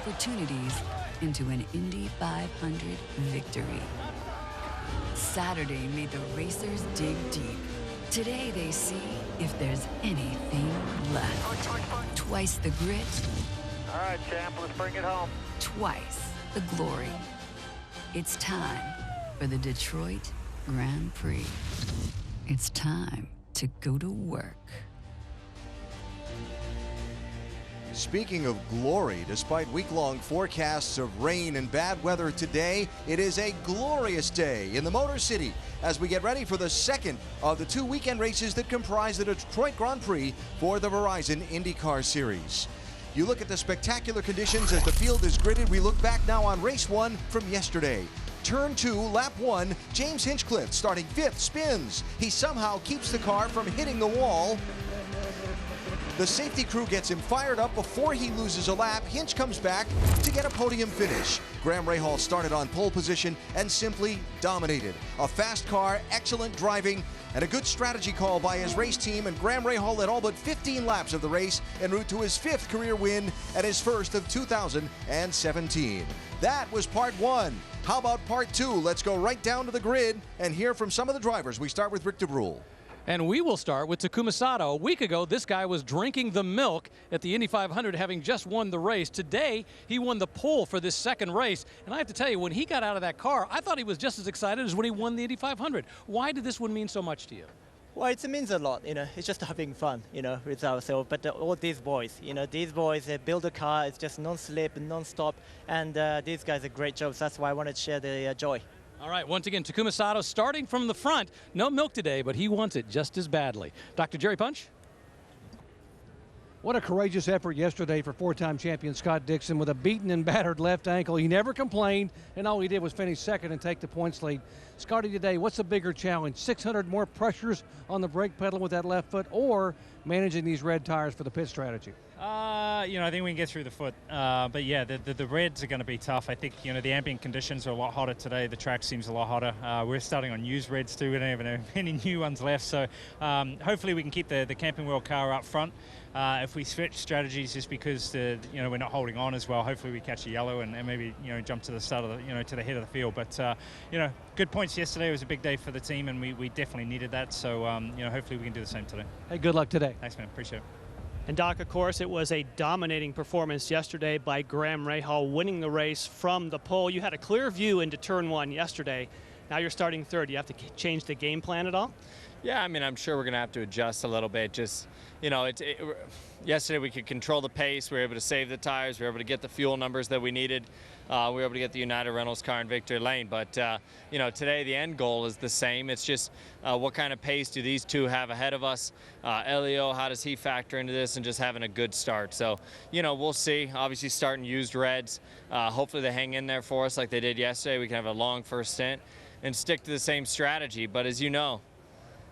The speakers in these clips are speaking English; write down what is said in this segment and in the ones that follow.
opportunities into an Indy 500 victory. Saturday made the racers dig deep. Today they see if there's anything left. Twice the grit. All right, champ, let's bring it home. Twice the glory. It's time for the Detroit Grand Prix. It's time to go to work. Speaking of glory, despite week-long forecasts of rain and bad weather today, it is a glorious day in the Motor City as we get ready for the second of the two weekend races that comprise the Detroit Grand Prix for the Verizon IndyCar Series. You look at the spectacular conditions as the field is gridded. We look back now on race one from yesterday. Turn 2, lap 1, James Hinchcliffe starting 5th, spins. He somehow keeps the car from hitting the wall. The safety crew gets him fired up before he loses a lap. Hinch comes back to get a podium finish. Graham Rahal started on pole position and simply dominated. A fast car, excellent driving, and a good strategy call by his race team, and Graham Rahal led all but 15 laps of the race en route to his 5th career win and his first of 2017. That was part 1. How about part 2? Let's go right down to the grid and hear from some of the drivers. We start with Rick DeBrule. And we will start with Takuma Sato. A week ago, this guy was drinking the milk at the Indy 500, having just won the race. Today, he won the pole for this second race. And I have to tell you, when he got out of that car, I thought he was just as excited as when he won the Indy 500. Why did this one mean so much to you? Well, it means a lot, it's just having fun, with ourselves. But all these boys, these boys, they build a car, it's just non-slip, non-stop, and these guys are great jobs. That's why I want to share the joy. All right, once again, Takuma Sato starting from the front. No milk today, but he wants it just as badly. Dr. Jerry Punch? What a courageous effort yesterday for four-time champion Scott Dixon with a beaten and battered left ankle. He never complained, and all he did was finish second and take the points lead. Scotty, today, what's the bigger challenge? 600 more pressures on the brake pedal with that left foot, or managing these red tires for the pit strategy? I think we can get through the foot. But yeah, the reds are going to be tough. I think, the ambient conditions are a lot hotter today. The track seems a lot hotter. We're starting on used reds too. We don't even have any new ones left. So hopefully we can keep the Camping World car up front. If we switch strategies just because we're not holding on as well, hopefully we catch a yellow and maybe jump to the start of the to the head of the field. But good points yesterday. It was a big day for the team, and we definitely needed that. So hopefully we can do the same today. Hey, good luck today. Thanks, man. Appreciate it. And Doc, of course, it was a dominating performance yesterday by Graham Rahal, winning the race from the pole. You had a clear view into turn 1 yesterday. Now you're starting third. Do you have to change the game plan at all? Yeah, I mean, I'm sure we're going to have to adjust a little bit. Just, yesterday we could control the pace. We were able to save the tires. We were able to get the fuel numbers that we needed. We were able to get the United Rentals car in victory lane. But, today the end goal is the same. It's just what kind of pace do these two have ahead of us? Elio, how does he factor into this, and just having a good start? So, we'll see. Obviously starting used reds. Hopefully they hang in there for us like they did yesterday. We can have a long first stint and stick to the same strategy. But as you know,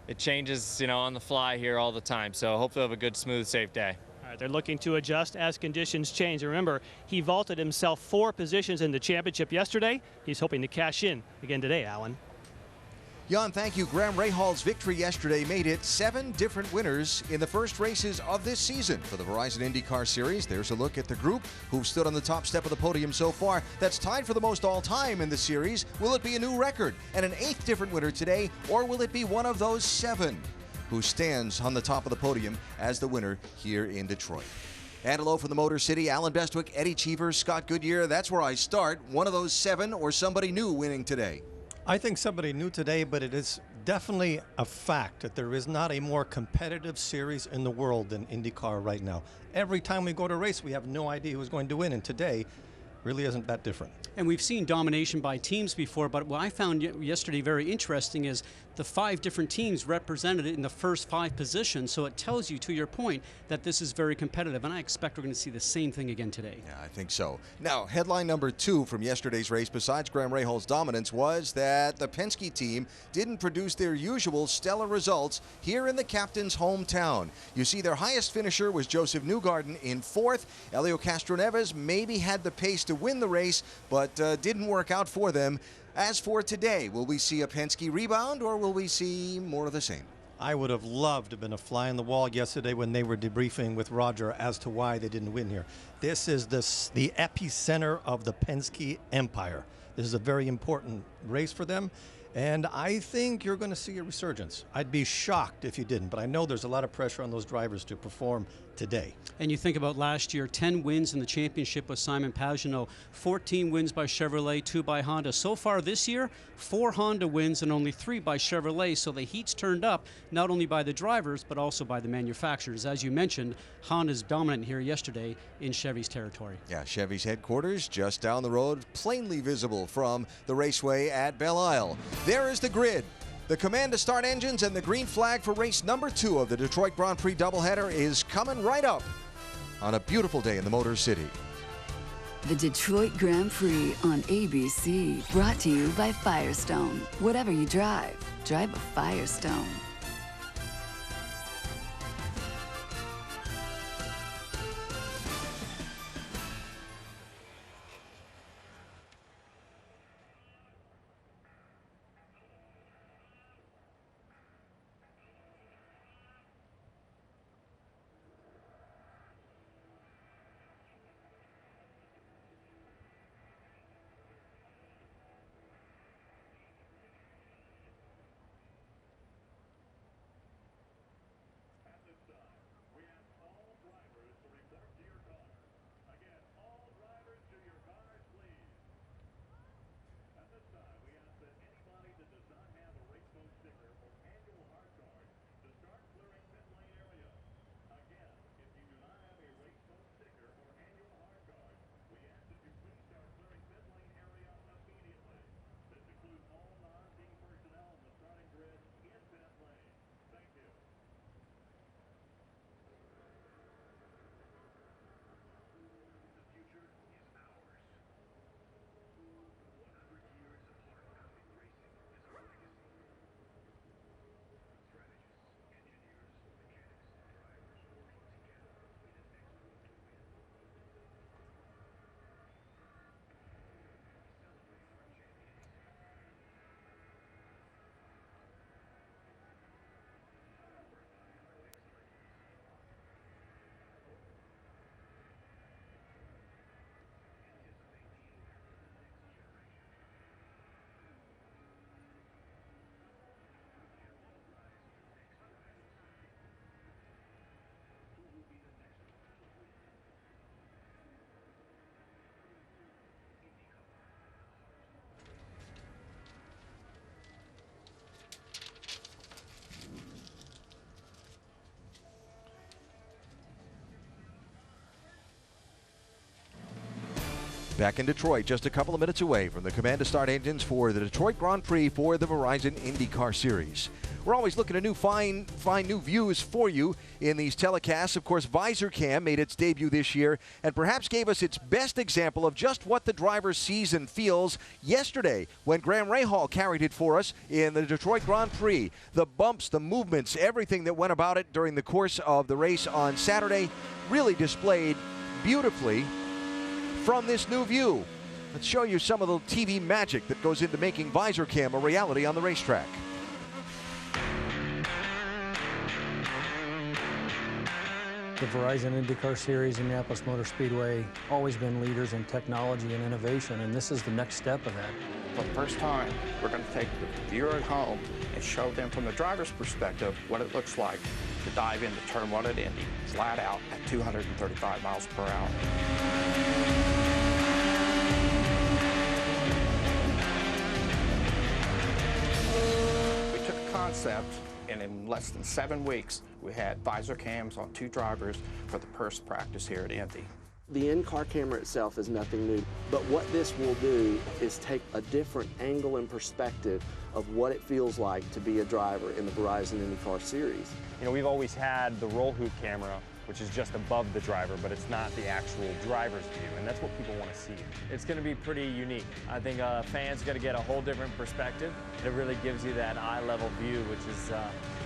it changes, on the fly here all the time. So hopefully we'll have a good, smooth, safe day. All right, they're looking to adjust as conditions change. Remember, he vaulted himself 4 positions in the championship yesterday. He's hoping to cash in again today, Alan. Jan, thank you. Graham Rahal's victory yesterday made it 7 different winners in the first races of this season for the Verizon IndyCar Series. There's a look at the group who've stood on the top step of the podium so far. That's tied for the most all-time in the series. Will it be a new record and an 8th different winner today, or will it be one of those 7 who stands on the top of the podium as the winner here in Detroit? And hello from the Motor City, Alan Bestwick, Eddie Cheever, Scott Goodyear. That's where I start. One of those 7 or somebody new winning today? I think somebody new today, but it is definitely a fact that there is not a more competitive series in the world than IndyCar right now. Every time we go to race, we have no idea who's going to win, and today really isn't that different. And we've seen domination by teams before, but what I found yesterday very interesting is the 5 different teams represented in the first 5 positions. So it tells you, to your point, that this is very competitive, and I expect we're going to see the same thing again today. Yeah, I think so. Now, headline number 2 from yesterday's race, besides Graham Rahal's dominance, was that the Penske team didn't produce their usual stellar results here in the captain's hometown. You see, their highest finisher was Joseph Newgarden in 4th. Elio Castroneves maybe had the pace to win the race, but didn't work out for them. As for today, will we see a Penske rebound, or will we see more of the same? I would have loved to have been a fly on the wall yesterday when they were debriefing with Roger as to why they didn't win here. This is the epicenter of the Penske empire. This is a very important race for them, and I think you're going to see a resurgence. I'd be shocked if you didn't, but I know there's a lot of pressure on those drivers to perform today. And you think about last year, 10 wins in the championship with Simon Pagenaud, 14 wins by Chevrolet, 2 by Honda. So far this year, 4 Honda wins and only 3 by Chevrolet. So the heat's turned up not only by the drivers, but also by the manufacturers. As you mentioned, Honda's dominant here yesterday in Chevy's territory. Yeah, Chevy's headquarters just down the road, plainly visible from the raceway at Belle Isle. There is the grid. The command to start engines and the green flag for race number 2 of the Detroit Grand Prix doubleheader is coming right up on a beautiful day in the Motor City. The Detroit Grand Prix on ABC, brought to you by Firestone. Whatever you drive, drive a Firestone. Back in Detroit, just a couple of minutes away from the command to start engines for the Detroit Grand Prix for the Verizon IndyCar Series. We're always looking at new fine new views for you in these telecasts. Of course, Visor Cam made its debut this year and perhaps gave us its best example of just what the driver sees and feels yesterday when Graham Rahal carried it for us in the Detroit Grand Prix. The bumps, the movements, everything that went about it during the course of the race on Saturday really displayed beautifully from this new view. Let's show you some of the TV magic that goes into making Visor Cam a reality on the racetrack. The Verizon IndyCar Series, Indianapolis Motor Speedway, always been leaders in technology and innovation, and this is the next step of that. For the first time, we're going to take the viewer at home and show them from the driver's perspective what it looks like to dive into Turn 1 at Indy, flat out at 235 miles per hour. We took a concept, and in less than 7 weeks, we had visor cams on 2 drivers for the first practice here at Indy. The in-car camera itself is nothing new, but what this will do is take a different angle and perspective of what it feels like to be a driver in the Verizon IndyCar Series. You know, we've always had the roll hoop camera, which is just above the driver, but it's not the actual driver's view, and that's what people want to see. It's going to be pretty unique. I think fans are going to get a whole different perspective. It really gives you that eye-level view,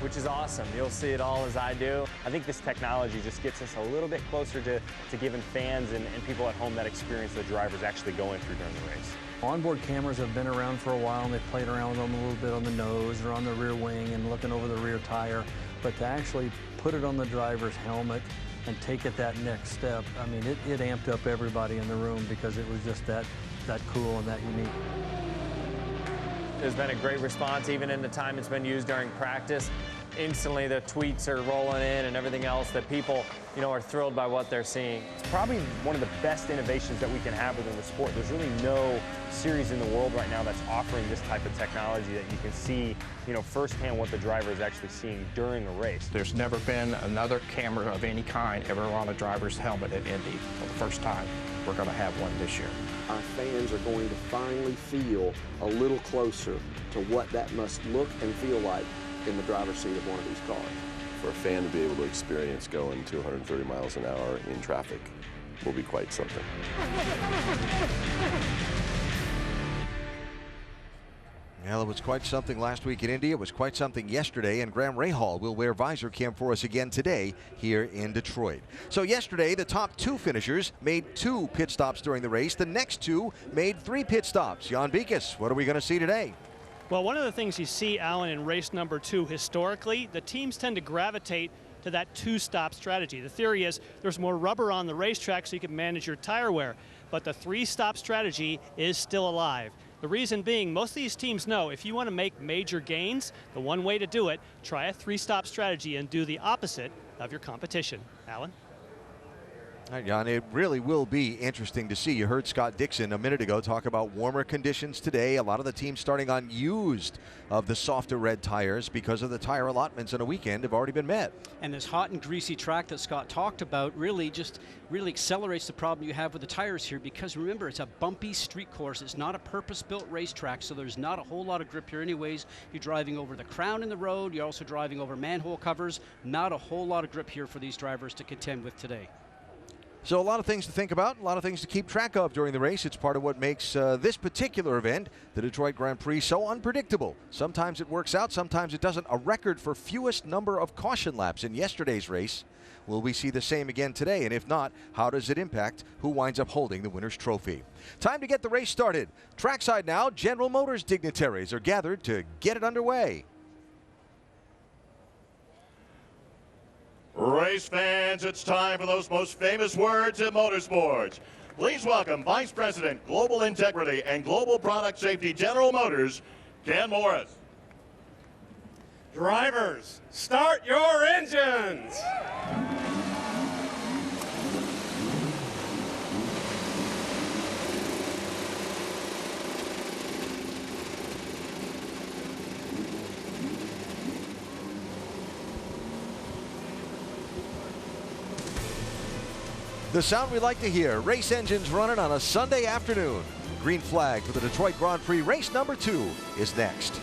which is awesome. You'll see it all as I do. I think this technology just gets us a little bit closer to giving fans and people at home that experience the drivers actually going through during the race. Onboard cameras have been around for a while, and they've played around with them a little bit on the nose or on the rear wing and looking over the rear tire. But to actually put it on the driver's helmet and take it that next step, I mean, it amped up everybody in the room because it was just that cool and that unique. There's been a great response even in the time it's been used during practice. Instantly the tweets are rolling in and everything else that people, are thrilled by what they're seeing. It's probably one of the best innovations that we can have within the sport. There's really no series in the world right now that's offering this type of technology that you can see, firsthand what the driver is actually seeing during a race. There's never been another camera of any kind ever on a driver's helmet at Indy. For the first time, we're going to have one this year. Our fans are going to finally feel a little closer to what that must look and feel like in the driver's seat of one of these cars. For a fan to be able to experience going 230 miles an hour in traffic will be quite something. Well, it was quite something last week in Indy. It was quite something yesterday, and Graham Rahal will wear visor cam for us again today here in Detroit. So yesterday, the top 2 finishers made 2 pit stops during the race. The next 2 made 3 pit stops. Jan Beekes, what are we going to see today? Well, one of the things you see, Alan, in race number 2, historically, the teams tend to gravitate to that 2-stop strategy. The theory is there's more rubber on the racetrack so you can manage your tire wear, but the 3-stop strategy is still alive. The reason being, most of these teams know if you want to make major gains, the one way to do it, try a 3-stop strategy and do the opposite of your competition. Alan? All right, Jan, it really will be interesting to see. You heard Scott Dixon a minute ago talk about warmer conditions today. A lot of the teams starting on used of the softer red tires because of the tire allotments in a weekend have already been met. And this hot and greasy track that Scott talked about really accelerates the problem you have with the tires here, because remember, it's a bumpy street course. It's not a purpose-built racetrack, so there's not a whole lot of grip here anyways. You're driving over the crown in the road. You're also driving over manhole covers. Not a whole lot of grip here for these drivers to contend with today. So a lot of things to think about, a lot of things to keep track of during the race. It's part of what makes this particular event, the Detroit Grand Prix, so unpredictable. Sometimes it works out, sometimes it doesn't. A record for fewest number of caution laps in yesterday's race. Will we see the same again today? And if not, how does it impact who winds up holding the winner's trophy? Time to get the race started. Trackside now, General Motors dignitaries are gathered to get it underway. Race fans, it's time for those most famous words in motorsports. Please welcome Vice President, Global Integrity and Global Product Safety, General Motors, Ken Morris. Drivers, start your engines! The sound we like to hear, race engines running on a Sunday afternoon. Green flag for the Detroit Grand Prix. Race number 2 is next.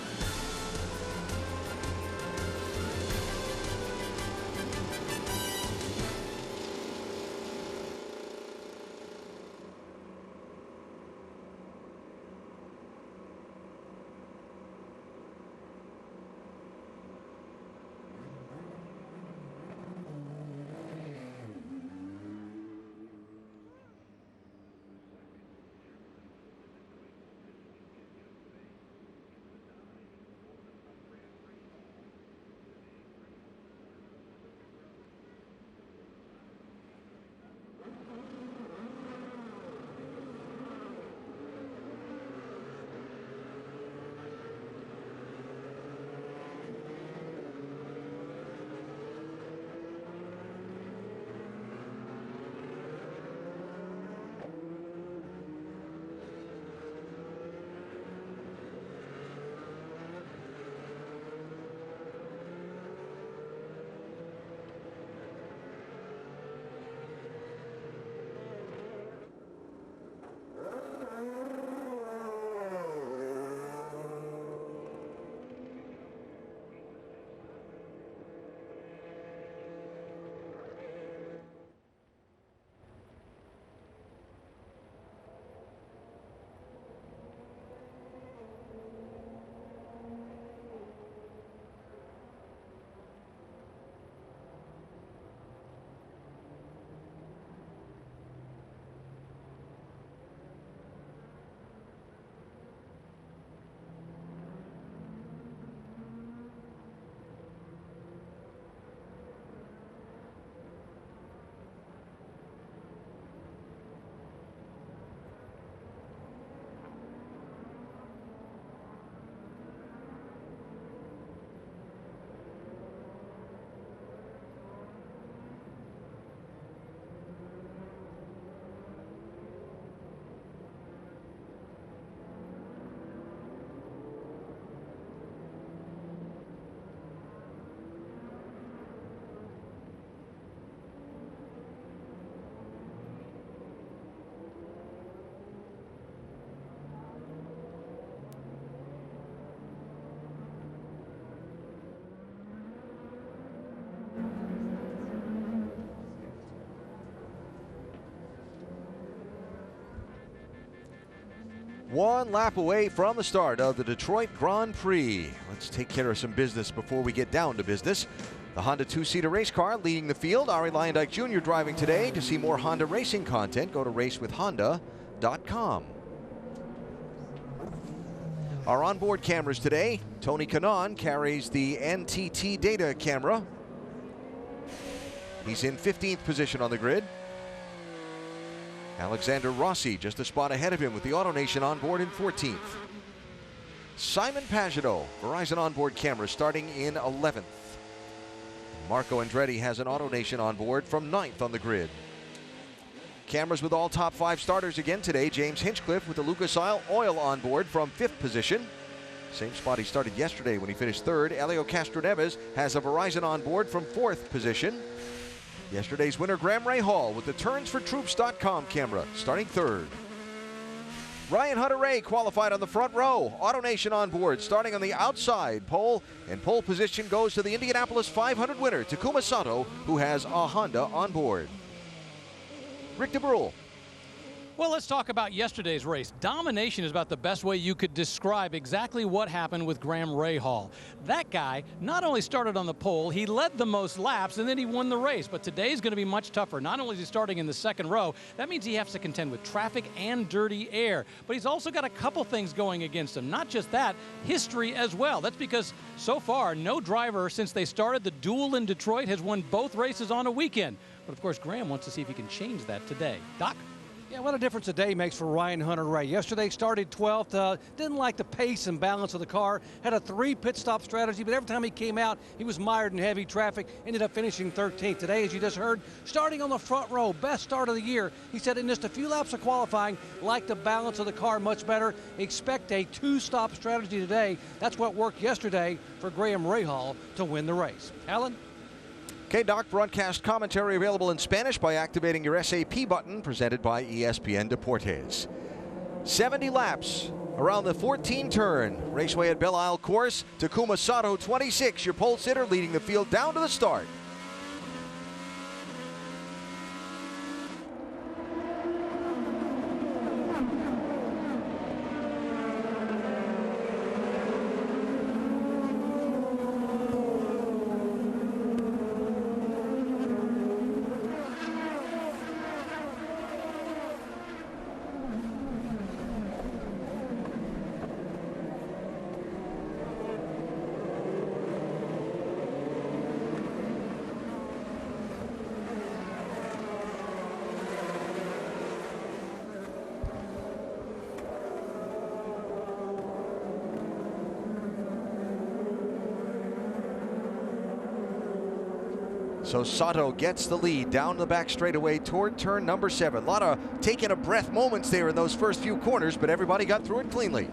1 lap away from the start of the Detroit Grand Prix. Let's take care of some business before we get down to business. The Honda two-seater race car leading the field. Ari Lyondike Jr. driving today. To see more Honda racing content, go to racewithhonda.com. Our onboard cameras today. Tony Kanaan carries the NTT data camera. He's in 15th position on the grid. Alexander Rossi just a spot ahead of him with the AutoNation onboard in 14th. Simon Pagenaud, Verizon onboard camera, starting in 11th. Marco Andretti has an AutoNation onboard from 9th on the grid. Cameras with all top 5 starters again today. James Hinchcliffe with the Lucas Oil onboard from 5th position. Same spot he started yesterday when he finished 3rd. Elio Castroneves has a Verizon onboard from 4th position. Yesterday's winner, Graham Rahal, with the turnsfortroops.com camera, starting 3rd. Ryan Hunter-Reay qualified on the front row. AutoNation on board, starting on the outside pole. And pole position goes to the Indianapolis 500 winner, Takuma Sato, who has a Honda on board. Rick DeBrule. Well, let's talk about yesterday's race. Domination is about the best way you could describe exactly what happened with Graham Rahal. That guy not only started on the pole, he led the most laps, and then he won the race. But today's going to be much tougher. Not only is he starting in the second row, that means he has to contend with traffic and dirty air. But he's also got a couple things going against him. Not just that, history as well. That's because so far, no driver since they started the duel in Detroit has won both races on a weekend. But of course, Graham wants to see if he can change that today. Doc? Yeah, what a difference a day makes for Ryan Hunter-Reay. Yesterday started 12th, didn't like the pace and balance of the car, had a 3 pit stop strategy, but every time he came out, he was mired in heavy traffic, ended up finishing 13th. Today, as you just heard, starting on the front row, best start of the year. He said in just a few laps of qualifying, liked the balance of the car much better. Expect a 2-stop strategy today. That's what worked yesterday for Graham Rahal to win the race. Alan? Okay, Doc, broadcast commentary available in Spanish by activating your SAP button, presented by ESPN Deportes. 70 laps around the 14 turn. Raceway at Belle Isle course. Takuma Sato, 26, your pole sitter, leading the field down to the start. So Sato gets the lead down the back straightaway toward turn number 7. A lot of taking a breath moments there in those first few corners, but everybody got through it cleanly.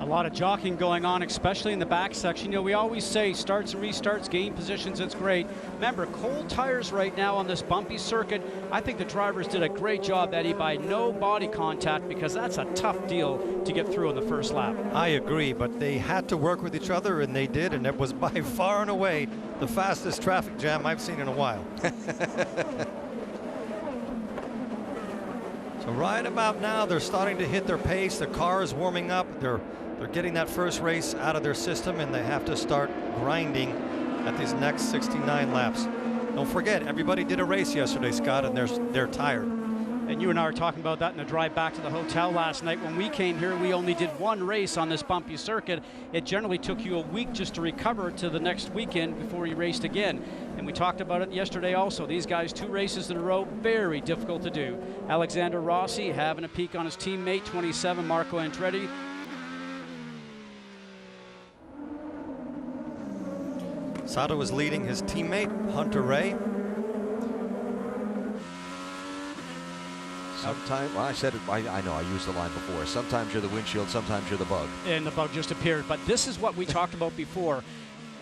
A lot of jockeying going on, especially in the back section. You know, we always say starts and restarts, gain positions, it's great. Remember, cold tires right now on this bumpy circuit. I think the drivers did a great job, Eddie, by no body contact, because that's a tough deal to get through on the first lap. I agree, but they had to work with each other, and they did, and it was by far and away the fastest traffic jam I've seen in a while. So right about now, they're starting to hit their pace. The car is warming up. They're getting that first race out of their system, and they have to start grinding at these next 69 laps. Don't forget, everybody did a race yesterday, Scott, and they're tired. And you and I were talking about that in the drive back to the hotel last night. When we came here, we only did 1 race on this bumpy circuit. It generally took you a week just to recover to the next weekend before you raced again. And we talked about it yesterday also. These guys, 2 races in a row, very difficult to do. Alexander Rossi having a peek on his teammate, 27, Marco Andretti. Sato is leading his teammate, Hunter-Reay. Sometimes, well, I said it, I know, I used the line before. Sometimes you're the windshield, sometimes you're the bug. And the bug just appeared. But this is what we talked about before.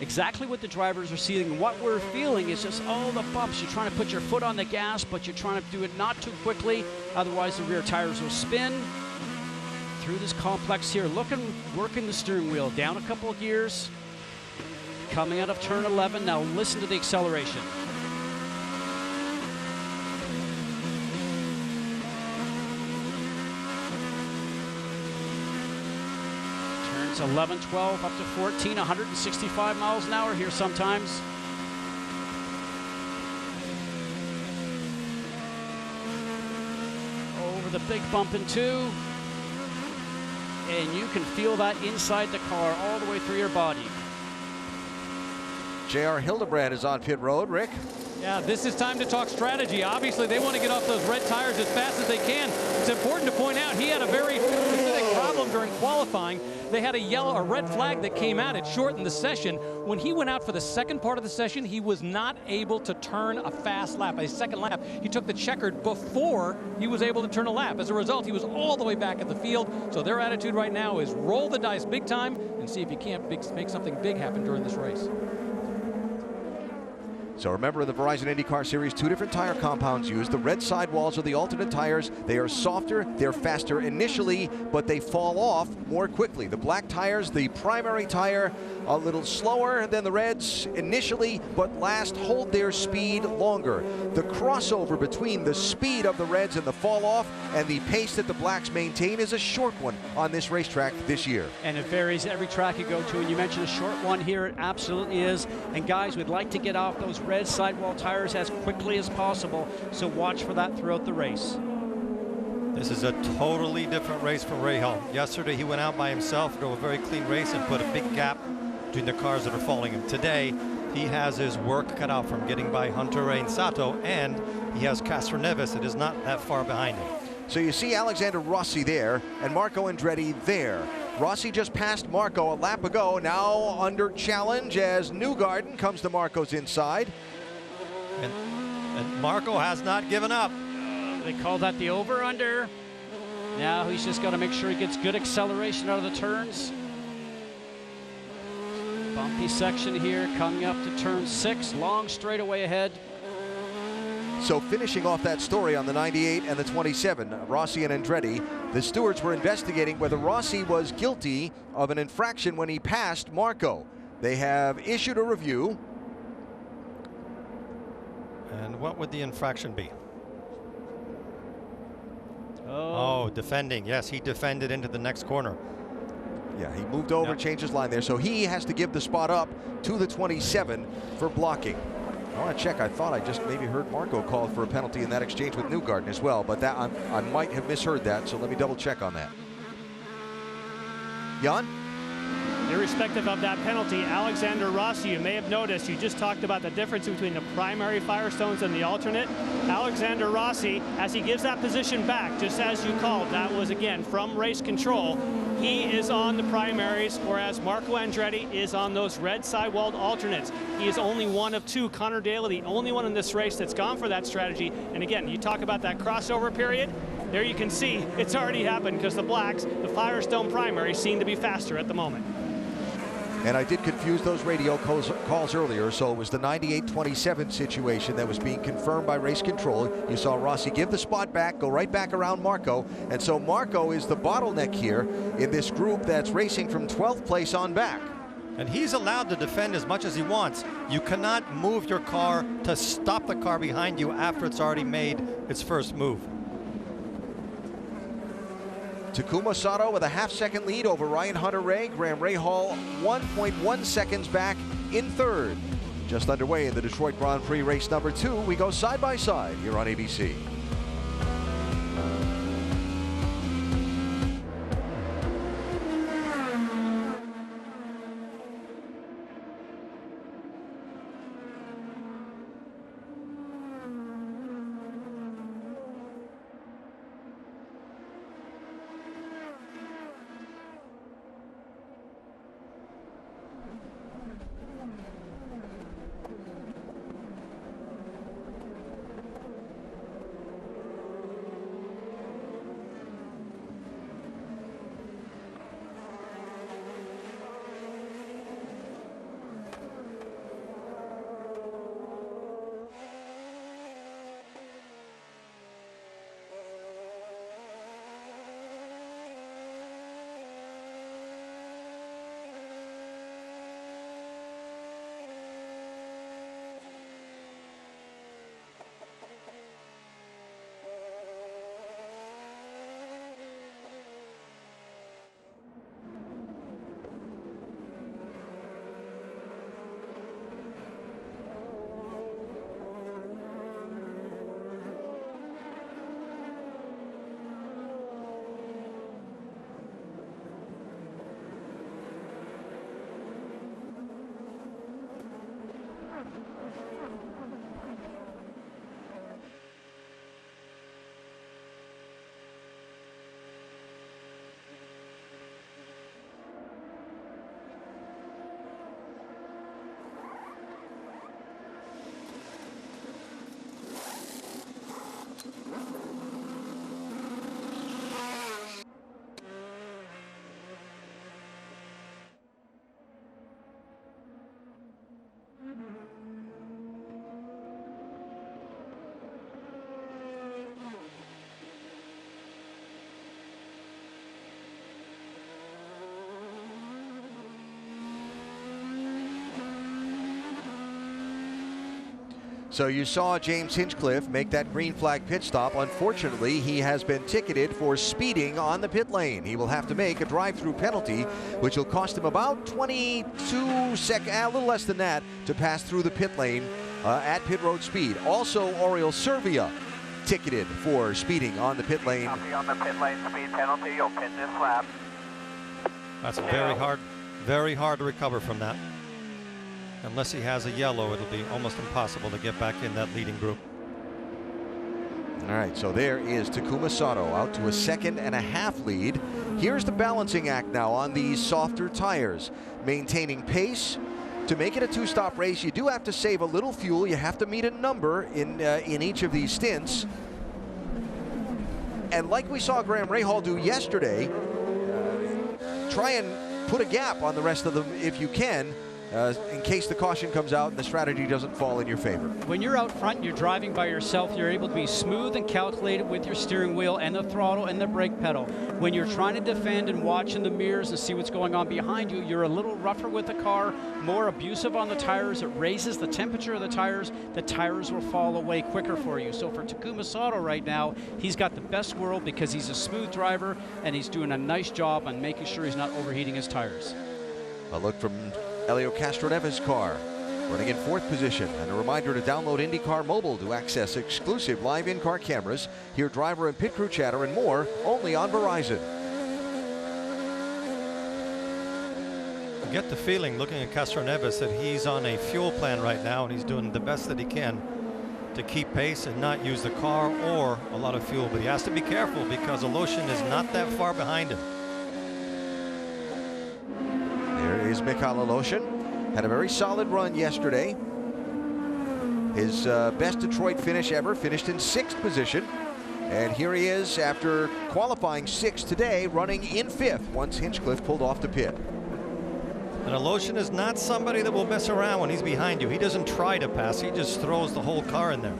Exactly what the drivers are seeing. What we're feeling is just all the bumps. You're trying to put your foot on the gas, but you're trying to do it not too quickly. Otherwise, the rear tires will spin. Through this complex here, working the steering wheel down a couple of gears. Coming out of turn 11. Now listen to the acceleration. It's 11, 12, up to 14, 165 miles an hour here sometimes. Over the big bump in 2. And you can feel that inside the car all the way through your body. J.R. Hildebrand is on pit road. Rick? Yeah, this is time to talk strategy. Obviously, they want to get off those red tires as fast as they can. It's important to point out he had a very specific problem during qualifying. They had a red flag that came out. It shortened the session. When he went out for the second part of the session, he was not able to turn a fast lap, a second lap. He took the checkered before he was able to turn a lap. As a result, he was all the way back at the field. So their attitude right now is roll the dice big time and see if you can't make something big happen during this race. So remember, in the Verizon IndyCar Series, 2 different tire compounds used. The red sidewalls are the alternate tires. They are softer, they're faster initially, but they fall off more quickly. The black tires, the primary tire, a little slower than the reds initially, but last hold their speed longer. The crossover between the speed of the reds and the fall off and the pace that the blacks maintain is a short one on this racetrack this year. And it varies every track you go to, and you mentioned a short one here. It absolutely is. And guys, we'd like to get off those red sidewall tires as quickly as possible, so watch for that throughout the race. This is a totally different race from Rahal. Yesterday he went out by himself, drove a very clean race and put a big gap between the cars that are following him. Today he has his work cut out from getting by Hunter-Reay and Sato, and he has Castro Neves that is not that far behind him. So you see Alexander Rossi there and Marco Andretti there. Rossi just passed Marco a lap ago, now under challenge as Newgarden comes to Marco's inside. And Marco has not given up. They call that the over-under. Now he's just got to make sure he gets good acceleration out of the turns. Bumpy section here coming up to turn 6, long straightaway ahead. So finishing off that story on the 98 and the 27, Rossi and Andretti, the stewards were investigating whether Rossi was guilty of an infraction when he passed Marco. They have issued a review. And what would the infraction be? Oh, defending. Yes, he defended into the next corner. Yeah, he moved over, changed his line there. So he has to give the spot up to the 27 for blocking. I want to check. I thought I just maybe heard Marco call for a penalty in that exchange with Newgarden as well, but that I might have misheard that, so let me double check on that. Jan? Irrespective of that penalty, Alexander Rossi, you may have noticed, you just talked about the difference between the primary Firestones and the alternate. Alexander Rossi, as he gives that position back, just as you called, that was again from race control, he is on the primaries, whereas Marco Andretti is on those red sidewalled alternates. He is only one of 2, Connor Daly, the only one in this race that's gone for that strategy. And again, you talk about that crossover period, there you can see it's already happened because the blacks, the Firestone primary, seem to be faster at the moment. And I did confuse those radio calls earlier, so it was the 98-27 situation that was being confirmed by race control. You saw Rossi give the spot back, go right back around Marco, and so Marco is the bottleneck here in this group that's racing from 12th place on back. And he's allowed to defend as much as he wants. You cannot move your car to stop the car behind you after it's already made its first move. Takuma Sato with a half-second lead over Ryan Hunter-Reay. Graham Rahal 1.1 seconds back in third. Just underway in the Detroit Grand Prix race number 2. We go side by side here on ABC. So you saw James Hinchcliffe make that green flag pit stop. Unfortunately, he has been ticketed for speeding on the pit lane. He will have to make a drive-through penalty, which will cost him about 22 seconds, a little less than that, to pass through the pit lane at pit road speed. Also, Oriol Servia ticketed for speeding on the pit lane. Copy on the pit lane speed penalty. You'll pit this lap. That's very hard to recover from that. Unless he has a yellow, it'll be almost impossible to get back in that leading group. All right, so there is Takuma Sato out to a 2.5-second lead. Here's the balancing act now on these softer tires. Maintaining pace. To make it a two-stop race, you do have to save a little fuel. You have to meet a number in each of these stints. And like we saw Graham Rahal do yesterday, try and put a gap on the rest of them if you can, in case the caution comes out and the strategy doesn't fall in your favor. When you're out front and you're driving by yourself, you're able to be smooth and calculated with your steering wheel and the throttle and the brake pedal. When you're trying to defend and watch in the mirrors and see what's going on behind you, you're a little rougher with the car, more abusive on the tires. It raises the temperature of the tires will fall away quicker for you. So for Takuma Sato right now, he's got the best world because he's a smooth driver and he's doing a nice job on making sure he's not overheating his tires. A look from Helio Castroneves' car, running in 4th position. And a reminder to download IndyCar Mobile to access exclusive live in-car cameras, hear driver and pit crew chatter, and more only on Verizon. I get the feeling, looking at Castroneves, that he's on a fuel plan right now, and he's doing the best that he can to keep pace and not use the car or a lot of fuel. But he has to be careful because Aloshin is not that far behind him. There is Mikhail Aloshin. Had a very solid run yesterday. His best Detroit finish ever, finished in 6th position. And here he is after qualifying 6th today, running in 5th once Hinchcliffe pulled off the pit. And Aloshin is not somebody that will mess around when he's behind you. He doesn't try to pass, he just throws the whole car in there.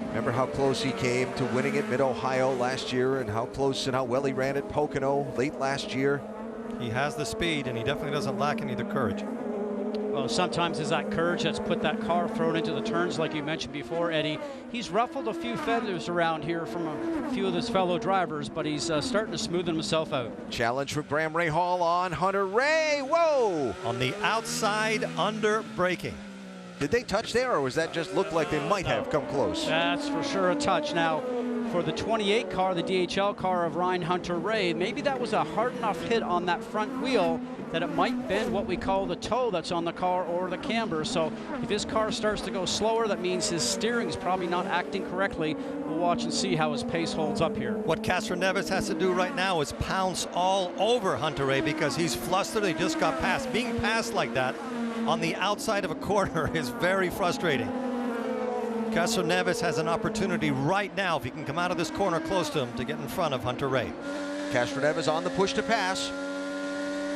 Remember how close he came to winning at Mid-Ohio last year, and how close and how well he ran at Pocono late last year? He has the speed, and he definitely doesn't lack any of the courage. Well, sometimes it's that courage that's put that car thrown into the turns, like you mentioned before, Eddie. He's ruffled a few feathers around here from a few of his fellow drivers, but he's starting to smoothen himself out. Challenge from Graham Rahal on Hunter Ray. Whoa! On the outside, under braking. Did they touch there, or was that just look like they might have come close? That's for sure a touch. Now, for the 28 car, the DHL car of Ryan Hunter-Reay, maybe that was a hard enough hit on that front wheel that it might bend what we call the toe that's on the car or the camber. So if his car starts to go slower, that means his steering is probably not acting correctly. We'll watch and see how his pace holds up here. What Castroneves has to do right now is pounce all over Hunter-Reay because he's flustered. He just got passed. Being passed like that on the outside of a corner is very frustrating. Castroneves has an opportunity right now, if he can come out of this corner close to him, to get in front of Hunter-Reay. Castroneves on the push to pass.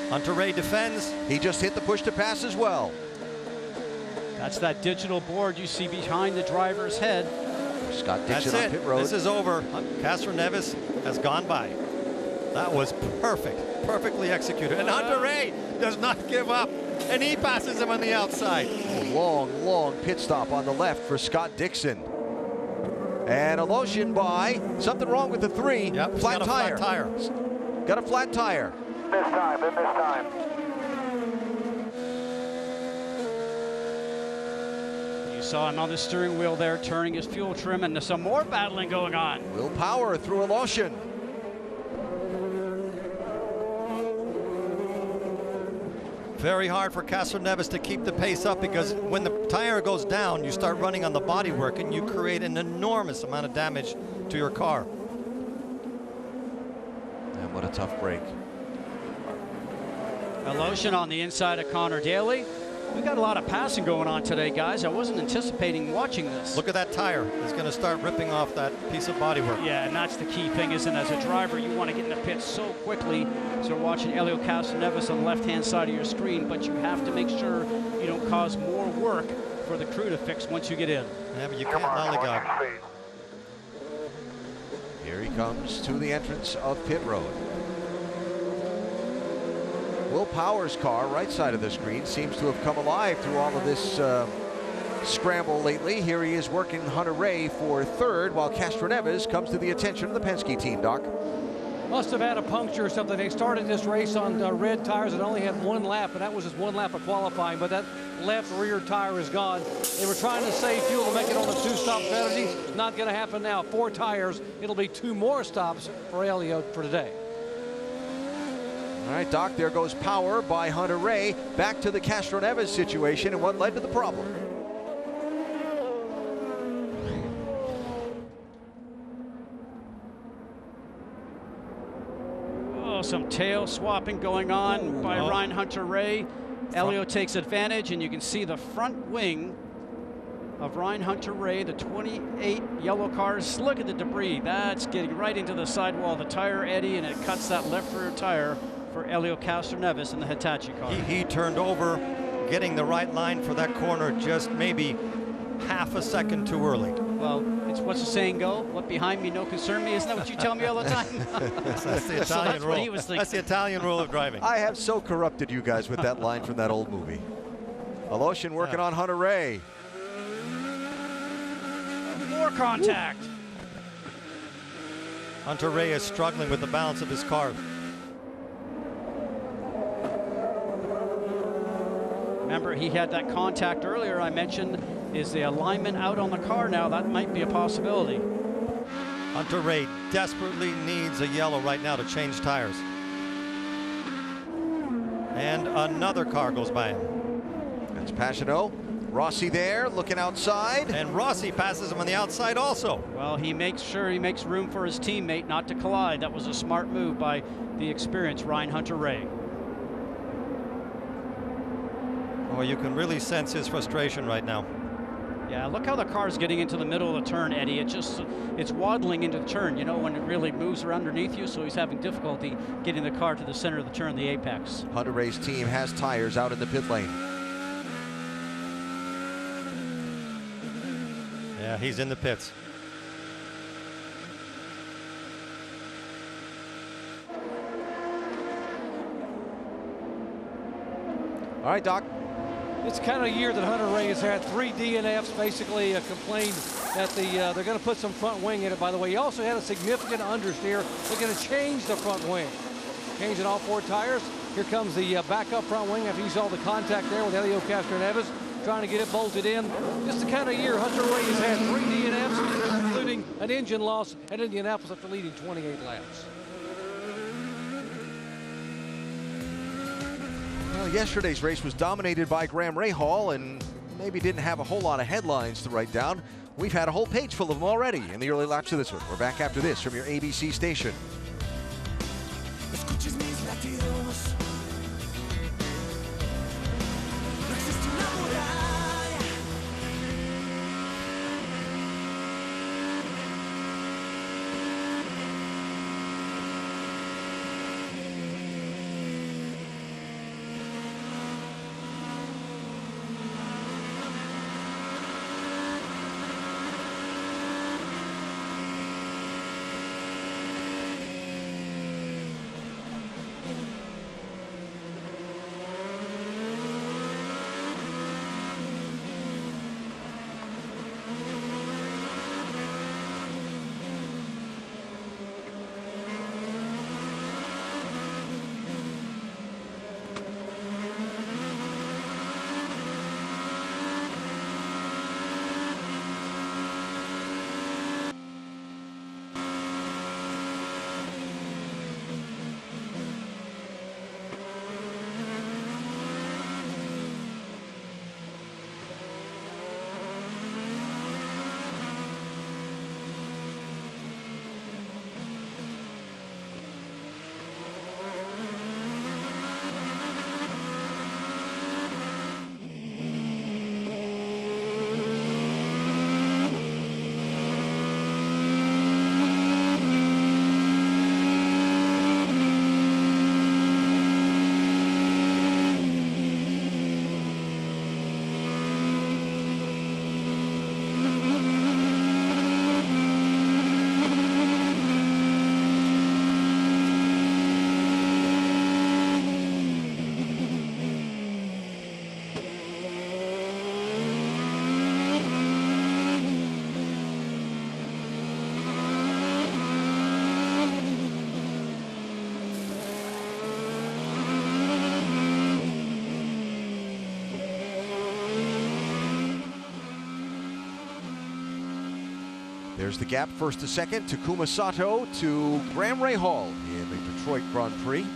Hunter-Reay defends. He just hit the push to pass as well. That's that digital board you see behind the driver's head. Scott Dixon on pit road. This is over. Castroneves has gone by. That was perfect. Perfectly executed. And Hunter-Reay does not give up. And he passes him on the outside. A long, long pit stop on the left for Scott Dixon. And Aloshin by. Something wrong with the 3. Yep, flat tire. Got a flat tire. This time. You saw him on the steering wheel there, turning his fuel trim, and there's some more battling going on. Will Power through Aloshin. Very hard for Castroneves to keep the pace up because when the tire goes down, you start running on the bodywork and you create an enormous amount of damage to your car. And what a tough break. Aloshin on the inside of Connor Daly. We got a lot of passing going on today, guys. I wasn't anticipating watching this. Look at that tire. It's going to start ripping off that piece of bodywork. Yeah, and that's the key thing, isn't it? As a driver, you want to get in the pit so quickly. So we're watching Helio Castroneves on the left-hand side of your screen, but you have to make sure you don't cause more work for the crew to fix once you get in. Yeah, but you can't lollygog. Here he comes to the entrance of pit road. Will Power's car, right side of the screen, seems to have come alive through all of this scramble lately. Here he is working Hunter Ray for third, while Castroneves comes to the attention of the Penske team, Doc. Must have had a puncture or something. They started this race on red tires and only had one lap, and that was just one lap of qualifying, but that left rear tire is gone. They were trying to save fuel to make it on a two-stop strategy. Not going to happen now. 4 tires. It'll be 2 more stops for Elio for today. All right, Doc, there goes power by Hunter Ray. Back to the Castroneves situation and what led to the problem. Oh, some tail swapping going on by Ryan Hunter-Reay. Elio takes advantage, and you can see the front wing of Ryan Hunter-Reay, the 28 yellow cars. Look at the debris. That's getting right into the sidewall of the tire, Eddie, and it cuts that left rear tire for Elio Castroneves in the Hitachi car. He turned over, getting the right line for that corner just maybe half a second too early. Well, it's what's the saying go? What behind me, no concern me. Isn't that what you tell me all the time? That's the Italian so that's rule. what he was thinking. That's the Italian rule of driving. I have so corrupted you guys with that line from that old movie. Aloshin working on Hunter Ray. More contact. Hunter Ray is struggling with the balance of his car. Remember, he had that contact earlier I mentioned. Is the alignment out on the car now? That might be a possibility. Hunter Ray desperately needs a yellow right now to change tires. And another car goes by him. That's Pagenaud. Rossi there, looking outside. And Rossi passes him on the outside also. Well, he makes sure he makes room for his teammate not to collide. That was a smart move by the experienced Ryan Hunter-Reay. Oh, you can really sense his frustration right now. Yeah, look how the car's getting into the middle of the turn, Eddie. It's waddling into the turn, you know, when it really moves around underneath you, so he's having difficulty getting the car to the center of the turn, the apex. Hunter Ray's team has tires out in the pit lane. Yeah, he's in the pits. All right, Doc. It's kind of a year that Hunter Ray has had 3 DNFs, basically complained that they're going to put some front wing in it, by the way. He also had a significant understeer. They're going to change the front wing. Changing all 4 tires. Here comes the backup front wing after you saw the contact there with Elio Castroneves, trying to get it bolted in. Just the kind of year Hunter Ray has had 3 DNFs, including an engine loss at Indianapolis after leading 28 laps. Well, yesterday's race was dominated by Graham Rahal and maybe didn't have a whole lot of headlines to write down. We've had a whole page full of them already in the early laps of this one. We're back after this from your ABC station. There's the gap, first to second. Takuma Sato to Graham Rahal in the Detroit Grand Prix.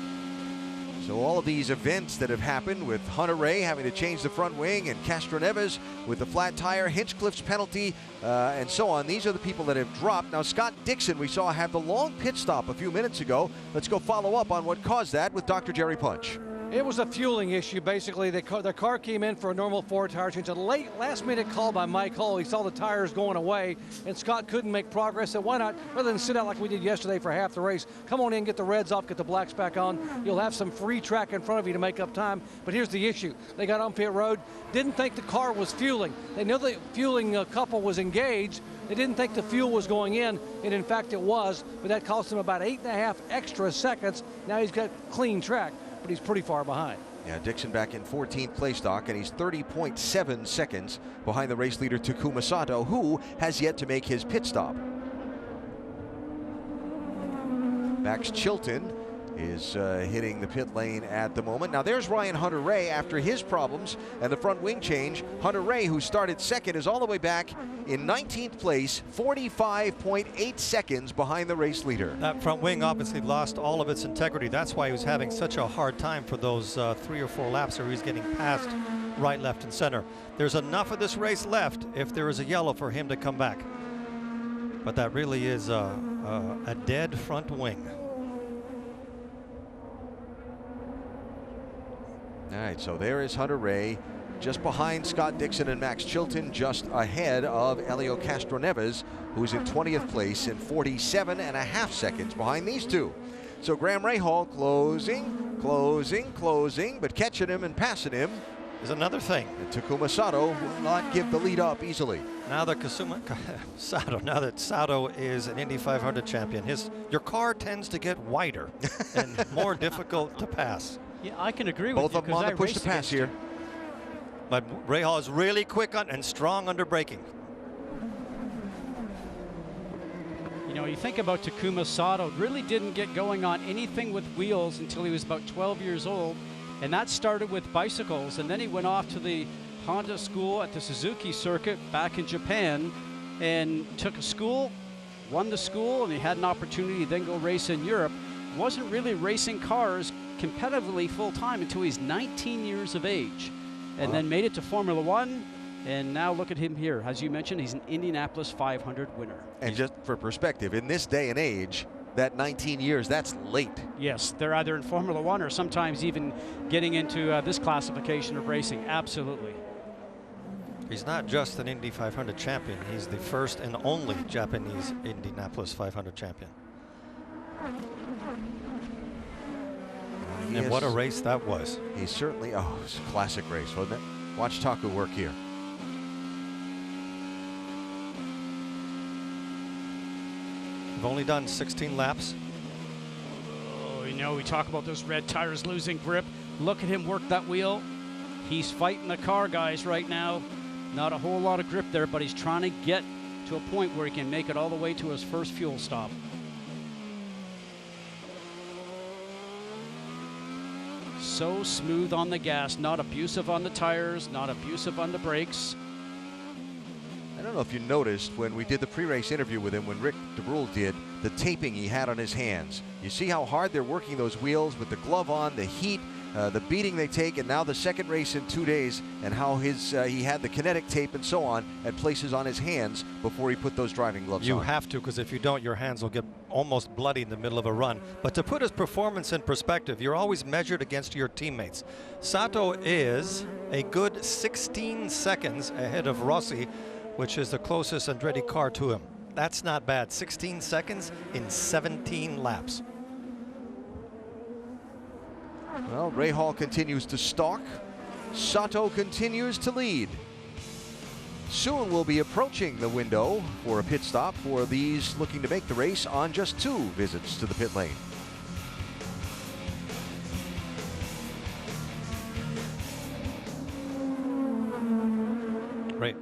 So all of these events that have happened with Hunter-Reay having to change the front wing and Castroneves with the flat tire, Hinchcliffe's penalty, and so on. These are the people that have dropped. Now, Scott Dixon, we saw have the long pit stop a few minutes ago. Let's go follow up on what caused that with Dr. Jerry Punch. It was a fueling issue, basically. The car came in for a normal 4-tire change. A last-minute call by Mike Hull. He saw the tires going away, and Scott couldn't make progress. So why not, rather than sit out like we did yesterday for half the race, come on in, get the reds off, get the blacks back on. You'll have some free track in front of you to make up time. But here's the issue. They got on pit road, didn't think the car was fueling. They knew the fueling couple was engaged. They didn't think the fuel was going in, and in fact it was, but that cost him about 8.5 extra seconds. Now he's got clean track, but he's pretty far behind. Yeah, Dixon back in 14th place stock, and he's 30.7 seconds behind the race leader Takuma Sato, who has yet to make his pit stop. Max Chilton is hitting the pit lane at the moment. Now there's Ryan Hunter-Reay after his problems and the front wing change. Hunter-Reay, who started second, is all the way back in 19th place, 45.8 seconds behind the race leader. That front wing obviously lost all of its integrity. That's why he was having such a hard time for those 3 or 4 laps where he's getting passed right, left, and center. There's enough of this race left if there is a yellow for him to come back. But that really is a dead front wing. All right, so there is Hunter-Reay, just behind Scott Dixon and Max Chilton, just ahead of Helio Castroneves, who's in 20th place and 47.5 seconds behind these two. So Graham Rahal closing, but catching him and passing him is another thing. And Takuma Sato will not give the lead up easily. Now that Sato is an Indy 500 champion, your car tends to get wider and more difficult to pass. Yeah, I can agree with you. Both of them on the push to pass here. But Rahal is really quick and strong under braking. You know, you think about Takuma Sato, really didn't get going on anything with wheels until he was about 12 years old. And that started with bicycles. And then he went off to the Honda school at the Suzuki circuit back in Japan and took a school, won the school, and he had an opportunity to then go race in Europe. Wasn't really racing cars competitively full-time until he's 19 years of age, and then made it to Formula One, and now look at him here. As you mentioned, he's an Indianapolis 500 winner. And just for perspective, in this day and age, that 19 years, that's late. Yes, they're either in Formula One or sometimes even getting into this classification of racing. Absolutely. He's not just an Indy 500 champion, he's the first and only Japanese Indianapolis 500 champion. And what a race that was. He's certainly, it was a classic race, wasn't it? Watch Taku work here. We've only done 16 laps. Oh, you know, we talk about those red tires losing grip. Look at him work that wheel. He's fighting the car, guys, right now. Not a whole lot of grip there, but he's trying to get to a point where he can make it all the way to his first fuel stop. So smooth on the gas, not abusive on the tires, not abusive on the brakes. I don't know if you noticed when we did the pre-race interview with him, when Rick DeBrule did, the taping he had on his hands. You see how hard they're working those wheels with the glove on, the heat, the beating they take, and now the second race in 2 days, and how he had the kinetic tape and so on at places on his hands before he put those driving gloves on. You have to, because if you don't, your hands will get almost bloody in the middle of a run. But to put his performance in perspective, you're always measured against your teammates. Sato is a good 16 seconds ahead of Rossi, which is the closest Andretti car to him. That's not bad. 16 seconds in 17 laps. Well, Rahal continues to stalk. Sato continues to lead. Soon we'll be approaching the window for a pit stop for these looking to make the race on just 2 visits to the pit lane. Great.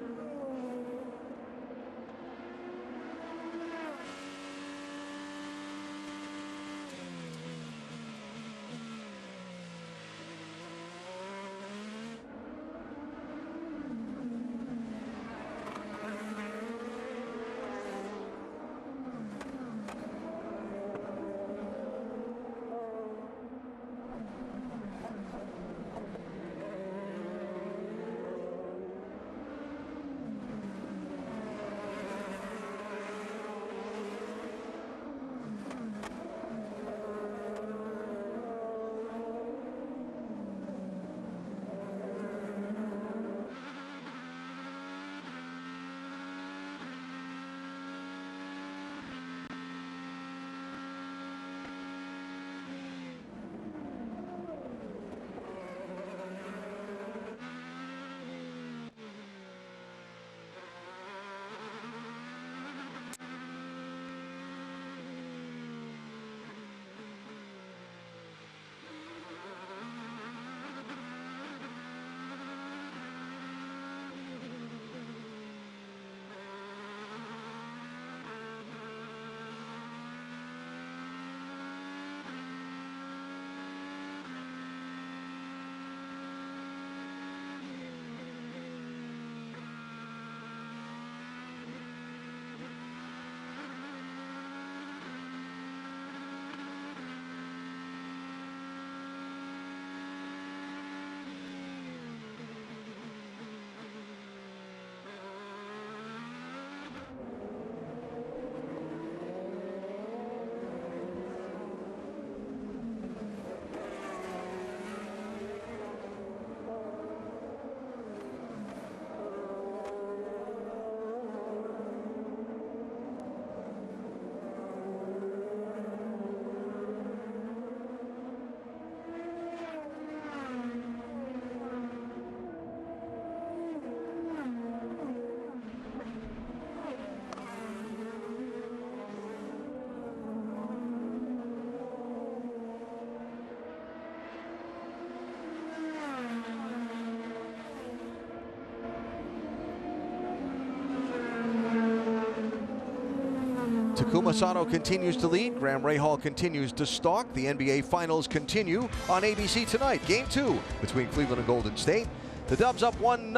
Takuma Sato continues to lead. Graham Rahal continues to stalk. The NBA Finals continue on ABC tonight. Game 2 between Cleveland and Golden State. The Dubs up 1-0,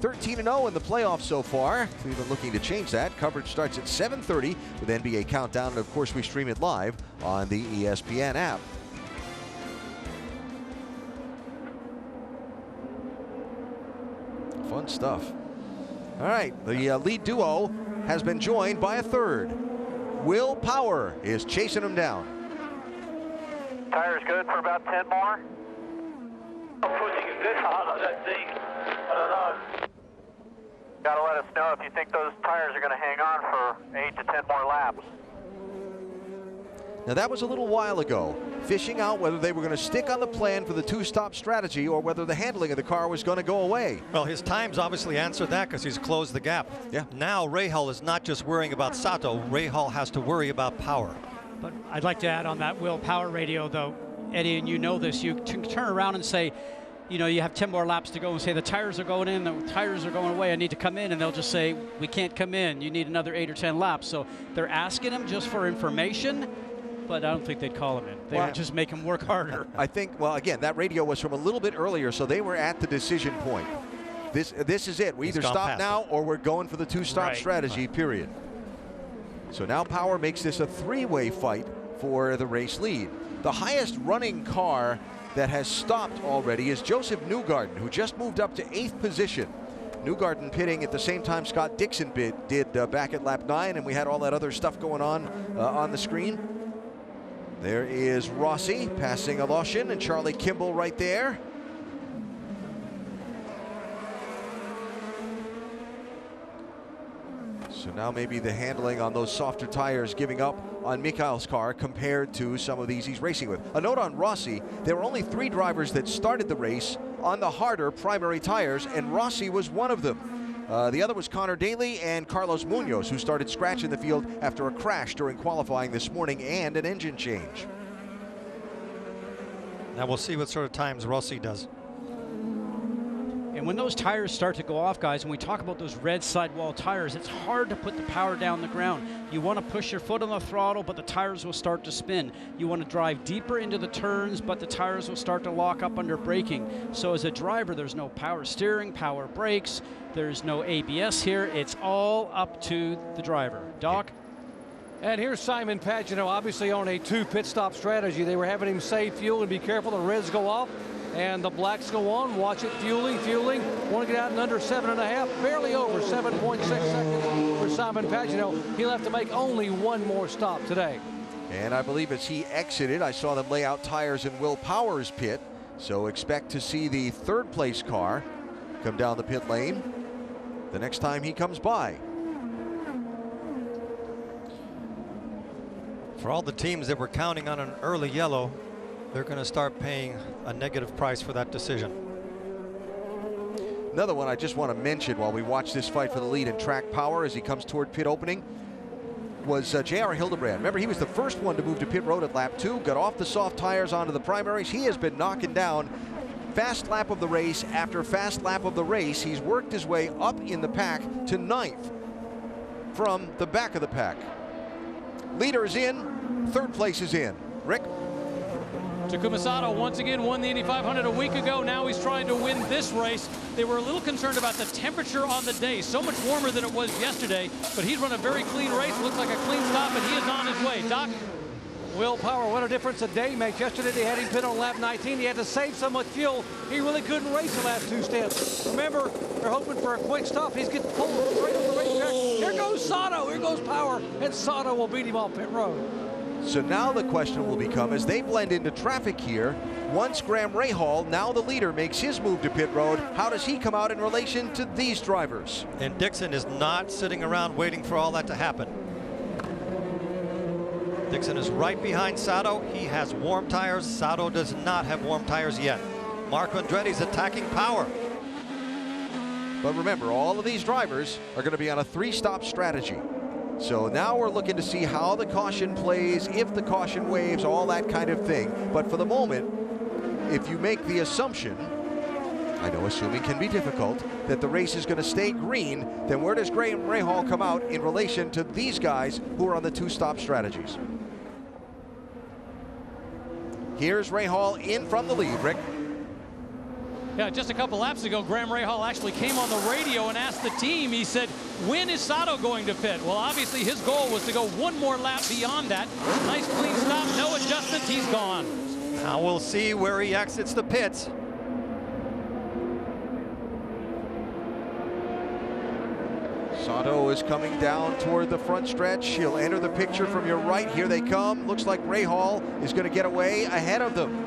13-0 in the playoffs so far. Cleveland looking to change that. Coverage starts at 7:30 with NBA Countdown, and of course we stream it live on the ESPN app. Fun stuff. All right, the lead duo has been joined by a third. Will Power is chasing him down. Tires good for about 10 more. I'm pushing this hard on that thing. I don't know. Gotta let us know if you think those tires are going to hang on for 8 to 10 more laps. Now that was a little while ago, fishing out whether they were going to stick on the plan for the two-stop strategy or whether the handling of the car was going to go away. Well, his times obviously answer that because he's closed the gap. Yeah. Now Rahal is not just worrying about Sato. Rahal has to worry about Power. But I'd like to add on that Will Power radio, though, Eddie, and you know this, you turn around and say, you know, you have 10 more laps to go and say the tires are going in, the tires are going away, I need to come in, and they'll just say, we can't come in, you need another 8 or 10 laps. So they're asking him just for information, but I don't think they'd call him in. They would just make him work harder. I think, well, again, that radio was from a little bit earlier, so they were at the decision point. This is it. We either stop now or we're going for the two-stop strategy, period. So now Power makes this a three-way fight for the race lead. The highest running car that has stopped already is Joseph Newgarden, who just moved up to 8th position. Newgarden pitting at the same time Scott Dixon did back at lap 9, and we had all that other stuff going on the screen. There is Rossi passing Aloshin and Charlie Kimball right there. So now maybe the handling on those softer tires giving up on Mikhail's car compared to some of these he's racing with. A note on Rossi, there were only 3 drivers that started the race on the harder primary tires, and Rossi was one of them. The other was Connor Daly and Carlos Munoz, who started scratching the field after a crash during qualifying this morning and an engine change. Now we'll see what sort of times Rossi does. And when those tires start to go off, guys, when we talk about those red sidewall tires, it's hard to put the power down the ground. You want to push your foot on the throttle, but the tires will start to spin. You want to drive deeper into the turns, but the tires will start to lock up under braking. So as a driver, there's no power steering, power brakes, there's no ABS here. It's all up to the driver. Doc? And here's Simon Pagenaud, obviously on a 2 pit stop strategy. They were having him save fuel and be careful the reds go off and the blacks go on. Watch it, fueling. Want to get out in under 7.5, barely over 7.6 seconds for Simon Pagenaud. He'll have to make only one more stop today. And I believe as he exited, I saw them lay out tires in Will Power's pit. So expect to see the 3rd place car come down the pit lane the next time he comes by. For all the teams that were counting on an early yellow, they're going to start paying a negative price for that decision. Another one I just want to mention while we watch this fight for the lead in track power as he comes toward pit opening was J.R. Hildebrand. Remember, he was the first one to move to pit road at lap 2, got off the soft tires onto the primaries. He has been knocking down fast lap of the race after fast lap of the race. He's worked his way up in the pack to 9th from the back of the pack. Leader is in, 3rd place is in. Rick? Takuma Sato once again won the Indy 500 a week ago. Now he's trying to win this race. They were a little concerned about the temperature on the day. So much warmer than it was yesterday, but he's run a very clean race. Looks like a clean stop, and he is on his way. Doc? Will Power, what a difference a day makes. Yesterday they had him pit on lap 19. He had to save so much fuel, he really couldn't race the last 2 stints. Remember, they're hoping for a quick stop. He's getting pulled right on the racetrack. Here goes Sato, here goes Power, and Sato will beat him off pit road. So now the question will become, as they blend into traffic here, once Graham Rahal, now the leader, makes his move to pit road, how does he come out in relation to these drivers? And Dixon is not sitting around waiting for all that to happen. Dixon is right behind Sato. He has warm tires. Sato does not have warm tires yet. Marco Andretti's attacking Power. But remember, all of these drivers are going to be on a 3-stop strategy. So now we're looking to see how the caution plays, if the caution waves, all that kind of thing. But for the moment, if you make the assumption I know assuming can be difficult, that the race is going to stay green, then where does Graham Rahal come out in relation to these guys who are on the two-stop strategies? Here's Rahal in from the lead, Rick. Yeah, just a couple laps ago, Graham Rahal actually came on the radio and asked the team, he said, when is Sato going to pit? Well, obviously his goal was to go one more lap beyond that. Nice clean stop, no adjustments, he's gone. Now we'll see where he exits the pits. Sato is coming down toward the front stretch. He'll enter the picture from your right. Here they come. Looks like Rahal is going to get away ahead of them.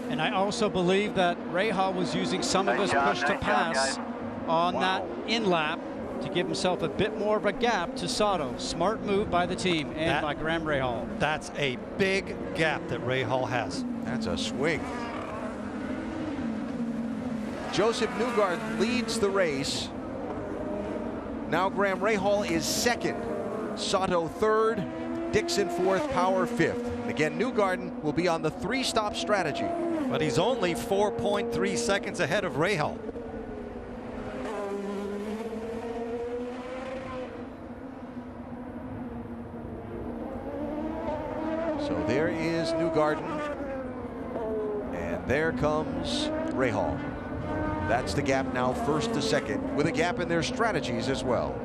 And I also believe that Rahal was using some of his push to pass on that in lap to give himself a bit more of a gap to Sato. Smart move by the team and by Graham Rahal. That's a big gap that Rahal has. That's a swing. Joseph Newgarden leads the race. Now Graham Rahal is second, Sato third, Dixon fourth, Power fifth. And again, Newgarden will be on the three-stop strategy. But he's only 4.3 seconds ahead of Rahal. So there is Newgarden, and there comes Rahal. That's the gap now, first to second, with a gap in their strategies as well.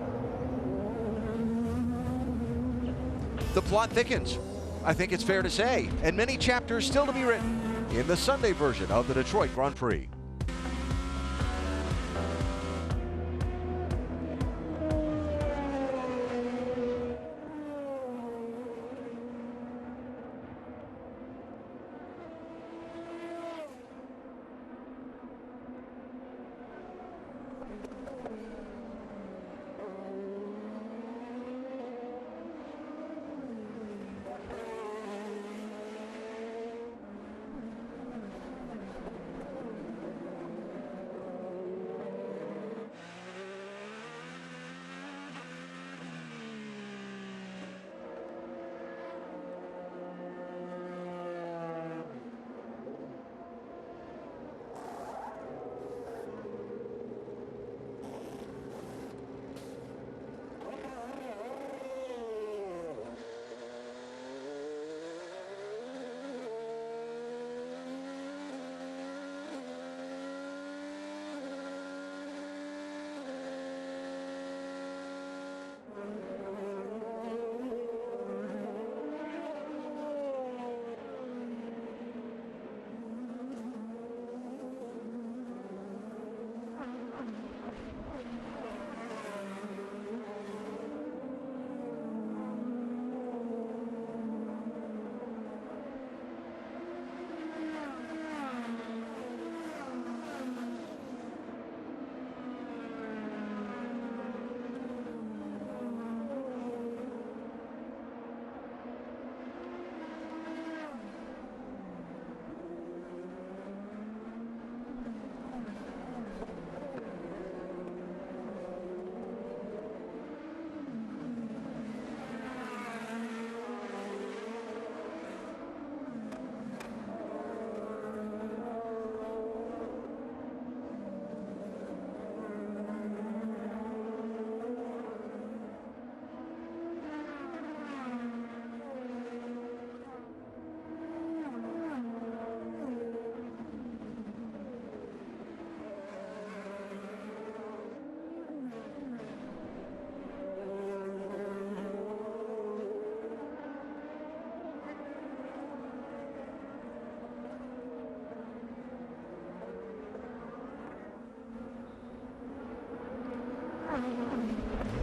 The plot thickens, I think it's fair to say, and many chapters still to be written in the Sunday version of the Detroit Grand Prix.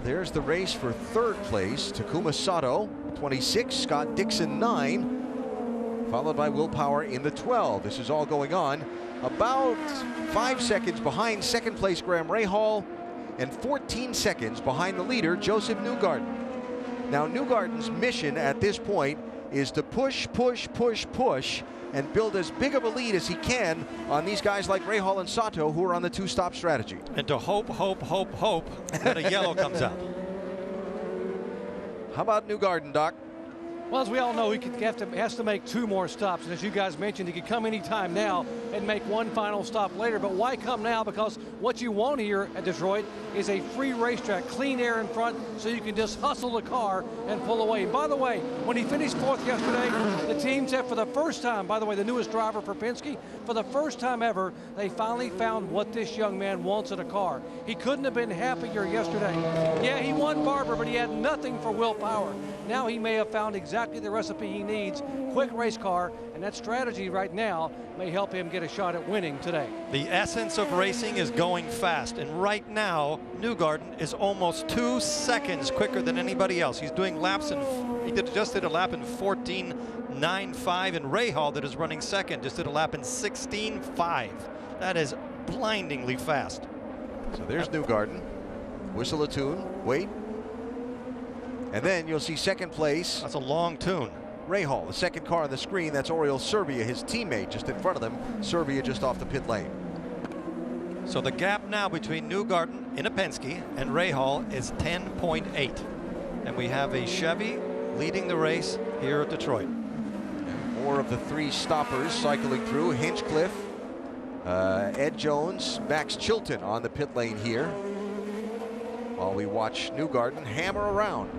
There's the race for third place. Takuma Sato, 26. Scott Dixon, 9. Followed by Will Power in the 12. This is all going on about 5 seconds behind second place Graham Rahal and 14 seconds behind the leader, Joseph Newgarden. Now, Newgarden's mission at this point is to push, push, push, push, and build as big of a lead as he can on these guys like Rahal and Sato, who are on the two-stop strategy. And to hope, hope, hope, hope that a yellow comes out. How about Newgarden, Doc? Well, as we all know, he has to make 2 more stops. And as you guys mentioned, he could come anytime now and make 1 final stop later. But why come now? Because what you want here at Detroit is a free racetrack, clean air in front, so you can just hustle the car and pull away. By the way, when he finished 4th yesterday, the team said for the first time, by the way, the newest driver for Penske, for the first time ever, they finally found what this young man wants in a car. He couldn't have been happier yesterday. Yeah, he won Barber, but he had nothing for Will Power. Now he may have found exactly the recipe he needs, quick race car, and that strategy right now may help him get a shot at winning today. The essence of racing is going fast, and right now Newgarden is almost 2 seconds quicker than anybody else. He's doing laps just did a lap in 14.95, and Rahal, that is running second, just did a lap in 16.5. That is blindingly fast. So there's Newgarden. Whistle a tune, wait. And then you'll see second place. That's a long tune. Rahal, the second car on the screen. That's Oriol Serbia, his teammate, just in front of them. Serbia just off the pit lane. So the gap now between Newgarden in a Penske and Rahal is 10.8. And we have a Chevy leading the race here at Detroit. And more of the 3 stoppers cycling through. Hinchcliffe, Ed Jones, Max Chilton on the pit lane here, while we watch Newgarden hammer around.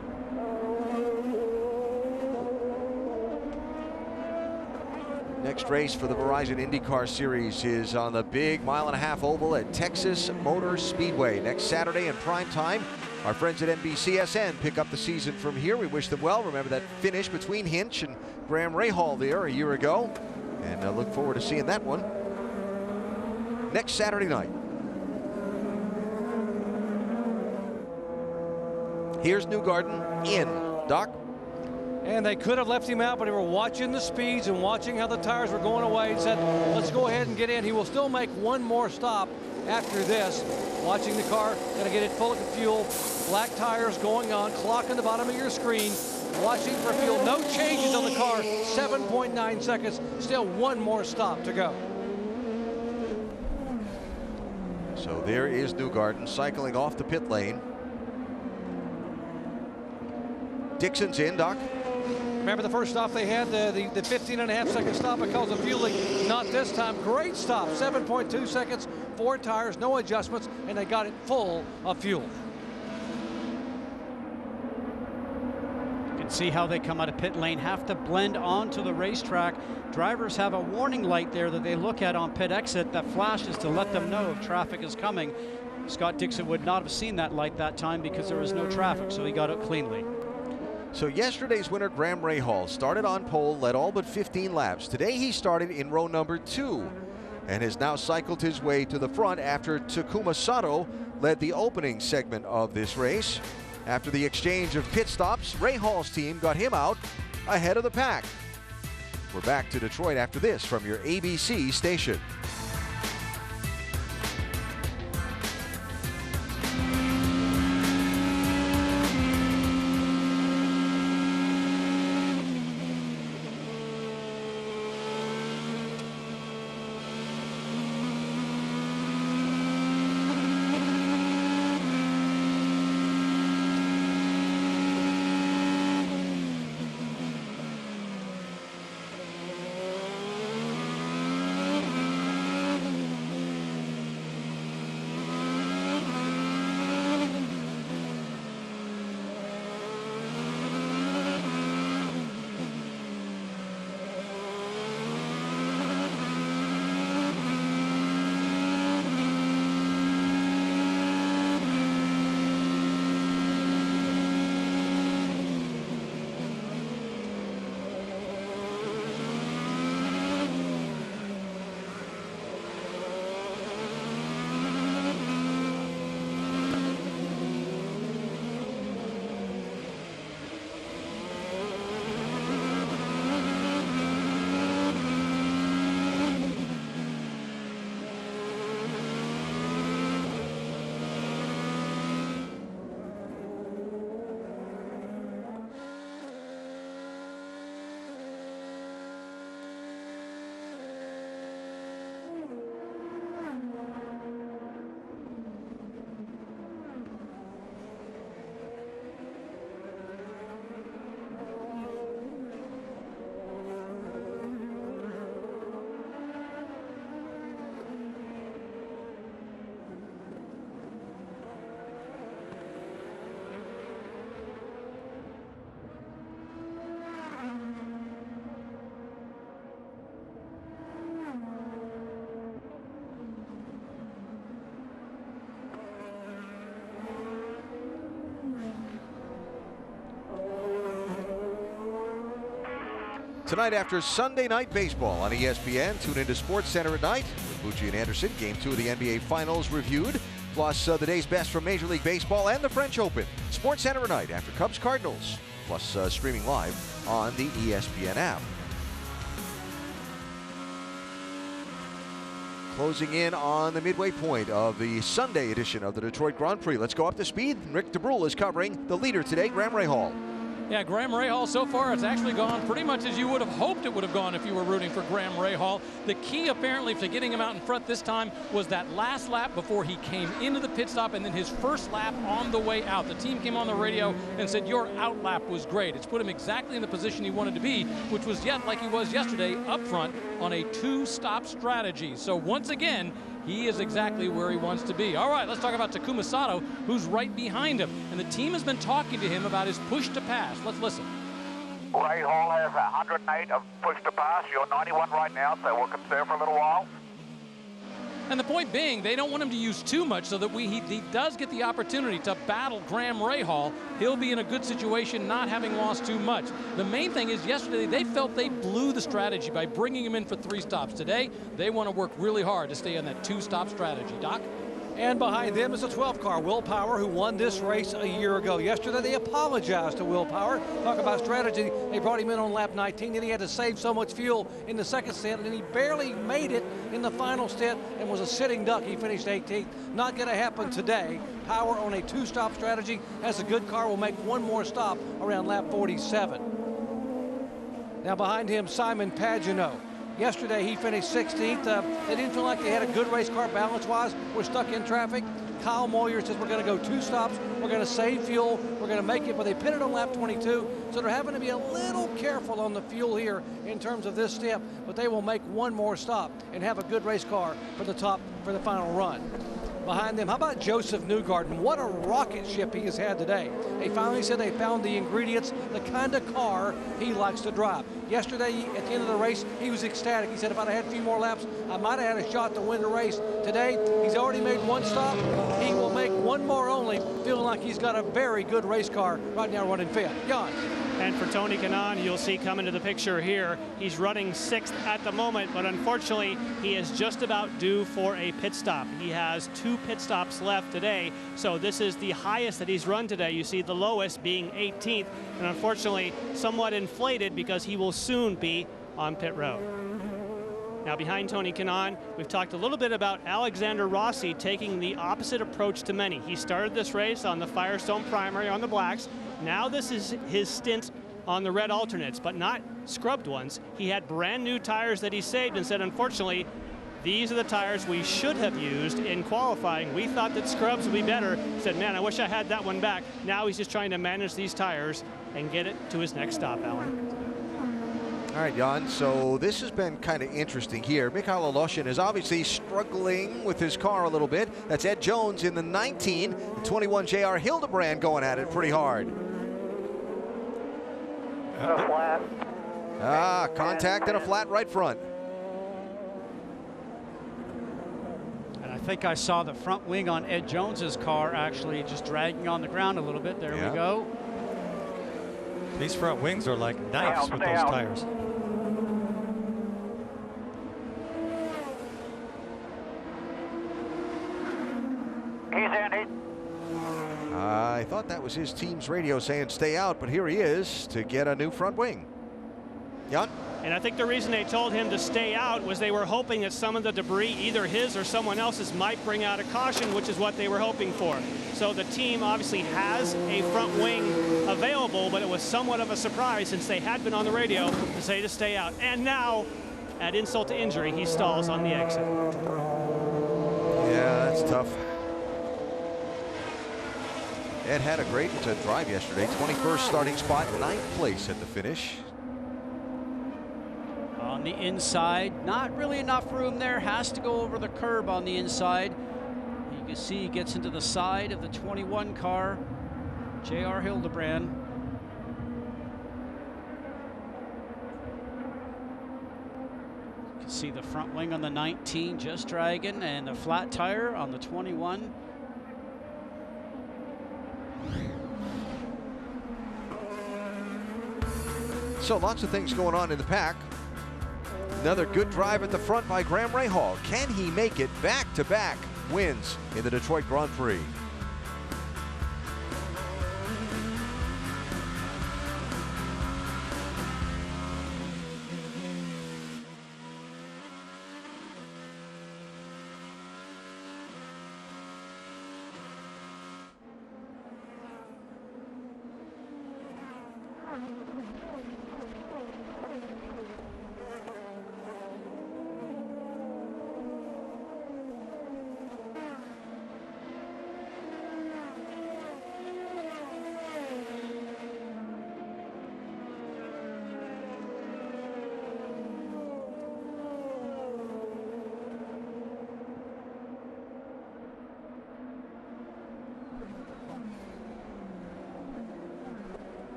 Next race for the Verizon IndyCar Series is on the big 1.5-mile oval at Texas Motor Speedway next Saturday in prime time. Our friends at NBCSN pick up the season from here. We wish them well. Remember that finish between Hinch and Graham Rahal there a year ago, and I look forward to seeing that one next Saturday night. Here's Newgarden in. Doc? And they could have left him out, but they were watching the speeds and watching how the tires were going away and said, let's go ahead and get in. He will still make 1 more stop after this. Watching the car, gonna get it full of fuel. Black tires going on, clock on the bottom of your screen. Watching for fuel, no changes on the car, 7.9 seconds. Still 1 more stop to go. So there is Newgarden cycling off the pit lane. Dixon's in, Doc. Remember the first stop they had, the 15.5-second stop because of fueling. Not this time. Great stop, 7.2 seconds, 4 tires, no adjustments, and they got it full of fuel. You can see how they come out of pit lane, have to blend onto the racetrack. Drivers have a warning light there that they look at on pit exit that flashes to let them know if traffic is coming. Scott Dixon would not have seen that light that time because there was no traffic, so he got it cleanly. So yesterday's winner, Graham Rahal, started on pole, led all but 15 laps. Today he started in row number 2 and has now cycled his way to the front after Takuma Sato led the opening segment of this race. After the exchange of pit stops, Rahal's team got him out ahead of the pack. We're back to Detroit after this from your ABC station. Tonight after Sunday Night Baseball on ESPN, tune into Sports Center at night with Bucci and Anderson. Game 2 of the NBA Finals reviewed, plus the day's best from Major League Baseball and the French Open. Sports Center at night after Cubs Cardinals, plus streaming live on the ESPN app. Closing in on the midway point of the Sunday edition of the Detroit Grand Prix. Let's go up to speed. Rick DeBrule is covering the leader today, Graham Rahal. Yeah, Graham Rahal, so far it's actually gone pretty much as you would have hoped it would have gone if you were rooting for Graham Rahal. The key apparently to getting him out in front this time was that last lap before he came into the pit stop and then his first lap on the way out. The team came on the radio and said your out lap was great. It's put him exactly in the position he wanted to be, which was yet like he was yesterday up front on a two-stop strategy. So once again, he is exactly where he wants to be. All right, let's talk about Takuma Sato, who's right behind him. And the team has been talking to him about his push to pass. Let's listen. Rahal has 108 of push to pass. You're 91 right now, so we'll conserve for a little while. And the point being, they don't want him to use too much so that he does get the opportunity to battle Graham Rahal. He'll be in a good situation not having lost too much. The main thing is yesterday they felt they blew the strategy by bringing him in for 3 stops. Today, they want to work really hard to stay on that 2-stop strategy. Doc? And behind them is a 12 car, Will Power, who won this race a year ago. Yesterday, they apologized to Will Power. Talk about strategy. They brought him in on lap 19, and he had to save so much fuel in the second stint, and he barely made it in the final stint and was a sitting duck. He finished 18th. Not going to happen today. Power on a 2-stop strategy has a good car, will make one more stop around lap 47. Now behind him, Simon Pagenaud. Yesterday, he finished 16th. They didn't feel like they had a good race car balance-wise. We're stuck in traffic. Kyle Moyer says we're going to go 2 stops. We're going to save fuel. We're going to make it, but they pitted on lap 22, so they're having to be a little careful on the fuel here in terms of this step, but they will make one more stop and have a good race car for the final run. Behind them, how about Joseph Newgarden? What a rocket ship he has had today. They finally said they found the ingredients, the kind of car he likes to drive. Yesterday, at the end of the race, he was ecstatic. He said, if I'd had a few more laps, I might have had a shot to win the race. Today, he's already made 1 stop. He will make 1 more only, feeling like he's got a very good race car right now running 5th. Jan. And for Tony Kanaan, you'll see come into the picture here, he's running 6th at the moment, but unfortunately, he is just about due for a pit stop. He has 2 pit stops left today, so this is the highest that he's run today. You see the lowest being 18th, and unfortunately, somewhat inflated because he will soon be on pit road. Now behind Tony Kanaan, we've talked a little bit about Alexander Rossi taking the opposite approach to many. He started this race on the Firestone primary on the blacks. Now this is his stint on the red alternates, but not scrubbed ones. He had brand new tires that he saved and said, unfortunately, these are the tires we should have used in qualifying. We thought that scrubs would be better. He said, man, I wish I had that one back. Now he's just trying to manage these tires and get it to his next stop, Alan. All right, Jan, so this has been kind of interesting here. Mikhail Aloshin is obviously struggling with his car a little bit. That's Ed Jones in the 19. The 21 J.R. Hildebrand going at it pretty hard. Flat. Contact and a flat right front. And I think I saw the front wing on Ed Jones's car actually just dragging on the ground a little bit. There we go. These front wings are like knives with those tires. He's Andy. I thought that was his team's radio saying stay out, but here he is to get a new front wing. Jan? And I think the reason they told him to stay out was they were hoping that some of the debris, either his or someone else's, might bring out a caution, which is what they were hoping for. So the team obviously has a front wing available, but it was somewhat of a surprise since they had been on the radio to say to stay out. And now, at insult to injury, he stalls on the exit. Yeah, that's tough. Ed had a great drive yesterday. 21st starting spot, 9th place at the finish. On the inside, not really enough room there. Has to go over the curb on the inside. You can see he gets into the side of the 21 car, J.R. Hildebrand. You can see the front wing on the 19 just dragging, and the flat tire on the 21. So lots of things going on in the pack. Another good drive at the front by Graham Rahal. Can he make it back-to-back wins in the Detroit Grand Prix?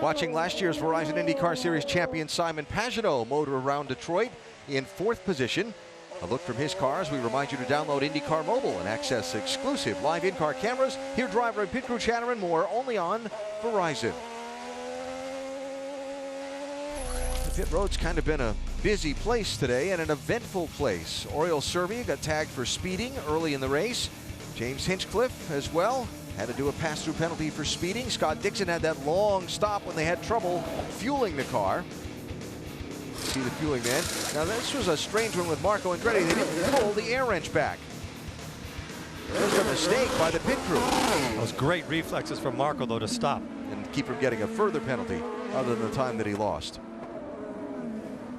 Watching last year's Verizon IndyCar Series champion Simon Pagenaud motor around Detroit in 4th position. A look from his car as we remind you to download IndyCar Mobile and access exclusive live in-car cameras, hear driver and pit crew chatter and more only on Verizon. The pit road's kind of been a busy place today and an eventful place. Oriol Servia got tagged for speeding early in the race. James Hinchcliffe as well had to do a pass-through penalty for speeding. Scott Dixon had that long stop when they had trouble fueling the car. See the fueling man. Now this was a strange one with Marco Andretti. They didn't pull the air wrench back. It was a mistake by the pit crew. Those great reflexes from Marco, though, to stop. And keep from getting a further penalty other than the time that he lost.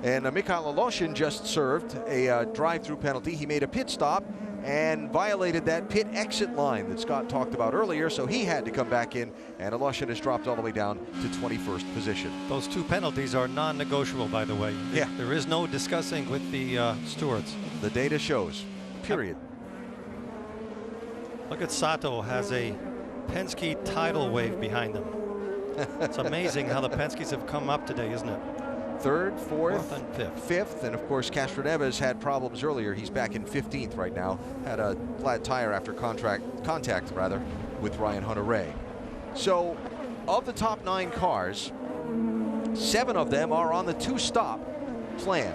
And Mikhail Aloshin just served a drive-through penalty. He made a pit stop and violated that pit exit line that Scott talked about earlier, so he had to come back in, and Aloshin has dropped all the way down to 21st position. Those 2 penalties are non-negotiable, by the way. Yeah. There is no discussing with the stewards. The data shows, period. Look at Sato, has a Penske tidal wave behind them. It's amazing how the Penskes have come up today, isn't it? 3rd, 4th, and 5th. 5th, and of course Castroneves had problems earlier. He's back in 15th right now. Had a flat tire after contact with Ryan Hunter-Reay. So of the top 9 cars, 7 of them are on the 2-stop plan.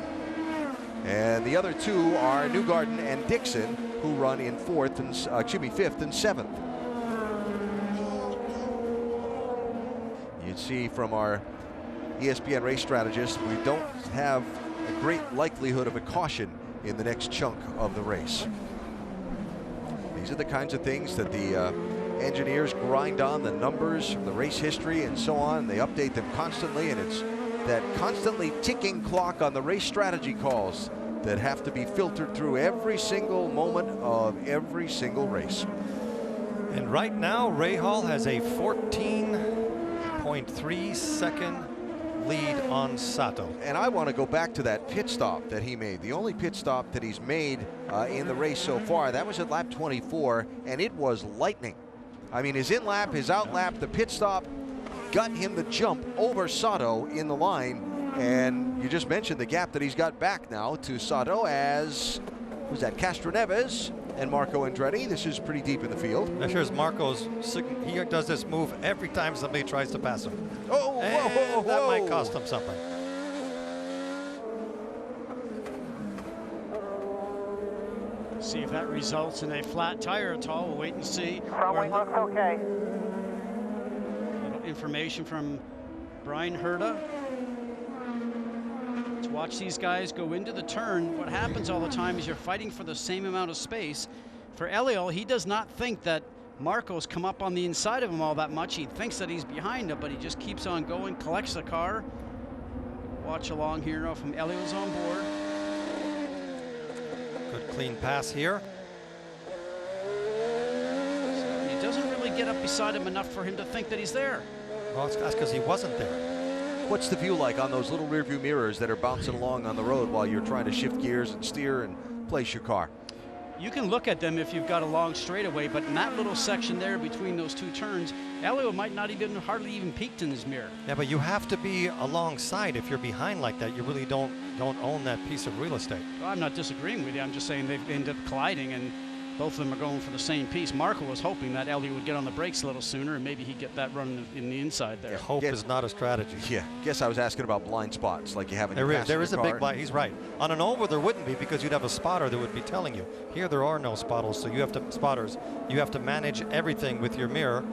And the other 2 are Newgarden and Dixon, who run in 5th and 7th. You'd see from our ESPN race strategist, we don't have a great likelihood of a caution in the next chunk of the race. These are the kinds of things that the engineers grind on, the numbers from the race history and so on. They update them constantly, and it's that constantly ticking clock on the race strategy calls that have to be filtered through every single moment of every single race. And right now, Rahal has a 14.3 second lead on Sato. And I want to go back to that pit stop that he made. The only pit stop that he's made in the race so far, that was at lap 24, and it was lightning. I mean, his in-lap, his out-lap, the pit stop got him the jump over Sato in the line. And you just mentioned the gap that he's got back now to Sato as, was that Castroneves and Marco Andretti. This is pretty deep in the field. Now here's Marco's, he does this move every time somebody tries to pass him. Oh, and whoa, whoa, that whoa. might cost him something. See if that results in a flat tire at all. We'll wait and see. Front wing looks okay. Little information from Brian Herta. Let's watch these guys go into the turn. What happens all the time is you're fighting for the same amount of space. For Eliel, he does not think that Marco's come up on the inside of him all that much. He thinks that he's behind him, but he just keeps on going, collects the car. Watch along here now from Eliel's on board. Good clean pass here. He doesn't really get up beside him enough for him to think that he's there. Well, that's because he wasn't there. What's the view like on those little rear view mirrors that are bouncing along on the road while you're trying to shift gears and steer and place your car? You can look at them if you've got a long straightaway, but in that little section there between those two turns, Elio might not even hardly even peeked in his mirror. Yeah, but you have to be alongside. If you're behind like that, you really don't own that piece of real estate. Well, I'm not disagreeing with you. I'm just saying they've ended up colliding, and both of them are going for the same piece. Marco was hoping that Elio would get on the brakes a little sooner, and maybe he'd get that run in the inside there. Yeah, hope is not a strategy. Yeah, guess I was asking about blind spots like you have in your There is a car. big blind. He's right. On an oval, there wouldn't be because you'd have a spotter that would be telling you. Here, there are no spotters, so you have to You have to manage everything with your mirror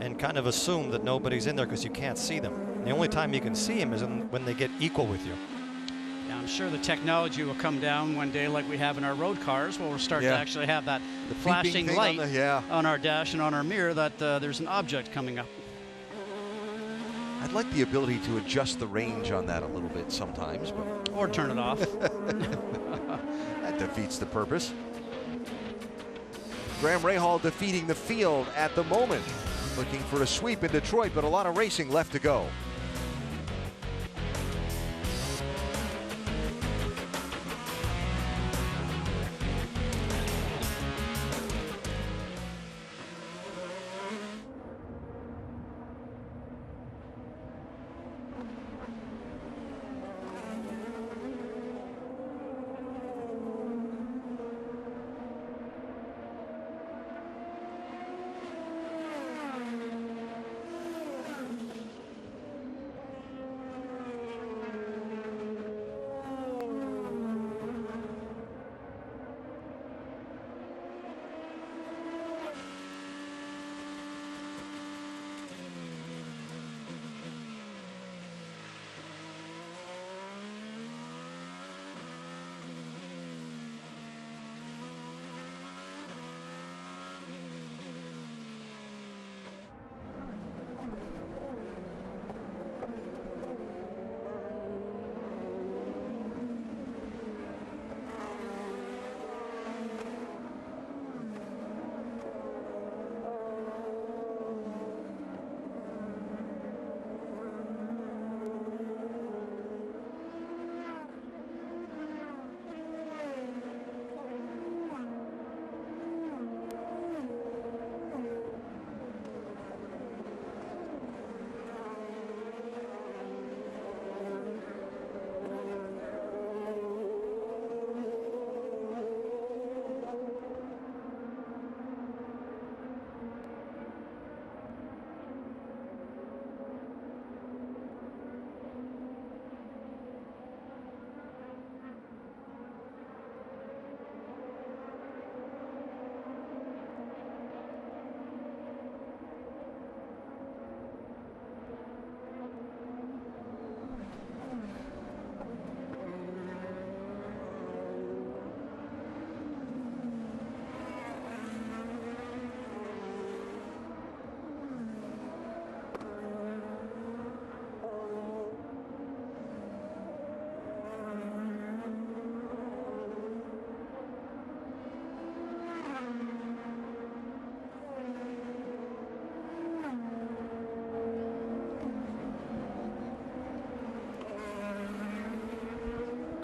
and kind of assume that nobody's in there because you can't see them. The only time you can see them is when they get equal with you. Yeah, I'm sure the technology will come down one day like we have in our road cars, where we'll start to actually have that flashing light on our dash and on our mirror that there's an object coming up. I'd like the ability to adjust the range on that a little bit sometimes, but or turn it off. That defeats the purpose. Graham Rahal defeating the field at the moment. Looking for a sweep in Detroit, but a lot of racing left to go.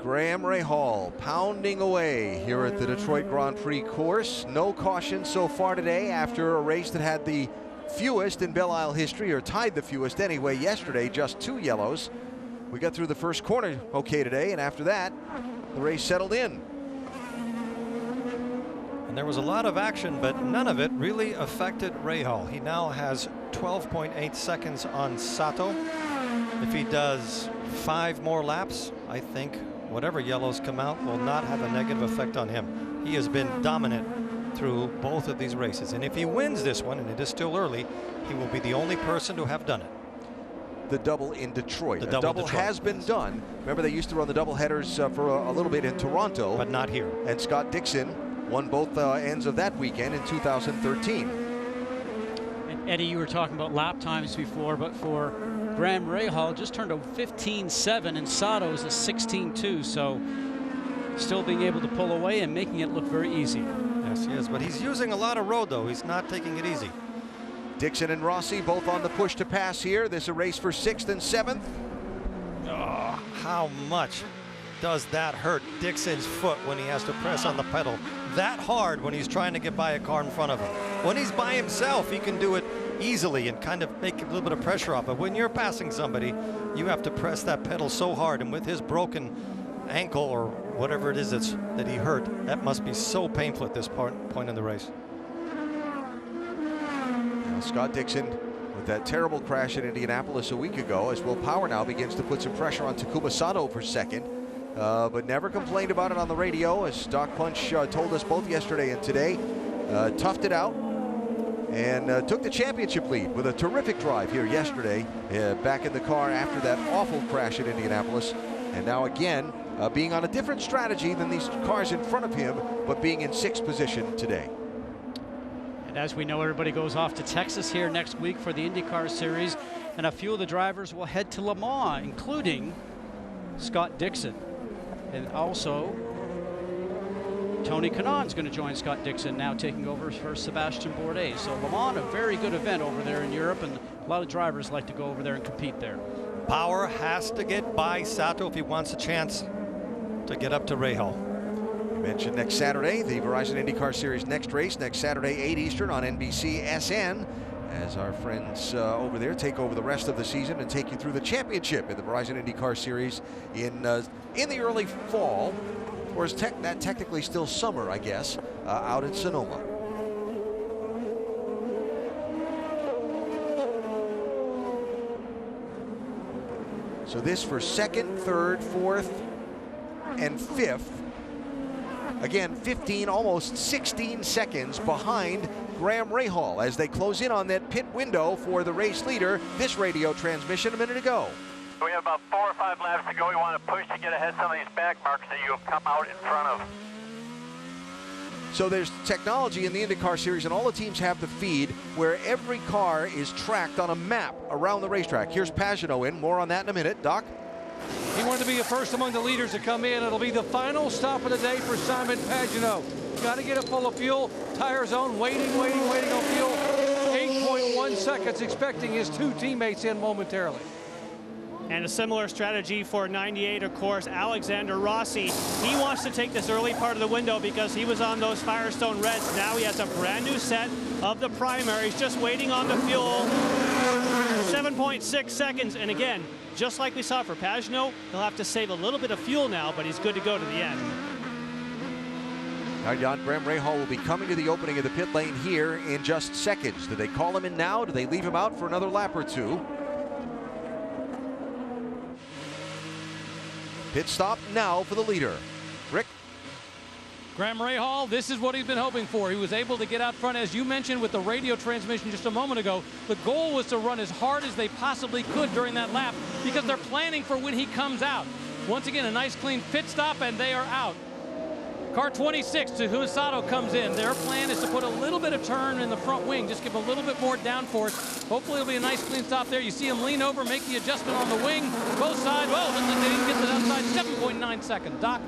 Graham Rahal pounding away here at the Detroit Grand Prix course. No caution so far today after a race that had the fewest in Belle Isle history, or tied the fewest anyway yesterday, just 2 yellows. We got through the first corner okay today, and after that, the race settled in. And there was a lot of action, but none of it really affected Rahal. He now has 12.8 seconds on Sato. If he does 5 more laps, I think whatever yellows come out will not have a negative effect on him. He has been dominant through both of these races. And if he wins this one, and it is still early, he will be the only person to have done it. The double in Detroit. The double has been done. Remember, they used to run the double headers for a little bit in Toronto. But not here. And Scott Dixon won both ends of that weekend in 2013. And Eddie, you were talking about lap times before, but for Graham Rahal just turned a 15.7 and Sato's a 16.2, so still being able to pull away and making it look very easy. Yes, he is, but he's using a lot of road, though. He's not taking it easy. Dixon and Rossi both on the push to pass here. This is a race for 6th and 7th. Oh, how much does that hurt Dixon's foot when he has to press on the pedal that hard when he's trying to get by a car in front of him? When he's by himself, he can do it easily and kind of make a little bit of pressure off. But when you're passing somebody, you have to press that pedal so hard. And with his broken ankle or whatever it is that he hurt, that must be so painful at this point in the race. Now, Scott Dixon with that terrible crash at Indianapolis a week ago, as Will Power now begins to put some pressure on Takuma Sato for second. But never complained about it on the radio, as Doc Punch told us both yesterday and today. Toughed it out and took the championship lead with a terrific drive here yesterday, back in the car after that awful crash at Indianapolis. And now again, being on a different strategy than these cars in front of him, but being in 6th position today. And as we know, everybody goes off to Texas here next week for the IndyCar Series, and a few of the drivers will head to Le Mans, including Scott Dixon. And also, Tony Kanaan's going to join Scott Dixon, now taking over for Sebastian Bourdais. So Le Mans, a very good event over there in Europe, and a lot of drivers like to go over there and compete there. Power has to get by Sato if he wants a chance to get up to Rahal. Mentioned next Saturday, the Verizon IndyCar Series next race, next Saturday, 8 Eastern on NBC SN, as our friends over there take over the rest of the season and take you through the championship in the Verizon IndyCar Series in the early fall, or is that technically still summer, I guess, out in Sonoma. So this for 2nd, 3rd, 4th, and 5th. Again, 15, almost 16 seconds behind Graham Rahal as they close in on that pit window for the race leader. This radio transmission a minute ago. We have about 4 or 5 laps to go. We want to push to get ahead of some of these back marks that you have come out in front of. So there's technology in the IndyCar Series, and all the teams have the feed where every car is tracked on a map around the racetrack. Here's Pagenaud in. More on that in a minute. Doc? He wanted to be the first among the leaders to come in. It'll be the final stop of the day for Simon Pagenaud. Got to get it full of fuel. Tire zone, waiting on fuel. 8.1 seconds, expecting his 2 teammates in momentarily. And a similar strategy for 98, of course, Alexander Rossi. He wants to take this early part of the window because he was on those Firestone Reds. Now he has a brand new set of the primaries, just waiting on the fuel. 7.6 seconds, and again, just like we saw for Pagenaud, he'll have to save a little bit of fuel now, but he's good to go to the end. All right, John, Graham Rahal will be coming to the opening of the pit lane here in just seconds. Do they call him in now? Do they leave him out for another lap or two? Pit stop now for the leader. Rick? Graham Rahal, this is what he's been hoping for. He was able to get out front, as you mentioned with the radio transmission just a moment ago. The goal was to run as hard as they possibly could during that lap because they're planning for when he comes out. Once again, a nice clean pit stop, and they are out. Car 26, Takuma Sato comes in. Their plan is to put a little bit of turn in the front wing, just give a little bit more downforce. Hopefully it'll be a nice clean stop there. You see him lean over, make the adjustment on the wing, both sides. Well, they didn't get to the outside, 7.9 seconds. Doc?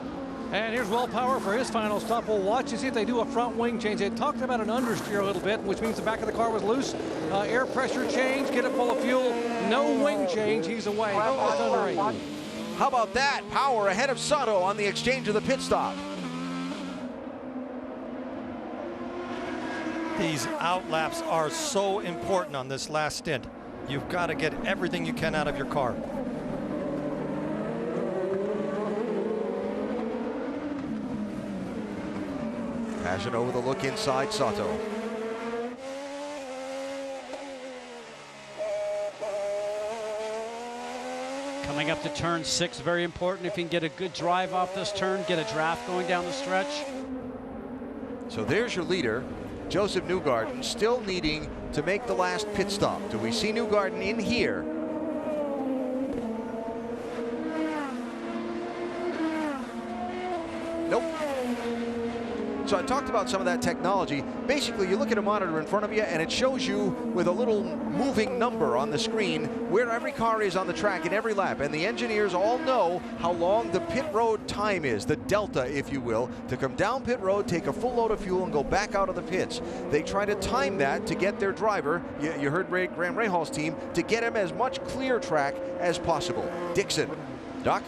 And here's Will Power for his final stop. We'll watch and see if they do a front wing change. They talked about an understeer a little bit, which means the back of the car was loose. Air pressure change, get it full of fuel. No wing change, he's away. Just under 8. How about that? Power ahead of Sato on the exchange of the pit stop. These out laps are so important on this last stint. You've got to get everything you can out of your car. Pagenaud with a look inside Sato. Coming up to turn 6, very important. If you can get a good drive off this turn, get a draft going down the stretch. So there's your leader, Joseph Newgarden, still needing to make the last pit stop. Do we see Newgarden in here? Nope. So I talked about some of that technology. Basically, you look at a monitor in front of you and it shows you with a little moving number on the screen where every car is on the track in every lap. And the engineers all know how long the pit road time is, the delta, if you will, to come down pit road, take a full load of fuel and go back out of the pits. They try to time that to get their driver, you heard Graham Rahal's team, to get him as much clear track as possible. Dixon. Doc?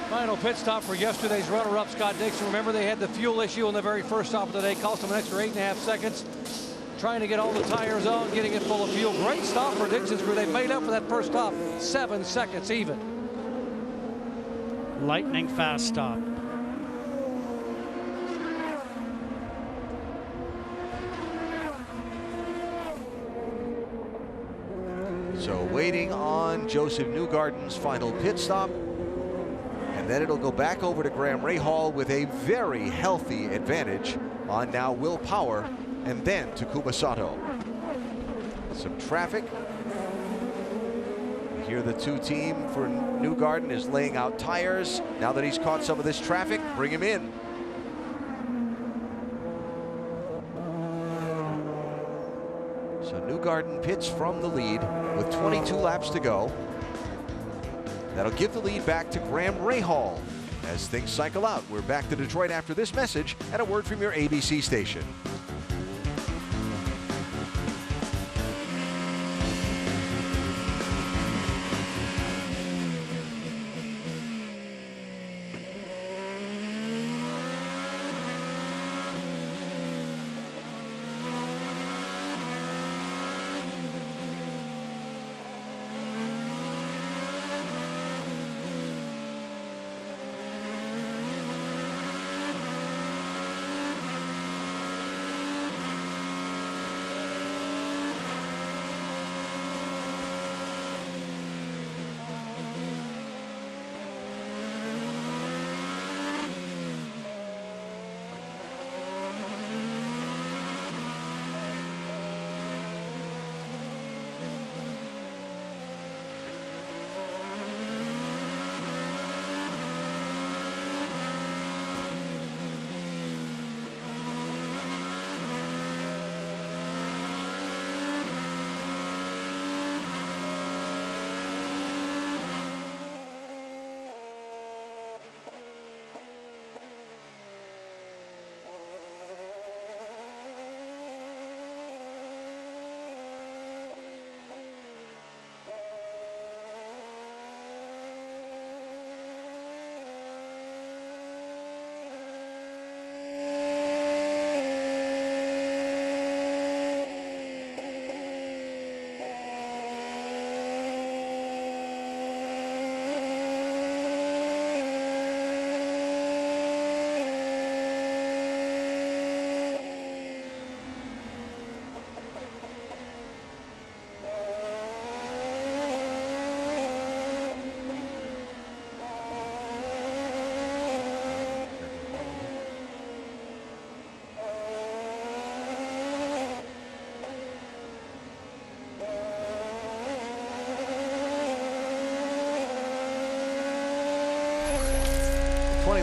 Final pit stop for yesterday's runner-up, Scott Dixon. Remember, they had the fuel issue on the very first stop of the day. Cost them an extra 8.5 seconds. Trying to get all the tires on, getting it full of fuel. Great stop for Dixon's crew. They made up for that first stop, 7 seconds even. Lightning fast stop. So waiting on Joseph Newgarden's final pit stop. And then it'll go back over to Graham Rahal with a very healthy advantage on now Will Power and then Takuma Sato. Some traffic. Here the 2 team for Newgarden is laying out tires. Now that he's caught some of this traffic, bring him in. So Newgarden pits from the lead with 22 laps to go. That'll give the lead back to Graham Rahal. As things cycle out, we're back to Detroit after this message and a word from your ABC station.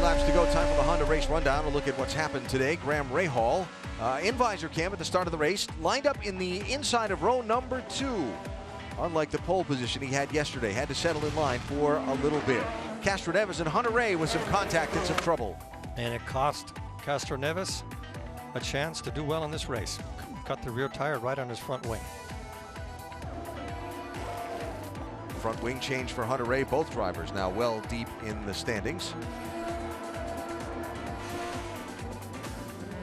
Laps to go. Time for the Honda race rundown. We'll look at what's happened today. Graham Rahal in visor cam at the start of the race, lined up in the inside of row number 2. Unlike the pole position he had yesterday, had to settle in line for a little bit. Castroneves and Hunter Ray with some contact and some trouble. And it cost Castroneves a chance to do well in this race. Cut the rear tire right on his front wing. Front wing change for Hunter Ray. Both drivers now well deep in the standings.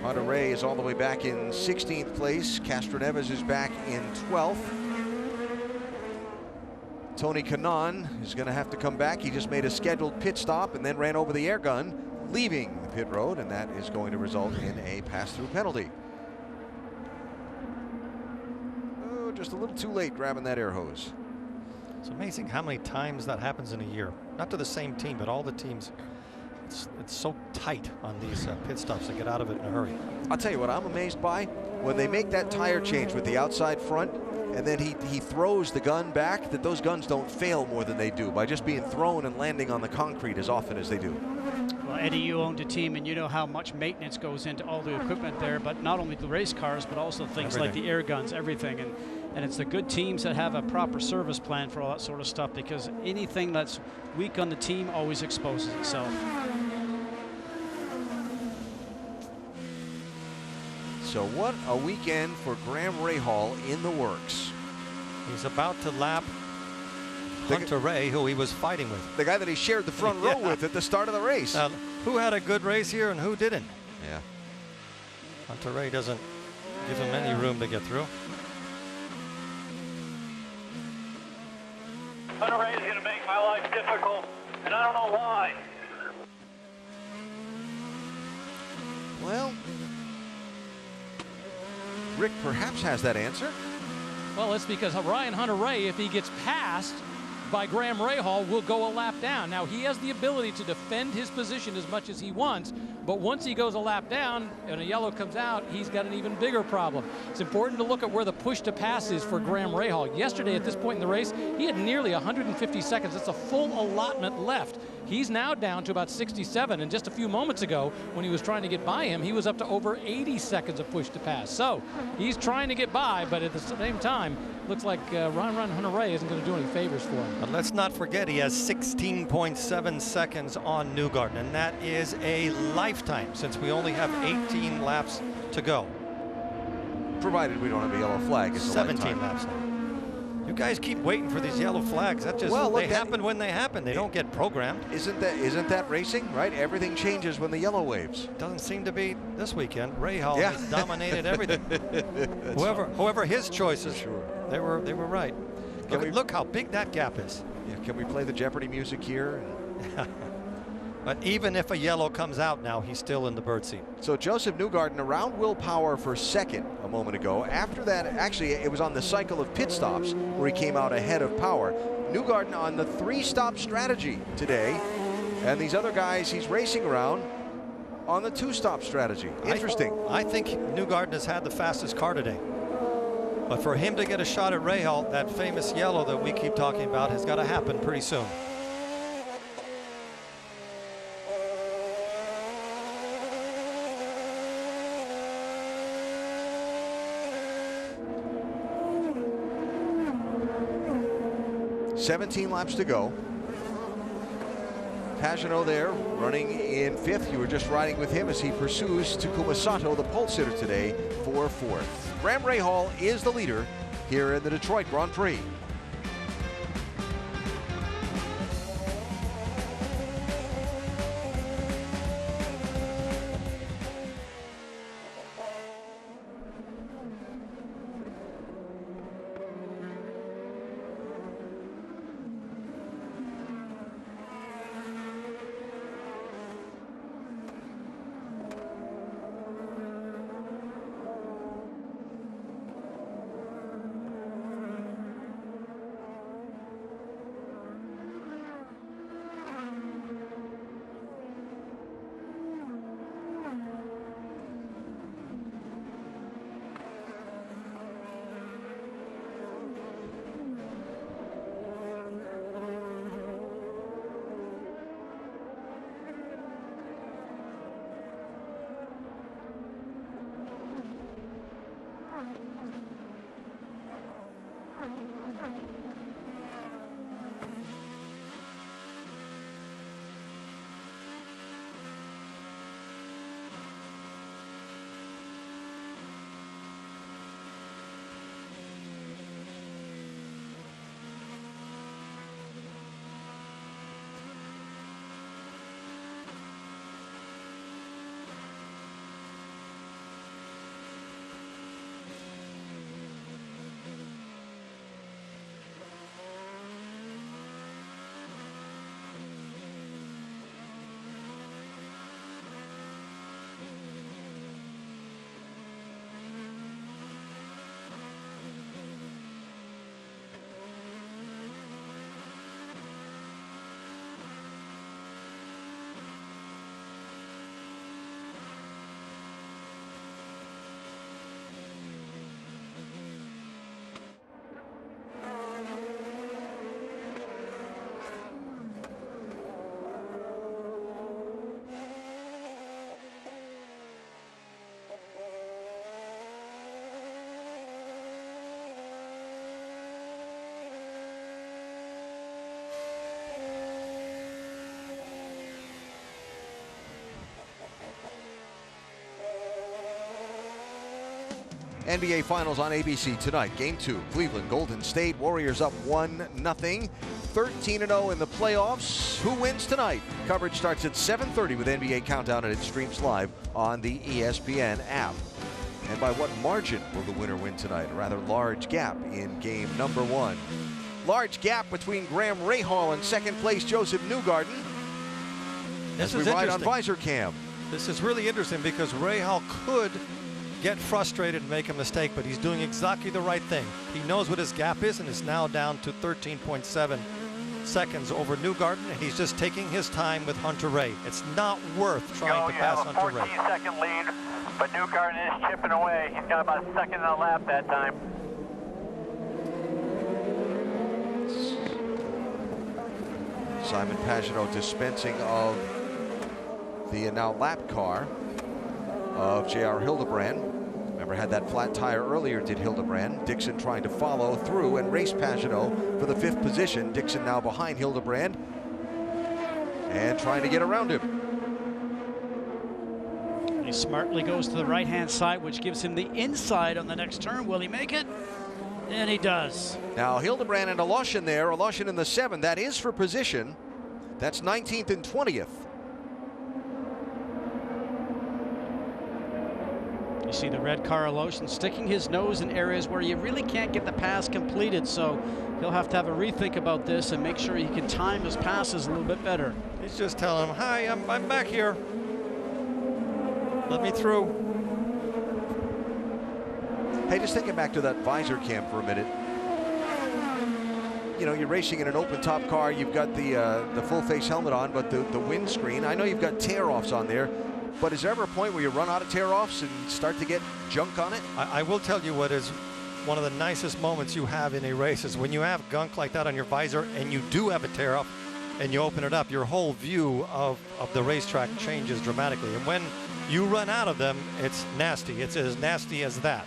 Hunter Ray is all the way back in 16th place. Castroneves is back in 12th. Tony Kanaan is going to have to come back. He just made a scheduled pit stop and then ran over the air gun, leaving the pit road, and that is going to result in a pass-through penalty. Oh, just a little too late grabbing that air hose. It's amazing how many times that happens in a year. Not to the same team, but all the teams. It's so tight on these pit stops to get out of it in a hurry. I'll tell you what I'm amazed by. When they make that tire change with the outside front, and then he throws the gun back, that those guns don't fail more than they do by just being thrown and landing on the concrete as often as they do. Well, Eddie, you owned a team, and you know how much maintenance goes into all the equipment there, but not only the race cars, but also things like the air guns, everything. And it's the good teams that have a proper service plan for all that sort of stuff, because anything that's weak on the team always exposes itself. So what a weekend for Graham Rahal in the works. He's about to lap Hunter Ray, who he was fighting with. The guy that he shared the front row with at the start of the race. Who had a good race here and who didn't? Yeah. Hunter Ray doesn't give him any room to get through. Hunter Ray is going to make my life difficult, and I don't know why. Well, Rick perhaps has that answer. Well, it's because Ryan Hunter-Ray, if he gets passed by Graham Rahal, will go a lap down. Now, he has the ability to defend his position as much as he wants, but once he goes a lap down and a yellow comes out, he's got an even bigger problem. It's important to look at where the push to pass is for Graham Rahal. Yesterday, at this point in the race, he had nearly 150 seconds. That's a full allotment left. He's now down to about 67, and just a few moments ago, when he was trying to get by him, he was up to over 80 seconds of push to pass. So he's trying to get by, but at the same time, looks like Ryan Hunter-Ray isn't going to do any favors for him. But let's not forget he has 16.7 seconds on Newgarden, and that is a lifetime since we only have 18 laps to go. Provided we don't have a yellow flag. It's 17 laps now. You guys keep waiting for these yellow flags. That just they happen when they happen. They don't get programmed. Isn't that racing, right? Everything changes when the yellow waves. Doesn't seem to be this weekend. Rahal has dominated everything. whoever his choices, they were right. Look how big that gap is. Yeah, can we play the Jeopardy music here? But even if a yellow comes out now, he's still in the bird seat. So Joseph Newgarden around Will Power for second a moment ago. After that, actually, it was on the cycle of pit stops where he came out ahead of Power. Newgarden on the 3-stop strategy today. And these other guys he's racing around on the 2-stop strategy. Interesting. I think Newgarden has had the fastest car today. But for him to get a shot at Rahal, that famous yellow that we keep talking about has got to happen pretty soon. $17 laps to go. Pagenaud there running in 5th. You were just riding with him as he pursues Takuma Sato, the pole sitter today, for 4th. Graham Rahal is the leader here in the Detroit Grand Prix. NBA Finals on ABC tonight. Game 2, Cleveland, Golden State. Warriors up 1-0. 13-0 in the playoffs. Who wins tonight? Coverage starts at 7:30 with NBA Countdown, and it streams live on the ESPN app. And by what margin will the winner win tonight? A rather large gap in game number 1. Large gap between Graham Rahal and second place Joseph Newgarden. As we ride on Visor Cam. This is really interesting because Rahal could get frustrated and make a mistake, but he's doing exactly the right thing. He knows what his gap is and is now down to 13.7 seconds over Newgarden, and he's just taking his time with Hunter Ray. It's not worth trying to pass Hunter Ray. 14-second lead, but Newgarden is chipping away. He's got about a second and a lap that time. Simon Pagenaud dispensing of the now lap car of J.R. Hildebrand. Remember, had that flat tire earlier, did Hildebrand. Dixon trying to follow through and race Pagenaud for the 5th position. Dixon now behind Hildebrand and trying to get around him. He smartly goes to the right-hand side, which gives him the inside on the next turn. Will he make it? And he does. Now Hildebrand and Aloshin there. Aloshin in the 7. That is for position. That's 19th and 20th. You see the red car Aloshin sticking his nose in areas where you really can't get the pass completed, so he'll have to have a rethink about this and make sure he can time his passes a little bit better. He's just telling him, hi, I'm back here. Let me through. Hey, just thinking back to that visor cam for a minute. You know, you're racing in an open top car. You've got the full face helmet on, but the windscreen, I know you've got tear-offs on there. But is there ever a point where you run out of tear-offs and start to get junk on it? I will tell you what is one of the nicest moments you have in a race is when you have gunk like that on your visor and you do have a tear-off and you open it up, your whole view of the racetrack changes dramatically. And when you run out of them, it's nasty. It's as nasty as that.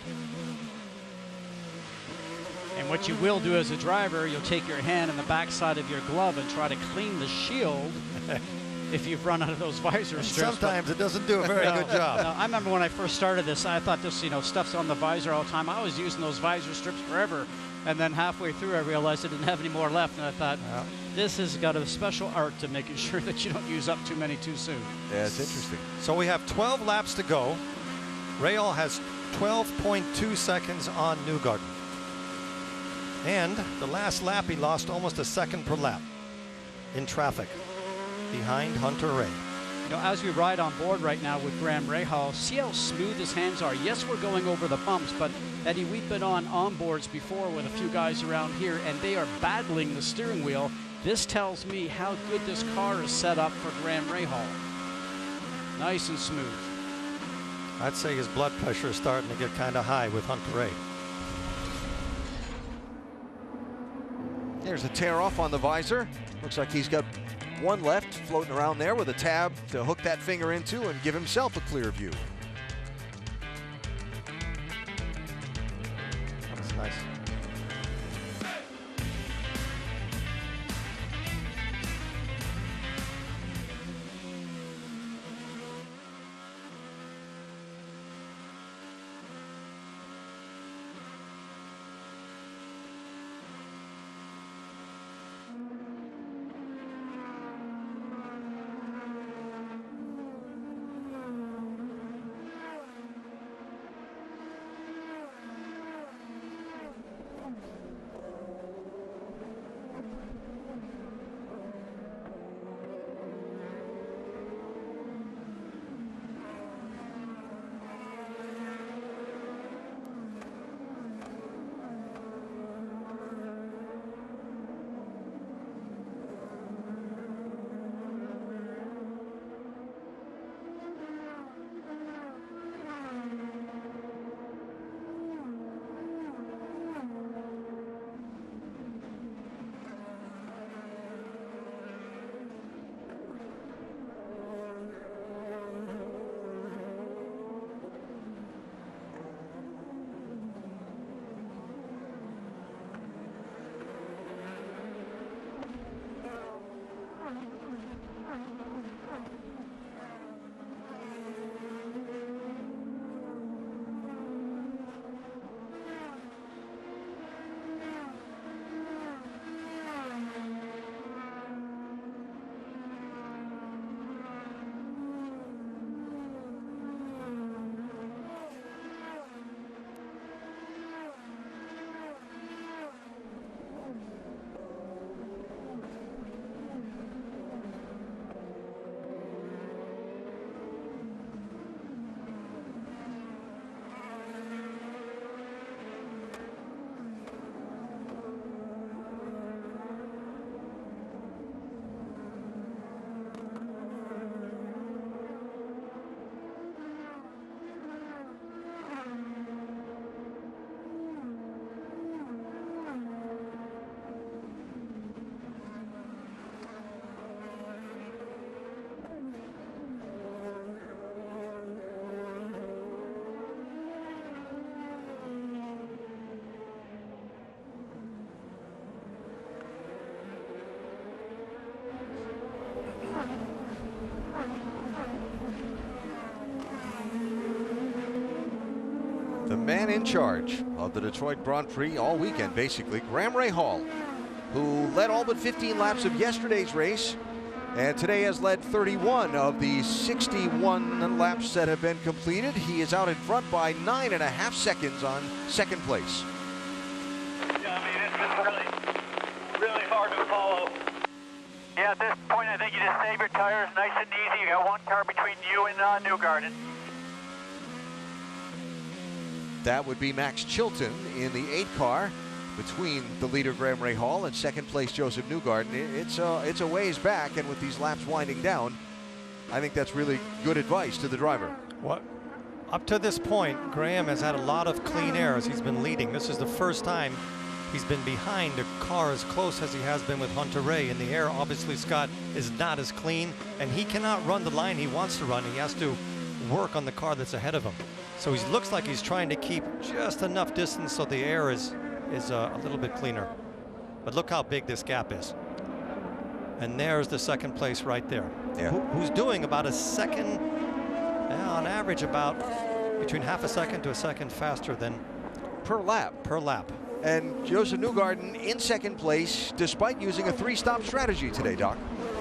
And what you will do as a driver, you'll take your hand in the backside of your glove and try to clean the shield if you've run out of those visor strips. Sometimes it doesn't do a very good job. No, I remember when I first started this, I thought this, stuff's on the visor all the time. I was using those visor strips forever. And then halfway through, I realized I didn't have any more left. And I thought, this has got a special art to making sure that you don't use up too many too soon. Yeah, it's interesting. So we have 12 laps to go. Rahal has 12.2 seconds on Newgarden. And the last lap, he lost almost a second per lap in traffic behind Hunter Ray. As we ride on board right now with Graham Rahal, see how smooth his hands are. Yes, we're going over the bumps, but Eddie, we've been on onboards before with a few guys around here, and they are battling the steering wheel. This tells me how good this car is set up for Graham Rahal. Nice and smooth. I'd say his blood pressure is starting to get kind of high with Hunter Ray. There's a tear off on the visor. Looks like he's got one left floating around there with a tab to hook that finger into and give himself a clear view. That's nice. man in charge of the Detroit Grand Prix all weekend, basically, Graham Rahal, who led all but 15 laps of yesterday's race, and today has led 31 of the 61 laps that have been completed. He is out in front by 9.5 seconds on second place. Yeah, I mean, it's been really hard to follow. Yeah, at this point, I think you just save your tires nice and easy. You got one car between you and Newgarden. That would be Max Chilton in the 8 car between the leader Graham Rahal and second place Joseph Newgarden. It's a ways back, and with these laps winding down, I think that's really good advice to the driver. What? Up to this point, Graham has had a lot of clean air as he's been leading. This is the first time he's been behind a car as close as he has been with Hunter Ray. And the air, obviously, Scott, is not as clean, and he cannot run the line he wants to run. He has to work on the car that's ahead of him. So he looks like he's trying to keep just enough distance so the air is a little bit cleaner. But look how big this gap is. And there's the second place right there. Yeah. Who's doing about a second, on average, about between half a second to a second faster than per lap. Per lap. And Joseph Newgarden in second place, despite using a 3-stop strategy today, Doc.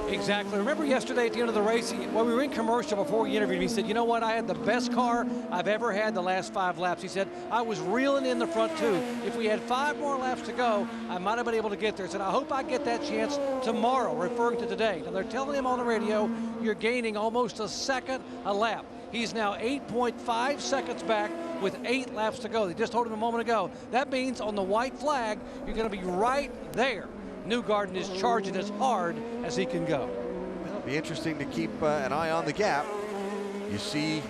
Exactly. Remember yesterday at the end of the race, when we were in commercial before he interviewed me, he said, you know what, I had the best car I've ever had the last 5 laps. He said, I was reeling in the front too. If we had 5 more laps to go, I might have been able to get there. He said, I hope I get that chance tomorrow, referring to today. Now they're telling him on the radio, you're gaining almost a second a lap. He's now 8.5 seconds back with 8 laps to go. They just told him a moment ago. That means on the white flag, you're going to be right there. Newgarden is charging as hard as he can go. It'll be interesting to keep an eye on the gap. You see,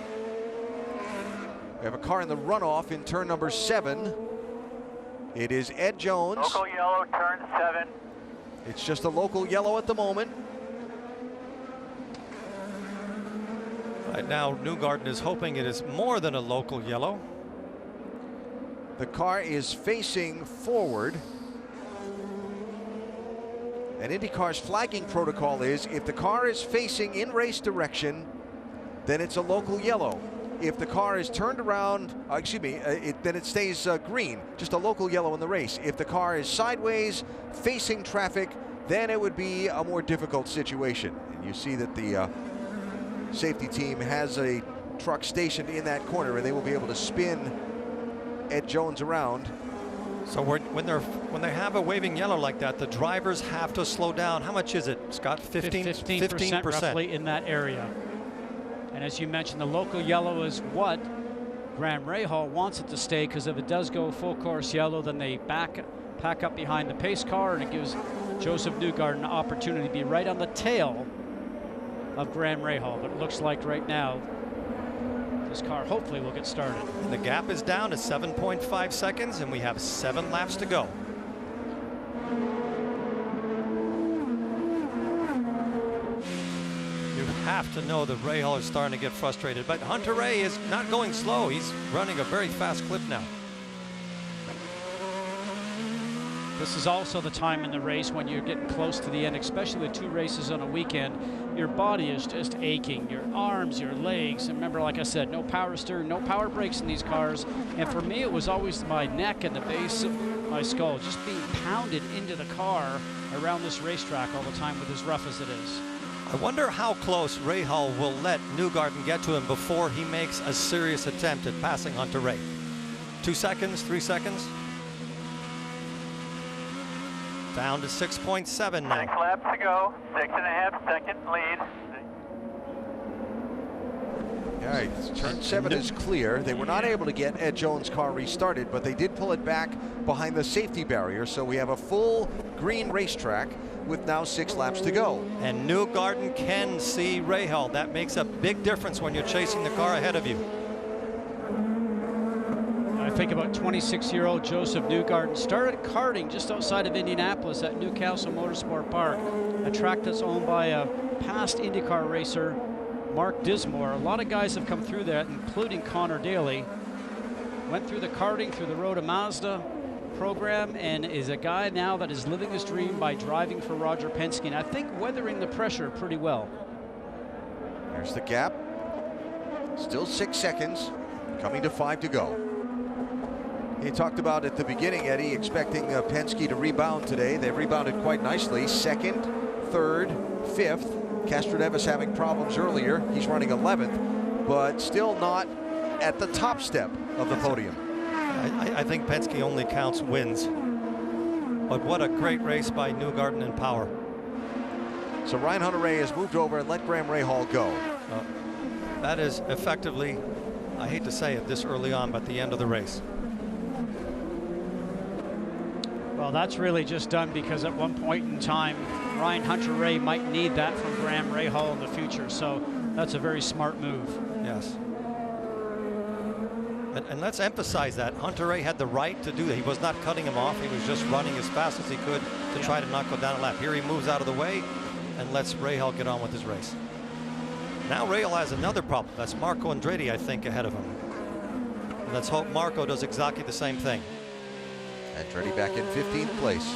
we have a car in the runoff in turn number 7. It is Ed Jones. Local yellow, turn 7. It's just a local yellow at the moment. Right now, Newgarden is hoping it is more than a local yellow. The car is facing forward. And IndyCar's flagging protocol is if the car is facing in race direction, then it's a local yellow. If the car is turned around, then it stays green, just a local yellow in the race. If the car is sideways, facing traffic, then it would be a more difficult situation. And you see that the safety team has a truck stationed in that corner, and they will be able to spin Ed Jones around. So when they have a waving yellow like that, the drivers have to slow down. How much is it, Scott? 15% roughly in that area. And as you mentioned, the local yellow is what Graham Rahal wants it to stay, because if it does go full course yellow, then they pack up behind the pace car, and it gives Joseph Newgarden an opportunity to be right on the tail of Graham Rahal. But it looks like right now this car hopefully will get started. The gap is down to 7.5 seconds, and we have 7 laps to go. You have to know that Rahal is starting to get frustrated, but Hunter Ray is not going slow. He's running a very fast clip now. This is also the time in the race when you're getting close to the end, especially with 2 races on a weekend. Your body is just aching, your arms, your legs. And remember, like I said, no power steering, no power brakes in these cars. And for me, it was always my neck and the base of my skull just being pounded into the car around this racetrack all the time with as rough as it is. I wonder how close Rahal will let Newgarden get to him before he makes a serious attempt at passing Hunter Ray. 2 seconds, 3 seconds? Down to 6.7 now. 6 laps to go, 6.5 second lead. All right, turn 7 is clear. They were not able to get Ed Jones' car restarted, but they did pull it back behind the safety barrier, so we have a full green racetrack with now 6 laps to go. And Newgarden can see Rahal. That makes a big difference when you're chasing the car ahead of you. I think about 26-year-old Joseph Newgarden started karting just outside of Indianapolis at Newcastle Motorsport Park, a track that's owned by a past IndyCar racer, Mark Dismore. A lot of guys have come through that, including Connor Daly. Went through the karting, through the Road to Mazda program, and is a guy now that is living his dream by driving for Roger Penske, and I think weathering the pressure pretty well. There's the gap. Still 6 seconds, coming to 5 to go. You talked about at the beginning, Eddie, expecting Penske to rebound today. They've rebounded quite nicely. Second, third, fifth. Castroneves having problems earlier. He's running 11th, but still not at the top step of the podium. I think Penske only counts wins. But what a great race by Newgarden and Power. So Ryan Hunter-Reay has moved over and let Graham Rahal go. That is effectively, I hate to say it this early on, but the end of the race. Well, that's really just done because at one point in time, Ryan Hunter-Reay might need that from Graham Rahal in the future. So that's a very smart move. Yes. And let's emphasize that Hunter-Reay had the right to do that. He was not cutting him off. He was just running as fast as he could to try to not go down a lap. Here he moves out of the way and lets Rahal get on with his race. Now Rahal has another problem. That's Marco Andretti, I think, ahead of him. And let's hope Marco does exactly the same thing. Andretti back in 15th place.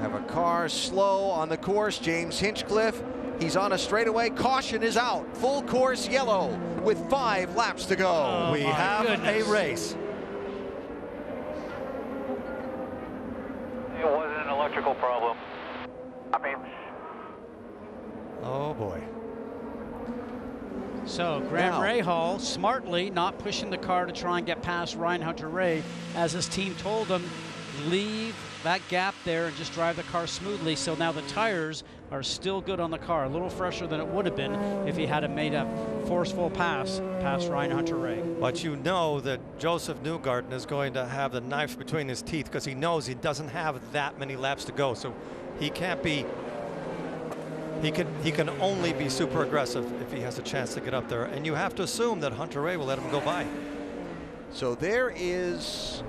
Have a car slow on the course. James Hinchcliffe. He's on a straightaway. Caution is out. Full course yellow with 5 laps to go. Oh, we have a race. It wasn't an electrical problem. I mean, oh boy. So Graham Rahal smartly not pushing the car to try and get past Ryan Hunter-Reay, as his team told him, leave that gap there and just drive the car smoothly. So now the tires are still good on the car, a little fresher than it would have been if he had made a forceful pass past Ryan Hunter-Reay. But you know that Joseph Newgarden is going to have the knife between his teeth because he knows he doesn't have that many laps to go. So he can't be, he can only be super aggressive if he has a chance to get up there. And you have to assume that Hunter-Reay will let him go by. So there is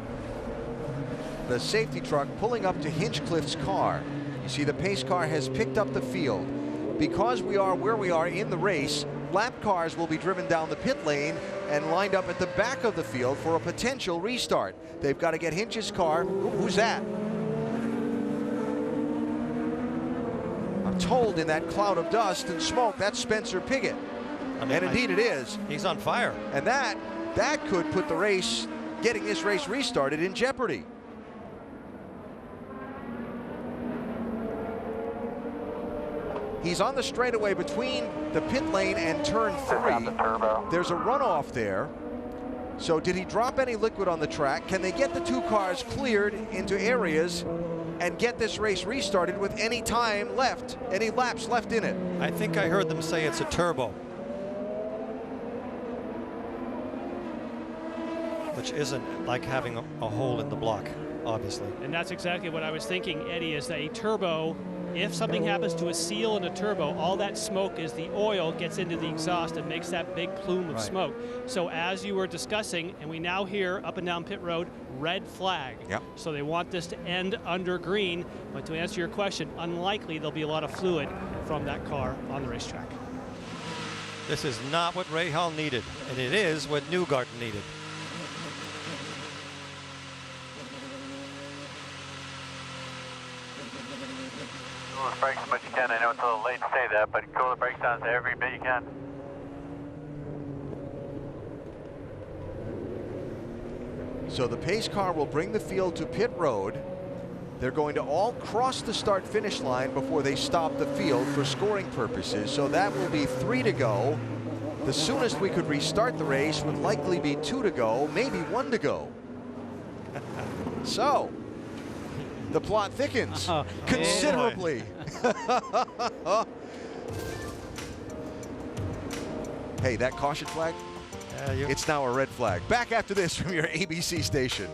the safety truck pulling up to Hinchcliffe's car. You see the pace car has picked up the field. Because we are where we are in the race, lap cars will be driven down the pit lane and lined up at the back of the field for a potential restart. They've got to get Hinch's car. Who's that? I'm told in that cloud of dust and smoke, that's Spencer Pigot. And indeed it is. He's on fire. And that could put the race, getting this race restarted, in jeopardy. He's on the straightaway between the pit lane and turn 3. There's a runoff there. So did he drop any liquid on the track? Can they get the 2 cars cleared into areas and get this race restarted with any time left, any laps left in it? I think I heard them say it's a turbo, which isn't like having a hole in the block, obviously. And that's exactly what I was thinking, Eddie, is that a turbo, if something happens to a seal in a turbo, all that smoke is the oil gets into the exhaust and makes that big plume of smoke. So as you were discussing, and we now hear up and down pit road, red flag. Yep. So they want this to end under green. But to answer your question, unlikely there'll be a lot of fluid from that car on the racetrack. This is not what Rahal needed, and it is what Newgarden needed. cool the brakes as much as you can. I know it's a little late to say that, but cool the brakes down to every bit you can. So the pace car will bring the field to pit road. They're going to all cross the start-finish line before they stop the field for scoring purposes. So that will be 3 to go. The soonest we could restart the race would likely be 2 to go, maybe 1 to go. So the plot thickens considerably. Hey, that caution flag? It's now a red flag. Back after this from your ABC station.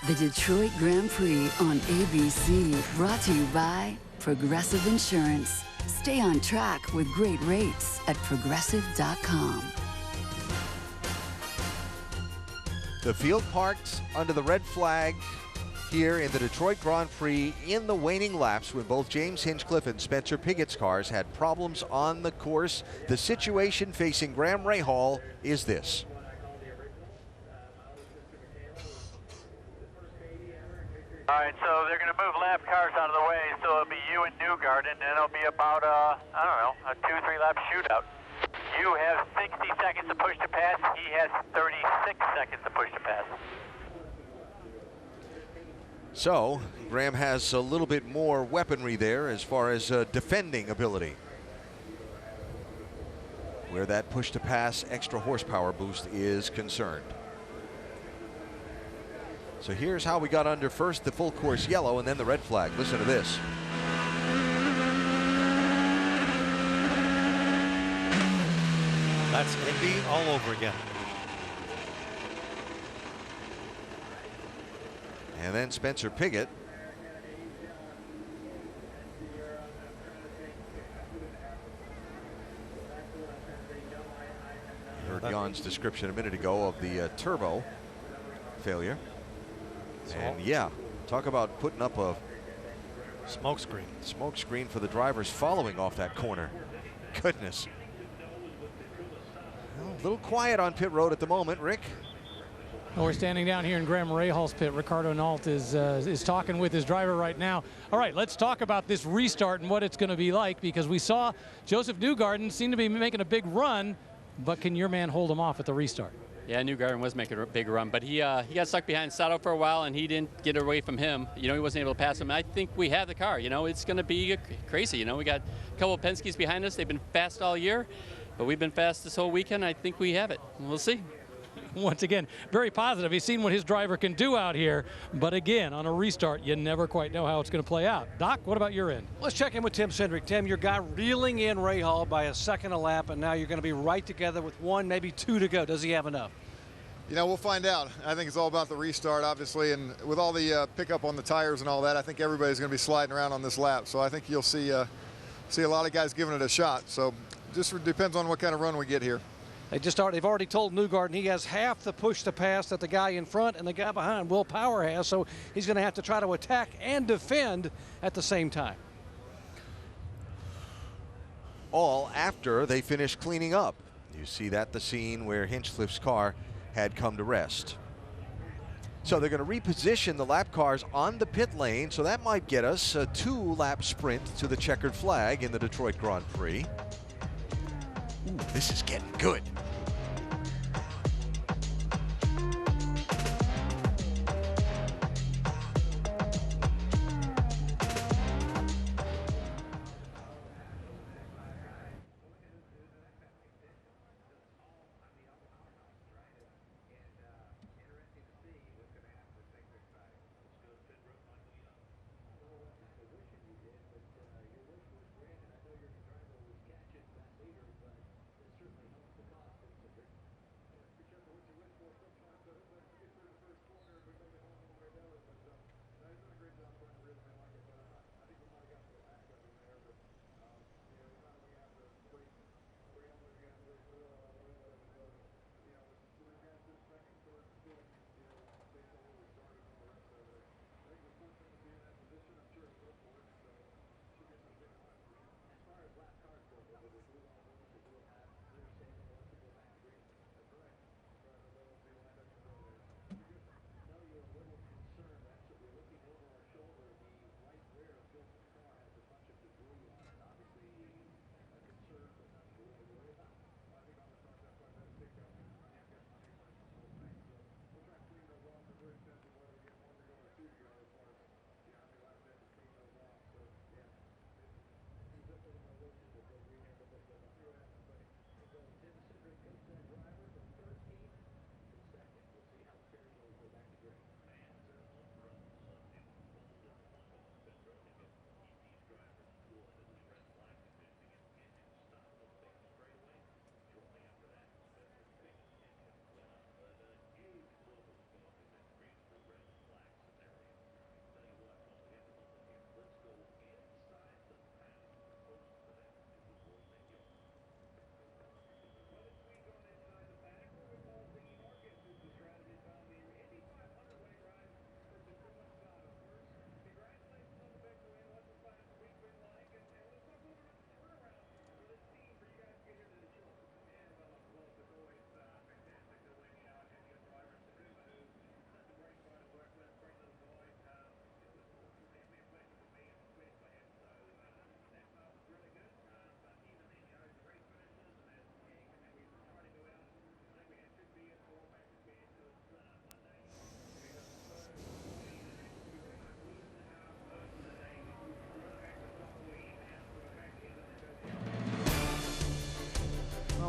The Detroit Grand Prix on ABC, brought to you by Progressive Insurance. Stay on track with great rates at progressive.com. The field parked under the red flag here in the Detroit Grand Prix in the waning laps when both James Hinchcliffe and Spencer Pigot's cars had problems on the course. The situation facing Graham Rahal is this. All right, so they're going to move lap cars out of the way, so it'll be you and Newgarden, and it'll be about, I don't know, a 2-3 lap shootout. You have 60 seconds to push to pass. He has 36 seconds to push to pass. So, Graham has a little bit more weaponry there as far as defending ability, where that push-to-pass extra horsepower boost is concerned. So here's how we got under first, the full course yellow, and then the red flag. Listen to this. That's Indy all over again. And then Spencer Pigot. You heard Jan's description a minute ago of the turbo failure. And yeah, talk about putting up a smoke screen. Smoke screen for the drivers following off that corner. Goodness. Well, a little quiet on pit road at the moment, Rick. Well, we're standing down here in Graham Rahal's pit. Ricardo Nault is talking with his driver right now. All right, let's talk about this restart and what it's going to be like, because we saw Joseph Newgarden seem to be making a big run, but can your man hold him off at the restart? Yeah, Newgarden was making a big run, but he got stuck behind Sato for a while, and he didn't get away from him. You know, he wasn't able to pass him. I think we have the car. You know, it's going to be crazy. You know, we got a couple of Penske's behind us. They've been fast all year, but we've been fast this whole weekend. I think we have it. We'll see. Once again, very positive. He's seen what his driver can do out here, but again, on a restart, you never quite know how it's going to play out. Doc, what about your end? Let's check in with Tim Cindric. Tim, your guy reeling in Rahal by a second a lap, and now you're going to be right together with 1, maybe 2 to go. Does he have enough? You know, we'll find out. I think it's all about the restart, obviously, and with all the pickup on the tires and all that, I think everybody's going to be sliding around on this lap. So I think you'll see a lot of guys giving it a shot. So just depends on what kind of run we get here. They've already told Newgarden he has half the push to pass that the guy in front and the guy behind, Will Power, has. So he's going to have to try to attack and defend at the same time. All after they finish cleaning up. You see that the scene where Hinchcliffe's car had come to rest. So they're going to reposition the lap cars on the pit lane, so that might get us a 2-lap sprint to the checkered flag in the Detroit Grand Prix. Ooh, this is getting good.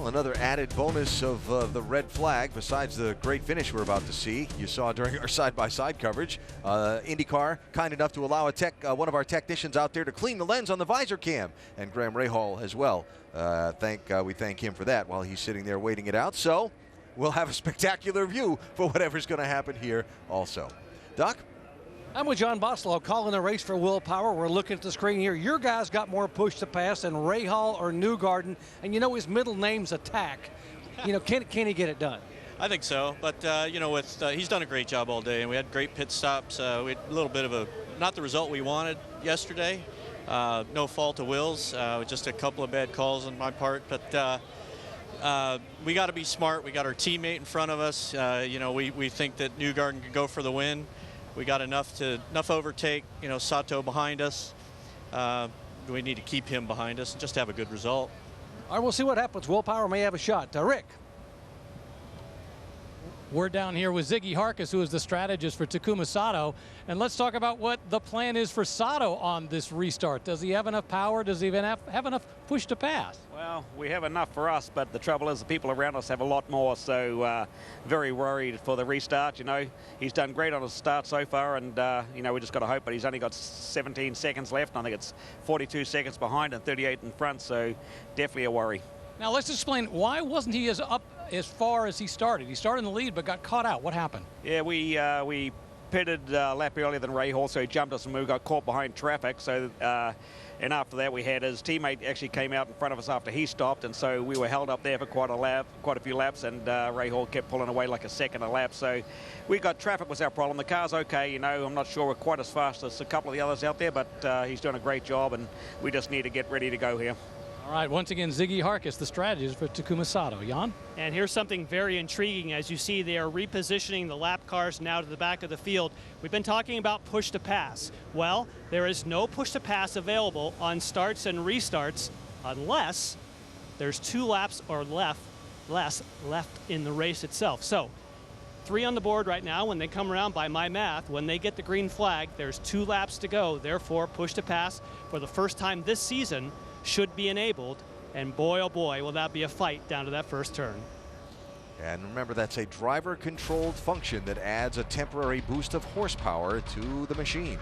Well, another added bonus of the red flag, besides the great finish we're about to see. You saw during our side-by-side coverage, IndyCar kind enough to allow one of our technicians out there to clean the lens on the visor cam, and Graham Rahal as well. We thank him for that while he's sitting there waiting it out. So we'll have a spectacular view for whatever's going to happen here also. Doc? I'm with John Boslow calling the race for Will Power. We're looking at the screen here. Your guys got more push to pass than Rahal or Newgarden, and you know his middle name's Attack. You know, can he get it done? I think so, but you know, he's done a great job all day, and we had great pit stops. We had a little bit of not the result we wanted yesterday. No fault of Will's, just a couple of bad calls on my part, but we got to be smart. We got our teammate in front of us. You know, we think that Newgarden can go for the win. We got enough overtake, you know, Sato behind us. We need to keep him behind us and just have a good result. All right, we'll see what happens. Will Power may have a shot. Rick. We're down here with Ziggy Harkis, who is the strategist for Takuma Sato. And let's talk about what the plan is for Sato on this restart. Does he have enough power? Does he even have enough push to pass? Well, we have enough for us, but the trouble is the people around us have a lot more, so very worried for the restart. You know, he's done great on his start so far, and, you know, we just got to hope, but he's only got 17 seconds left. I think it's 42 seconds behind and 38 in front, so definitely a worry. Now, let's explain, why wasn't he as far as he started? He started in the lead but got caught out. What happened? Yeah, we pitted a lap earlier than Rahal, so he jumped us and we got caught behind traffic. So, and after that, we had his teammate actually came out in front of us after he stopped, and so we were held up there for quite a few laps, and Rahal kept pulling away like a second a lap. So we got traffic was our problem. The car's okay, you know. I'm not sure we're quite as fast as a couple of the others out there, but he's doing a great job, and we just need to get ready to go here. All right, once again, Ziggy Harkis, the strategist for Takuma Sato. Jan? And here's something very intriguing. As you see, they are repositioning the lap cars now to the back of the field. We've been talking about push to pass. Well, there is no push to pass available on starts and restarts unless there's 2 laps or less left in the race itself. So 3 on the board right now. When they come around, by my math, when they get the green flag, there's 2 laps to go. Therefore, push to pass for the first time this season should be enabled, and boy, oh boy, will that be a fight down to that first turn. And remember, that's a driver-controlled function that adds a temporary boost of horsepower to the machine.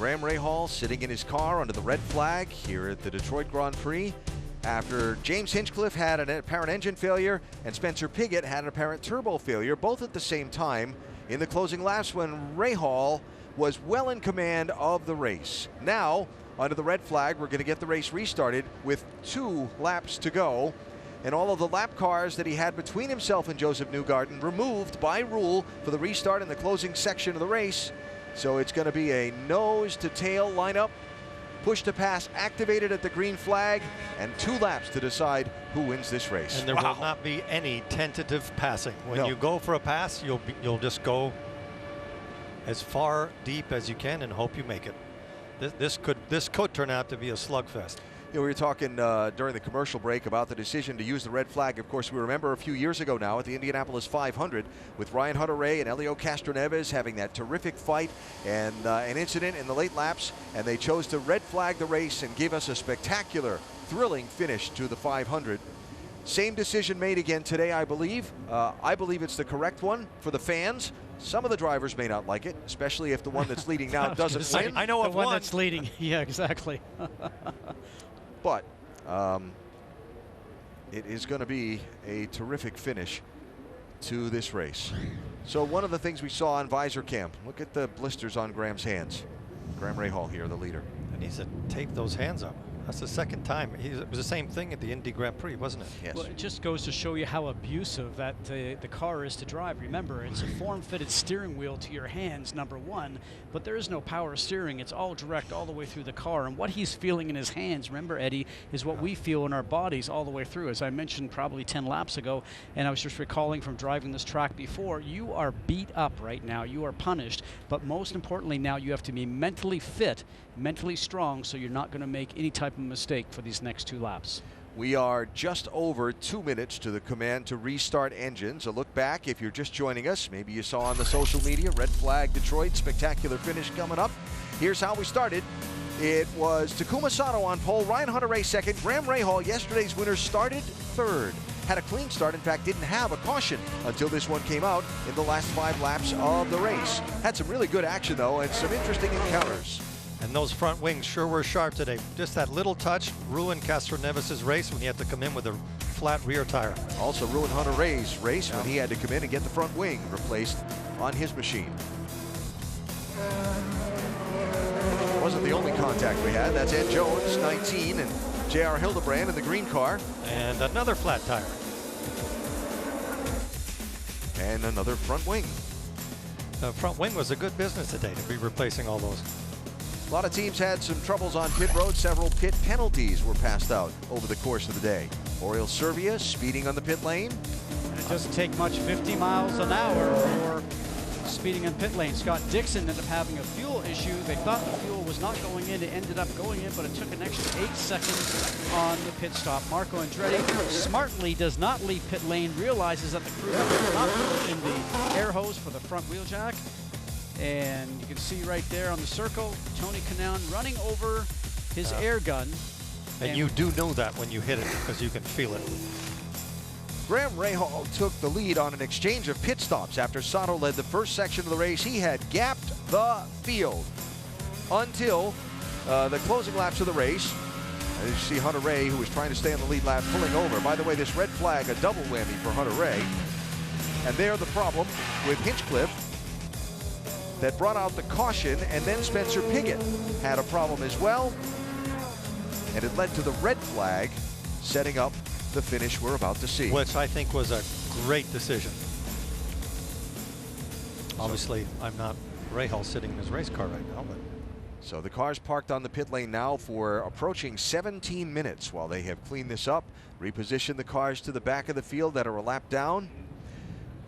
Graham Rahal sitting in his car under the red flag here at the Detroit Grand Prix after James Hinchcliffe had an apparent engine failure and Spencer Pigot had an apparent turbo failure, both at the same time in the closing laps when Rahal was well in command of the race. Now, under the red flag, we're going to get the race restarted with 2 laps to go. And all of the lap cars that he had between himself and Joseph Newgarden removed by rule for the restart in the closing section of the race. So it's going to be a nose-to-tail lineup. Push to pass activated at the green flag, and 2 laps to decide who wins this race. And there will not be any tentative passing. When you go for a pass, you'll just go as far deep as you can and hope you make it. This could turn out to be a slugfest. You know, we were talking during the commercial break about the decision to use the red flag. Of course, we remember a few years ago now at the Indianapolis 500 with Ryan Hunter-Reay and Helio Castroneves having that terrific fight and an incident in the late laps, and they chose to red flag the race and give us a spectacular, thrilling finish to the 500. Same decision made again today, I believe. I believe it's the correct one for the fans. Some of the drivers may not like it, especially if the one that's leading now doesn't win. I know of one that's leading. Yeah, exactly. But it is going to be a terrific finish to this race. So one of the things we saw on visor cam, look at the blisters on Graham's hands. Graham Rahal here, the leader. And he said, tape those hands up. That's the second time. It was the same thing at the Indy Grand Prix, wasn't it? Yes. Well, it just goes to show you how abusive that the car is to drive. Remember, it's a form-fitted steering wheel to your hands, number one, but there is no power steering. It's all direct all the way through the car. And what he's feeling in his hands, remember, Eddie, is what we feel in our bodies all the way through. As I mentioned probably 10 laps ago, and I was just recalling from driving this track before, you are beat up right now. You are punished. But most importantly now, you have to be mentally fit, mentally strong, so you're not going to make any type of mistake for these next 2 laps. We are just over 2 minutes to the command to restart engines. A look back if you're just joining us. Maybe you saw on the social media, red flag Detroit, spectacular finish coming up. Here's how we started. It was Takuma Sato on pole, Ryan Hunter-Reay second, Graham Rahal, yesterday's winner, started third. Had a clean start, in fact didn't have a caution until this one came out in the last 5 laps of the race. Had some really good action though and some interesting encounters. And those front wings sure were sharp today. Just that little touch ruined Castroneves' race when he had to come in with a flat rear tire. Also ruined Hunter-Reay's race when he had to come in and get the front wing replaced on his machine. Wasn't the only contact we had. That's Ed Jones, 19, and J.R. Hildebrand in the green car. And another flat tire. And another front wing. The front wing was a good business today to be replacing all those. A lot of teams had some troubles on pit road. Several pit penalties were passed out over the course of the day. Oriol Servia speeding on the pit lane. And it doesn't take much, 50 miles an hour for speeding in pit lane. Scott Dixon ended up having a fuel issue. They thought the fuel was not going in. It ended up going in, but it took an extra 8 seconds on the pit stop. Marco Andretti smartly does not leave pit lane, realizes that the crew does not put in the air hose for the front wheel jack. And you can see right there on the circle, Tony Kanaan running over his air gun. And you do know that when you hit it because you can feel it. Graham Rahal took the lead on an exchange of pit stops after Sato led the first section of the race. He had gapped the field until the closing laps of the race. As you see Hunter-Reay, who was trying to stay on the lead lap, pulling over. By the way, this red flag, a double whammy for Hunter-Reay. And there the problem with Hinchcliffe that brought out the caution, and then Spencer Pigot had a problem as well. And it led to the red flag, setting up the finish we're about to see. Which I think was a great decision. Obviously, I'm not Rahal sitting in his race car right now, but. So the car's parked on the pit lane now for approaching 17 minutes while they have cleaned this up, repositioned the cars to the back of the field that are a lap down.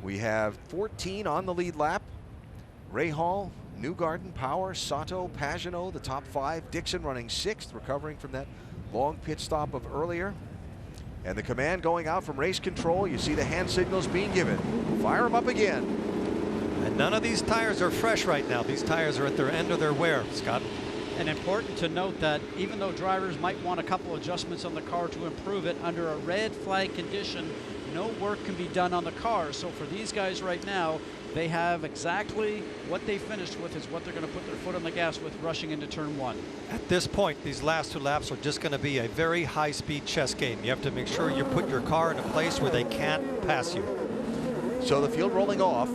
We have 14 on the lead lap. Rahal, Newgarden, Power, Sato, Pagenaud, the top 5. Dixon running 6th, recovering from that long pit stop of earlier. And the command going out from race control. You see the hand signals being given. Fire them up again. And none of these tires are fresh right now. These tires are at their end of their wear, Scott. And important to note that even though drivers might want a couple adjustments on the car to improve it, under a red flag condition, no work can be done on the car. So for these guys right now, they have exactly what they finished with is what they're going to put their foot on the gas with rushing into turn 1. At this point, these last 2 laps are just going to be a very high-speed chess game. You have to make sure you put your car in a place where they can't pass you. So the field rolling off.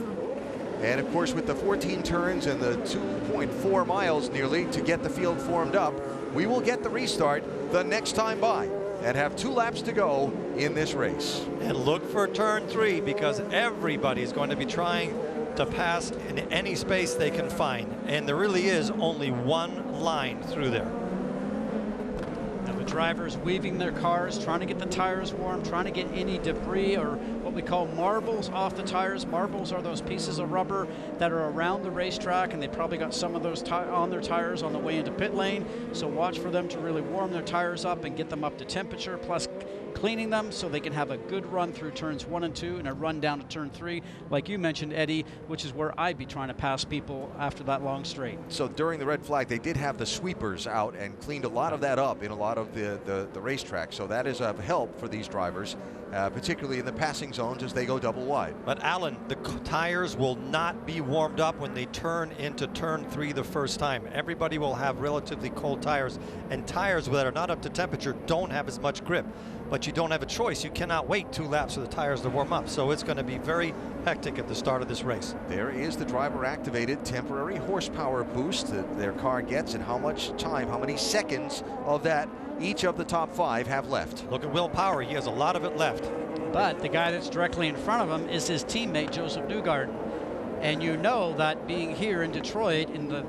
And of course, with the 14 turns and the 2.4 miles nearly to get the field formed up, we will get the restart the next time by and have 2 laps to go in this race. And look for turn 3 because everybody is going to be trying to pass in any space they can find. And there really is only one line through there. Now the drivers weaving their cars, trying to get the tires warm, trying to get any debris or what we call marbles off the tires. Marbles are those pieces of rubber that are around the racetrack, and they probably got some of those on their tires on the way into pit lane. So watch for them to really warm their tires up and get them up to temperature, plus cleaning them so they can have a good run through turns 1 and 2 and a run down to turn 3, like you mentioned, Eddie, which is where I'd be trying to pass people after that long straight. So during the red flag, they did have the sweepers out and cleaned a lot of that up in a lot of the racetrack. So that is of help for these drivers, particularly in the passing zones as they go double wide. But Alan, the tires will not be warmed up when they turn into turn 3 the first time. Everybody will have relatively cold tires, and tires that are not up to temperature don't have as much grip. But you don't have a choice. You cannot wait 2 laps for the tires to warm up. So it's going to be very hectic at the start of this race. There is the driver activated temporary horsepower boost that their car gets, and how much time, how many seconds of that each of the top 5 have left. Look at Will Power. He has a lot of it left. But the guy that's directly in front of him is his teammate, Joseph Newgarden. And you know that being here in Detroit in the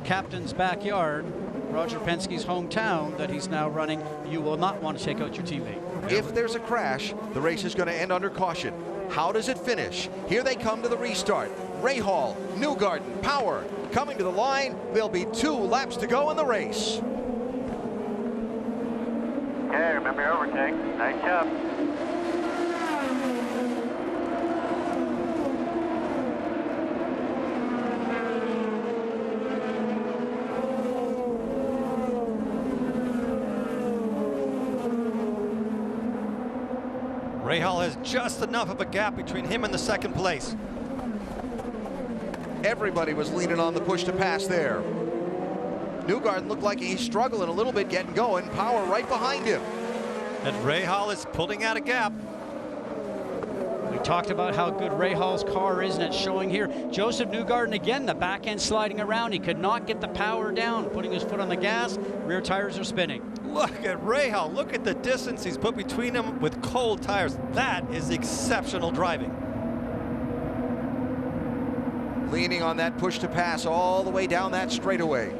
captain's backyard, Roger Penske's hometown that he's now running, you will not want to take out your teammate. If there's a crash, the race is going to end under caution. How does it finish? Here they come to the restart. Rahal, Newgarden, Power coming to the line. There'll be 2 laps to go in the race. Okay, remember your overtake. Nice job. Rahal has just enough of a gap between him and the second place. Everybody was leaning on the push to pass there. Newgarden looked like he's struggling a little bit getting going. Power right behind him. And Rahal is pulling out a gap. We talked about how good Rahal's car is, and it's showing here. Joseph Newgarden again, the back end sliding around. He could not get the power down, putting his foot on the gas. Rear tires are spinning. Look at Rahal. Look at the distance he's put between them with cold tires. That is exceptional driving. Leaning on that push to pass all the way down that straightaway.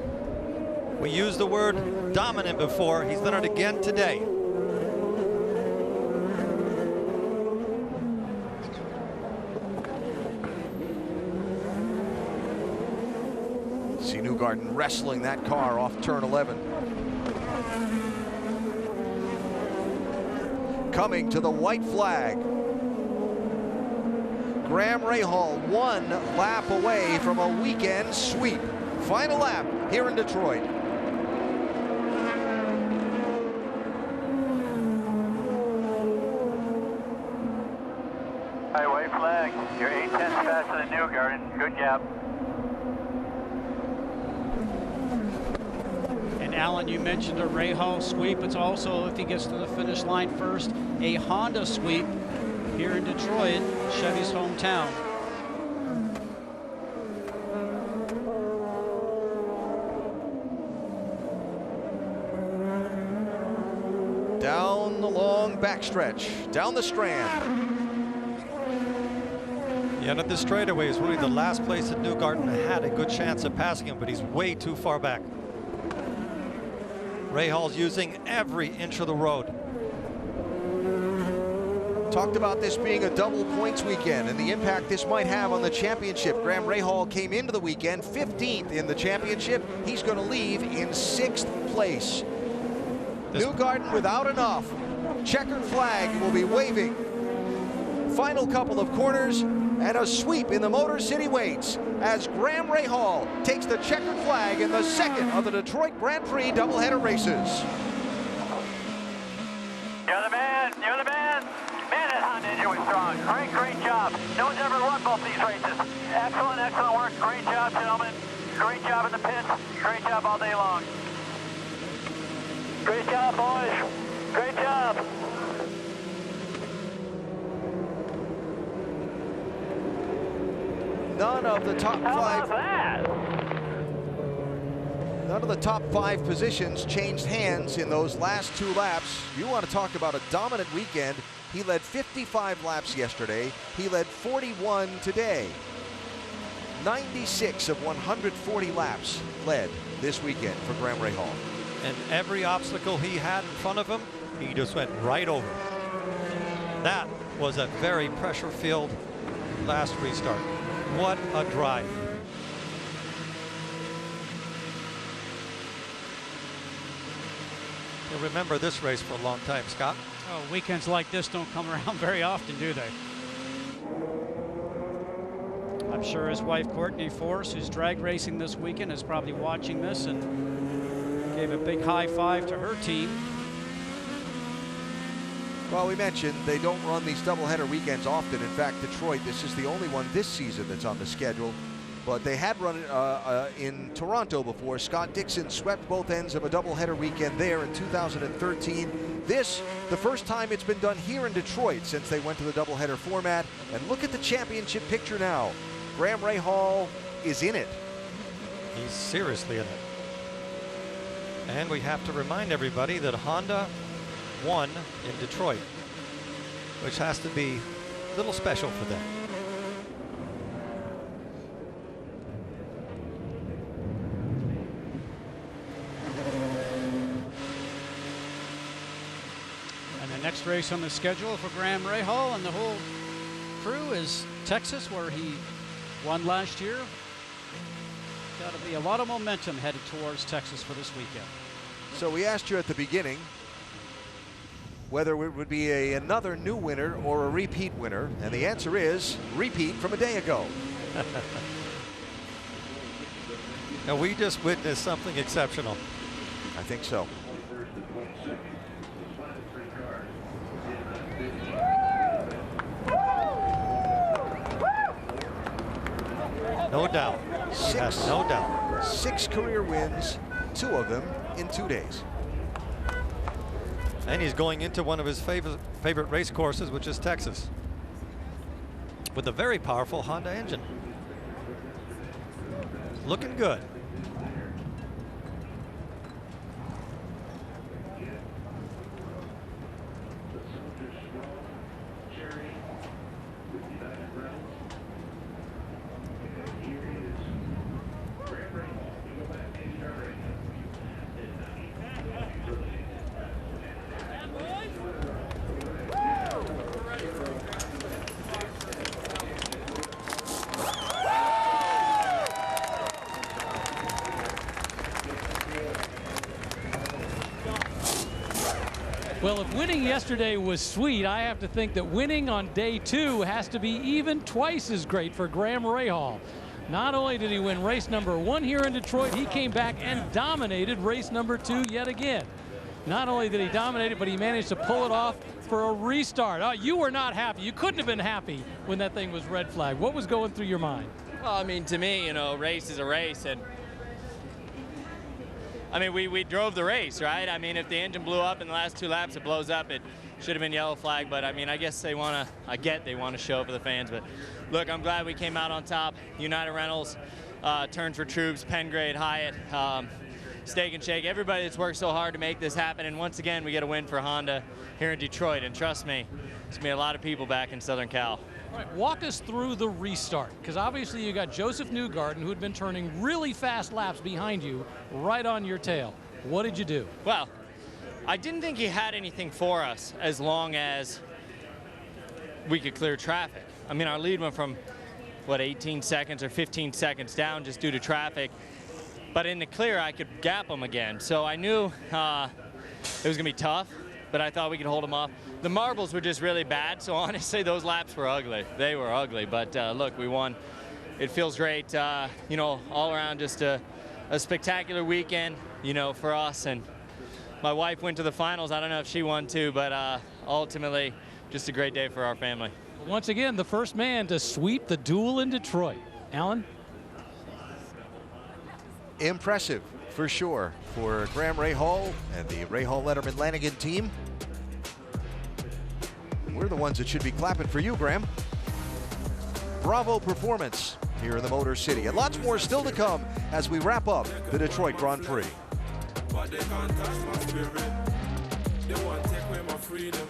We used the word dominant before. He's done it again today. See Newgarden wrestling that car off turn 11. Coming to the white flag. Graham Rahal 1 lap away from a weekend sweep. Final lap here in Detroit. Hi, white flag. You're 8 tenths faster than Newgarden. Good gap. And Alan, you mentioned a Rahal sweep. It's also, if he gets to the finish line first, a Honda sweep here in Detroit, Chevy's hometown. Down the long backstretch, down the Strand. The end of the straightaway is really the last place that Newgarden had a good chance of passing him, but he's way too far back. Rahal's using every inch of the road. Talked about this being a double points weekend and the impact this might have on the championship. Graham Rahal came into the weekend 15th in the championship. He's going to leave in 6th place. Newgarden without enough. Checkered flag will be waving. Final couple of corners and a sweep in the Motor City waits as Graham Rahal takes the checkered flag in the 2nd of the Detroit Grand Prix doubleheader races. You're the man. You're the man. Man, that Honda engine was always strong. Great job. No one's ever won both these races. Excellent work. Great job, gentlemen. Great job in the pits. Great job all day long. Great job, boys. Great job. None of the top five. None of the top 5 positions changed hands in those last 2 laps. You want to talk about a dominant weekend. He led 55 laps yesterday. He led 41 today. 96 of 140 laps led this weekend for Graham Rahal. And every obstacle he had in front of him, he just went right over. That was a very pressure-filled last restart. What a drive. You'll remember this race for a long time, Scott. Oh, weekends like this don't come around very often, do they? I'm sure his wife, Courtney Force, who's drag racing this weekend, is probably watching this and gave a big high five to her team. Well, we mentioned they don't run these doubleheader weekends often. In fact, Detroit, this is the only one this season that's on the schedule. But they had run it in Toronto before. Scott Dixon swept both ends of a doubleheader weekend there in 2013. This, the first time it's been done here in Detroit since they went to the doubleheader format. And look at the championship picture now. Graham Rahal is in it. He's seriously in it. And we have to remind everybody that Honda won in Detroit, which has to be a little special for them. And the next race on the schedule for Graham Rahal and the whole crew is Texas, where he won last year. Got to be a lot of momentum headed towards Texas for this weekend. So we asked you at the beginning whether it would be another new winner or a repeat winner, and the answer is repeat from a day ago. Now we just witnessed something exceptional. I think so. No doubt. Six, no doubt. 6 career wins, 2 of them in 2 days. And he's going into one of his favorite race courses, which is Texas, with a very powerful Honda engine. Looking good. Well, if winning yesterday was sweet, I have to think that winning on day 2 has to be even twice as great for Graham Rahal. Not only did he win race number 1 here in Detroit, he came back and dominated race number 2 yet again. Not only did he dominate it, but he managed to pull it off for a restart. Oh, you were not happy. You couldn't have been happy when that thing was red flag. What was going through your mind? Well, I mean, to me, you know, race is a race, and I mean, we drove the race, right? I mean, if the engine blew up in the last 2 laps, it blows up, it should have been yellow flag, but I mean, I guess they want to, they want to show for the fans, but look, I'm glad we came out on top. United Rentals, Turn for Troops, Pengrade, Hyatt, Steak and Shake, everybody that's worked so hard to make this happen, and once again, we get a win for Honda here in Detroit, and trust me, there's going to be a lot of people back in Southern Cal. All right, walk us through the restart, because obviously you got Joseph Newgarden, who had been turning really fast laps behind you, right on your tail. What did you do? Well, I didn't think he had anything for us as long as we could clear traffic. I mean, our lead went from, what, 18 seconds or 15 seconds down just due to traffic. But in the clear, I could gap him again. So I knew it was going to be tough, but I thought we could hold him off. The marbles were just really bad, so honestly, those laps were ugly. They were ugly, but look, we won. It feels great, you know, all around just a spectacular weekend, you know, for us. And my wife went to the finals. I don't know if she won too, but ultimately, just a great day for our family. Once again, the first man to sweep the duel in Detroit. Alan? Impressive, for sure, for Graham Rahal and the Rahal Letterman Lanigan team. We're the ones that should be clapping for you, Graham. Bravo performance here in the Motor City. And lots more still to come as we wrap up the Detroit Grand Prix. But they can't touch my spirit. They want to take away my freedom.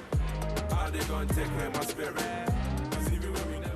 How they gonna take away my spirit? 'Cause even when we never...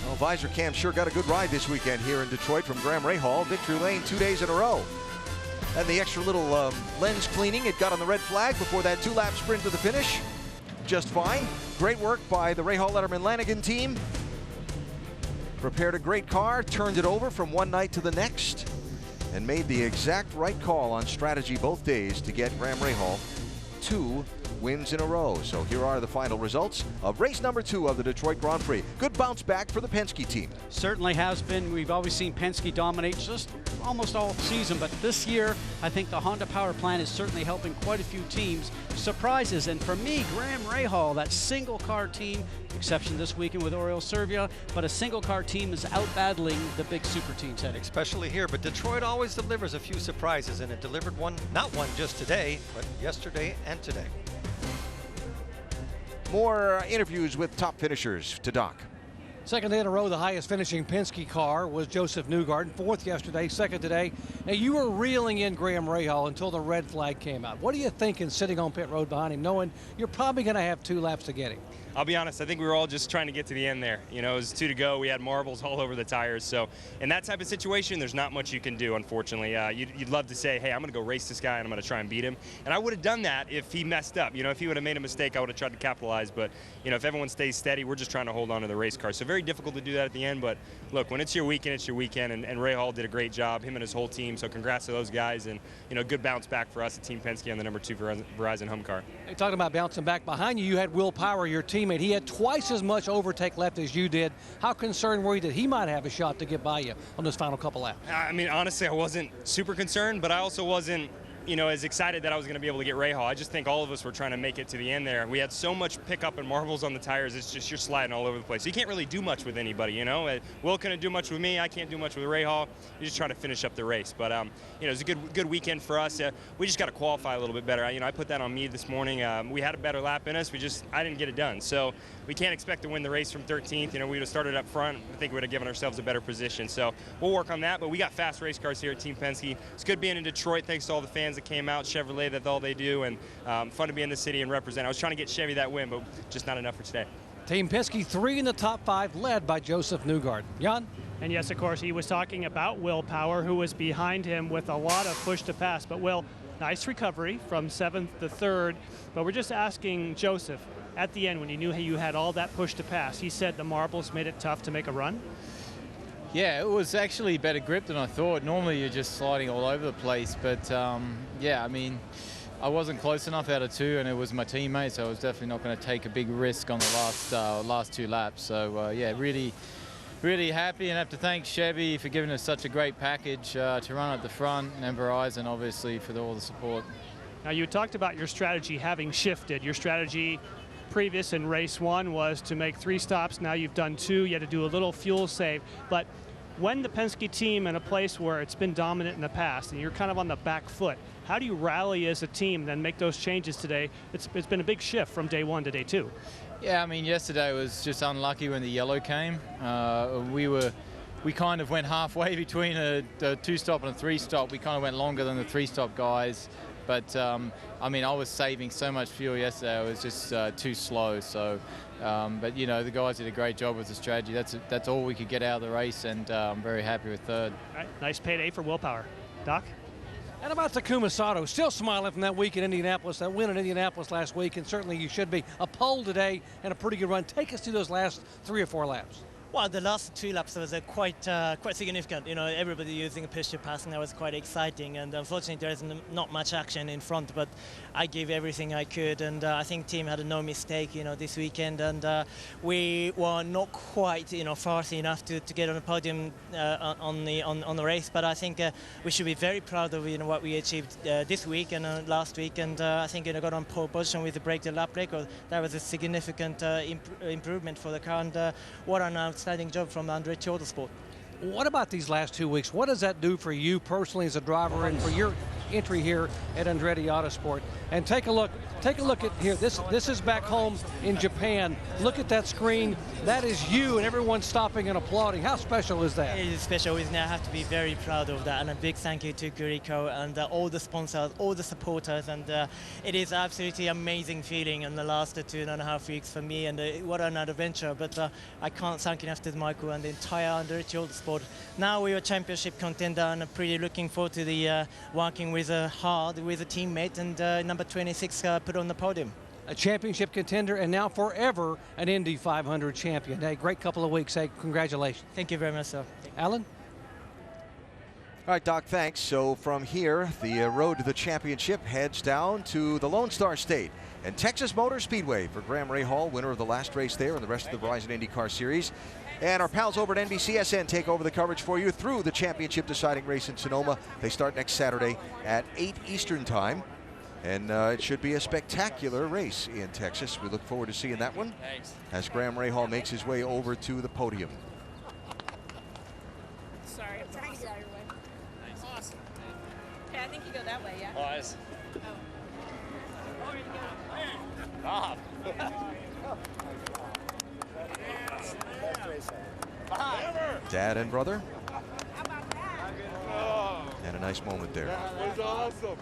Well, Visor Cam sure got a good ride this weekend here in Detroit from Graham Rahal. Victory lane 2 days in a row. And the extra little lens cleaning, it got on the red flag before that 2-lap sprint to the finish. Just fine. Great work by the Rahal Letterman Lanigan team. Prepared a great car, turned it over from one night to the next, and made the exact right call on strategy both days to get Graham Rahal 2 wins in a row. So here are the final results of race number 2 of the Detroit Grand Prix. Good bounce back for the Penske team. Certainly has been. We've always seen Penske dominate just almost all season, but this year I think the Honda power plant is certainly helping quite a few teams. Surprises, and for me, Graham Rahal, that single car team, exception this weekend with Oriol Servia, but a single car team is out battling the big super teams. Especially here, but Detroit always delivers a few surprises, and it delivered one, not one just today, but yesterday and today. More interviews with top finishers to Doc. Second day in a row, the highest finishing Penske car was Joseph Newgarden. 4th yesterday, 2nd today. Now, you were reeling in Graham Rahal until the red flag came out. What are you thinking sitting on pit road behind him, knowing you're probably going to have 2 laps to get him? I'll be honest, I think we were all just trying to get to the end there. You know, it was 2 to go. We had marbles all over the tires. So in that type of situation, there's not much you can do, unfortunately. You'd love to say, hey, I'm going to go race this guy and I'm going to try and beat him. And I would have done that if he messed up. You know, if he would have made a mistake, I would have tried to capitalize. But, you know, if everyone stays steady, we're just trying to hold on to the race car. So very difficult to do that at the end. But look, when it's your weekend, it's your weekend. And Rahal did a great job, him and his whole team. So congrats to those guys. And, you know, good bounce back for us at Team Penske on the number 2 Verizon home car. Hey, talking about bouncing back behind you, you had Will Power, your teammate. He had twice as much overtake left as you did. How concerned were you that he might have a shot to get by you on those final couple laps? I mean, honestly, I wasn't super concerned, but I also wasn't, you know, as excited that I was going to be able to get Rahal. I just think all of us were trying to make it to the end there. We had so much pickup and marbles on the tires. It's just you're sliding all over the place. So you can't really do much with anybody, you know. Will couldn't do much with me. I can't do much with Rahal. You're just trying to finish up the race. But, you know, it was a good weekend for us. We just got to qualify a little bit better. You know, I put that on me this morning. We had a better lap in us. I didn't get it done. So we can't expect to win the race from 13th. You know, we would have started up front. I think we would have given ourselves a better position. So we'll work on that. But we got fast race cars here at Team Penske. It's good being in Detroit. Thanks to all the fans that came out. Chevrolet, that's all they do, and fun to be in the city and represent. I was trying to get Chevy that win, but just not enough for today. Team Penske 3 in the top 5, led by Joseph Newgard. Jan? And yes, of course, he was talking about Will Power, who was behind him with a lot of push to pass. But Will, nice recovery from 7th to 3rd. But we're just asking Joseph, at the end, when you knew you had all that push to pass, he said the marbles made it tough to make a run? Yeah, it was actually better grip than I thought. Normally you're just sliding all over the place, but yeah, I mean, I wasn't close enough out of 2, and it was my teammate, so I was definitely not going to take a big risk on the last 2 laps. So yeah, really happy, and have to thank Chevy for giving us such a great package to run at the front, and Verizon obviously for all the support. Now you talked about your strategy having shifted. Your strategy previous in race 1 was to make 3 stops. Now you've done 2. You had to do a little fuel save. But when the Penske team in a place where it's been dominant in the past and you're kind of on the back foot, how do you rally as a team and then make those changes today? It's been a big shift from day 1 to day 2. Yeah, I mean, yesterday was just unlucky when the yellow came. We kind of went halfway between a 2-stop and a 3-stop. We kind of went longer than the 3-stop guys. But, I mean, I was saving so much fuel yesterday. I was just too slow. So, but, you know, the guys did a great job with the strategy. That's all we could get out of the race, and I'm very happy with 3rd. All right, nice payday for Will Power. Doc? And about Takuma Sato, still smiling from that week in Indianapolis, that win in Indianapolis last week, and certainly you should be. A pole today and a pretty good run. Take us through those last 3 or 4 laps. Well, the last 2 laps was quite significant. You know, everybody using a push to pass, and that was quite exciting. And unfortunately, there is not much action in front, but I gave everything I could, and I think team had no mistake, you know, this weekend. And we were not quite, you know, fast enough to get on the podium on the race. But I think we should be very proud of, you know, what we achieved this week and last week. And I think, you know, got on pole position with the break the lap record. That was a significant improvement for the car, and what an outstanding job from Andretti Autosport. What about these last 2 weeks? What does that do for you personally as a driver and for your entry here at Andretti Autosport? And take a look at here. This is back home in Japan. Look at that screen. That is you, and everyone's stopping and applauding. How special is that? It is special. We now have to be very proud of that, and a big thank you to Gurico and all the sponsors, all the supporters, and it is absolutely amazing feeling in the last 2.5 weeks for me, and what an adventure. But I can't thank enough to Michael and the entire Andretti Autosport. Now we are a championship contender, and I'm pretty looking forward to the working with hard with a teammate, and number 26 put on the podium. A championship contender, and now forever an Indy 500 champion. Hey, great couple of weeks. Hey, congratulations. Thank you very much, sir. Alan? All right, Doc, thanks. So from here, the road to the championship heads down to the Lone Star State and Texas Motor Speedway for Graham Rahal, winner of the last race there and the rest of the Verizon IndyCar Series. And our pals over at NBCSN take over the coverage for you through the championship deciding race in Sonoma. They start next Saturday at 8 Eastern time. And it should be a spectacular race in Texas. We look forward to seeing that one. Thanks. As Graham Rahal makes his way over to the podium. Sorry, I'm trying to get out of your way. Nice. Awesome. Okay, I think you go that way, yeah? Nice. Oh. Dad and brother. And a nice moment there. That was awesome.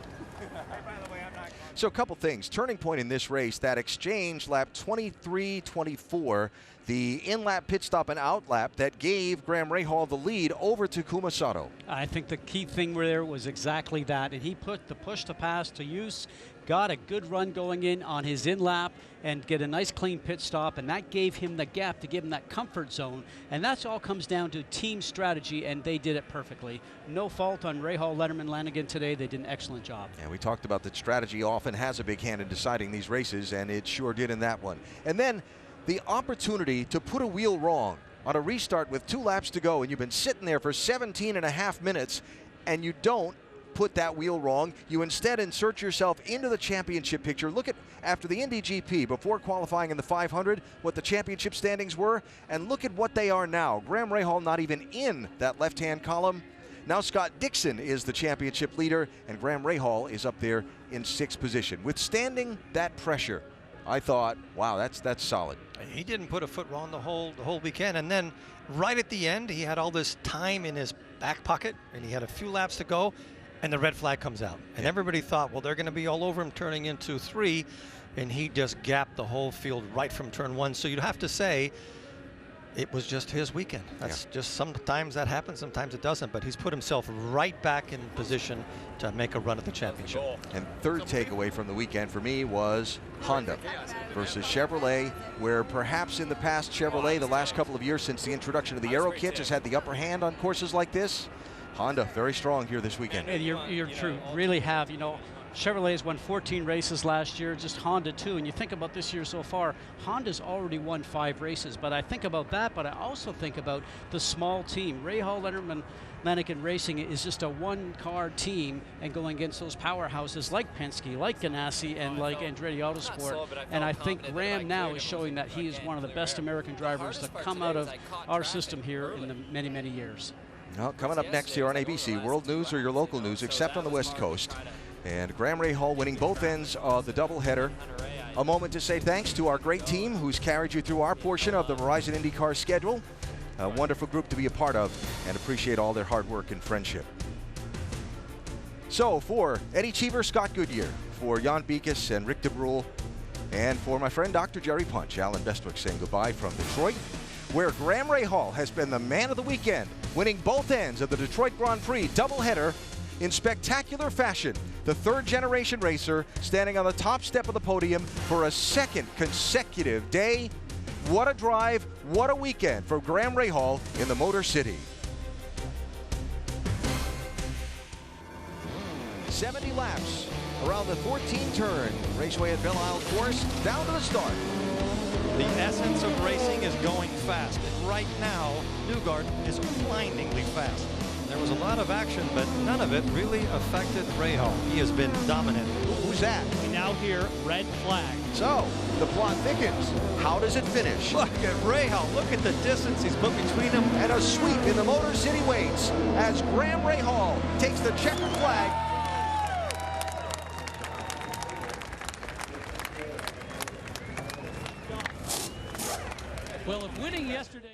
So a couple things. Turning point in this race, that exchange lap 23-24, the in-lap pit stop and out-lap that gave Graham Rahal the lead over Takuma Sato. I think the key thing there was exactly that, and he put the push to pass to use, got a good run going in on his in-lap and get a nice clean pit stop, and that gave him the gap to give him that comfort zone, and that's all comes down to team strategy, and they did it perfectly. No fault on Rahal, Letterman, Lanigan today. They did an excellent job. And we talked about that strategy often has a big hand in deciding these races, and it sure did in that one. And then the opportunity to put a wheel wrong on a restart with 2 laps to go, and you've been sitting there for 17.5 minutes, and you don't put that wheel wrong. You instead insert yourself into the championship picture. Look at, after the Indy GP, before qualifying in the 500, what the championship standings were, and look at what they are now. Graham Rahal not even in that left-hand column. Now Scott Dixon is the championship leader, and Graham Rahal is up there in 6th position. Withstanding that pressure, I thought, wow, that's solid. He didn't put a foot wrong the whole weekend, and then right at the end, he had all this time in his back pocket, and he had a few laps to go, and the red flag comes out. And everybody thought, well, they're going to be all over him turning into 3. and he just gapped the whole field right from turn one. So you'd have to say it was just his weekend. That's just, sometimes that happens, sometimes it doesn't, but he's put himself right back in position to make a run at the championship. And third takeaway from the weekend for me was Honda versus Chevrolet, where perhaps in the past Chevrolet, the last couple of years since the introduction of the Aero kits, has had the upper hand on courses like this. Honda very strong here this weekend. And you're true. Really have, you know, Chevrolet's won 14 races last year, just Honda too. And you think about this year so far, Honda's already won 5 races. But I think about that, but I also think about the small team. Rahal, Letterman, Lanigan Racing is just a one-car team, and going against those powerhouses like Penske, like Ganassi, and like Andretti Autosport. And I think Graham now is showing that he is one of the best American drivers to come out of our system here in the many, many years. Well, coming up next here on ABC, world news or your local news, except on the West Coast. And Graham Rahal winning both ends of the doubleheader. A moment to say thanks to our great team who's carried you through our portion of the Verizon IndyCar schedule. A wonderful group to be a part of, and appreciate all their hard work and friendship. So for Eddie Cheever, Scott Goodyear, for Jan Beekes and Rick DeBrule, and for my friend Dr. Jerry Punch, Alan Bestwick saying goodbye from Detroit, where Graham Rahal has been the man of the weekend, winning both ends of the Detroit Grand Prix doubleheader in spectacular fashion. The third-generation racer standing on the top step of the podium for a second consecutive day. What a drive, what a weekend for Graham Rahal in the Motor City. 70 laps around the 14 turn. Raceway at Belle Isle course, down to the start. The essence of racing is going fast. And right now, Newgarden is blindingly fast. There was a lot of action, but none of it really affected Rahal. He has been dominant. Who's that? We now hear red flag. So, the plot thickens. How does it finish? Look at Rahal. Look at the distance he's put between him. And a sweep in the Motor City waits as Graham Rahal takes the checkered flag. Well, if winning yesterday...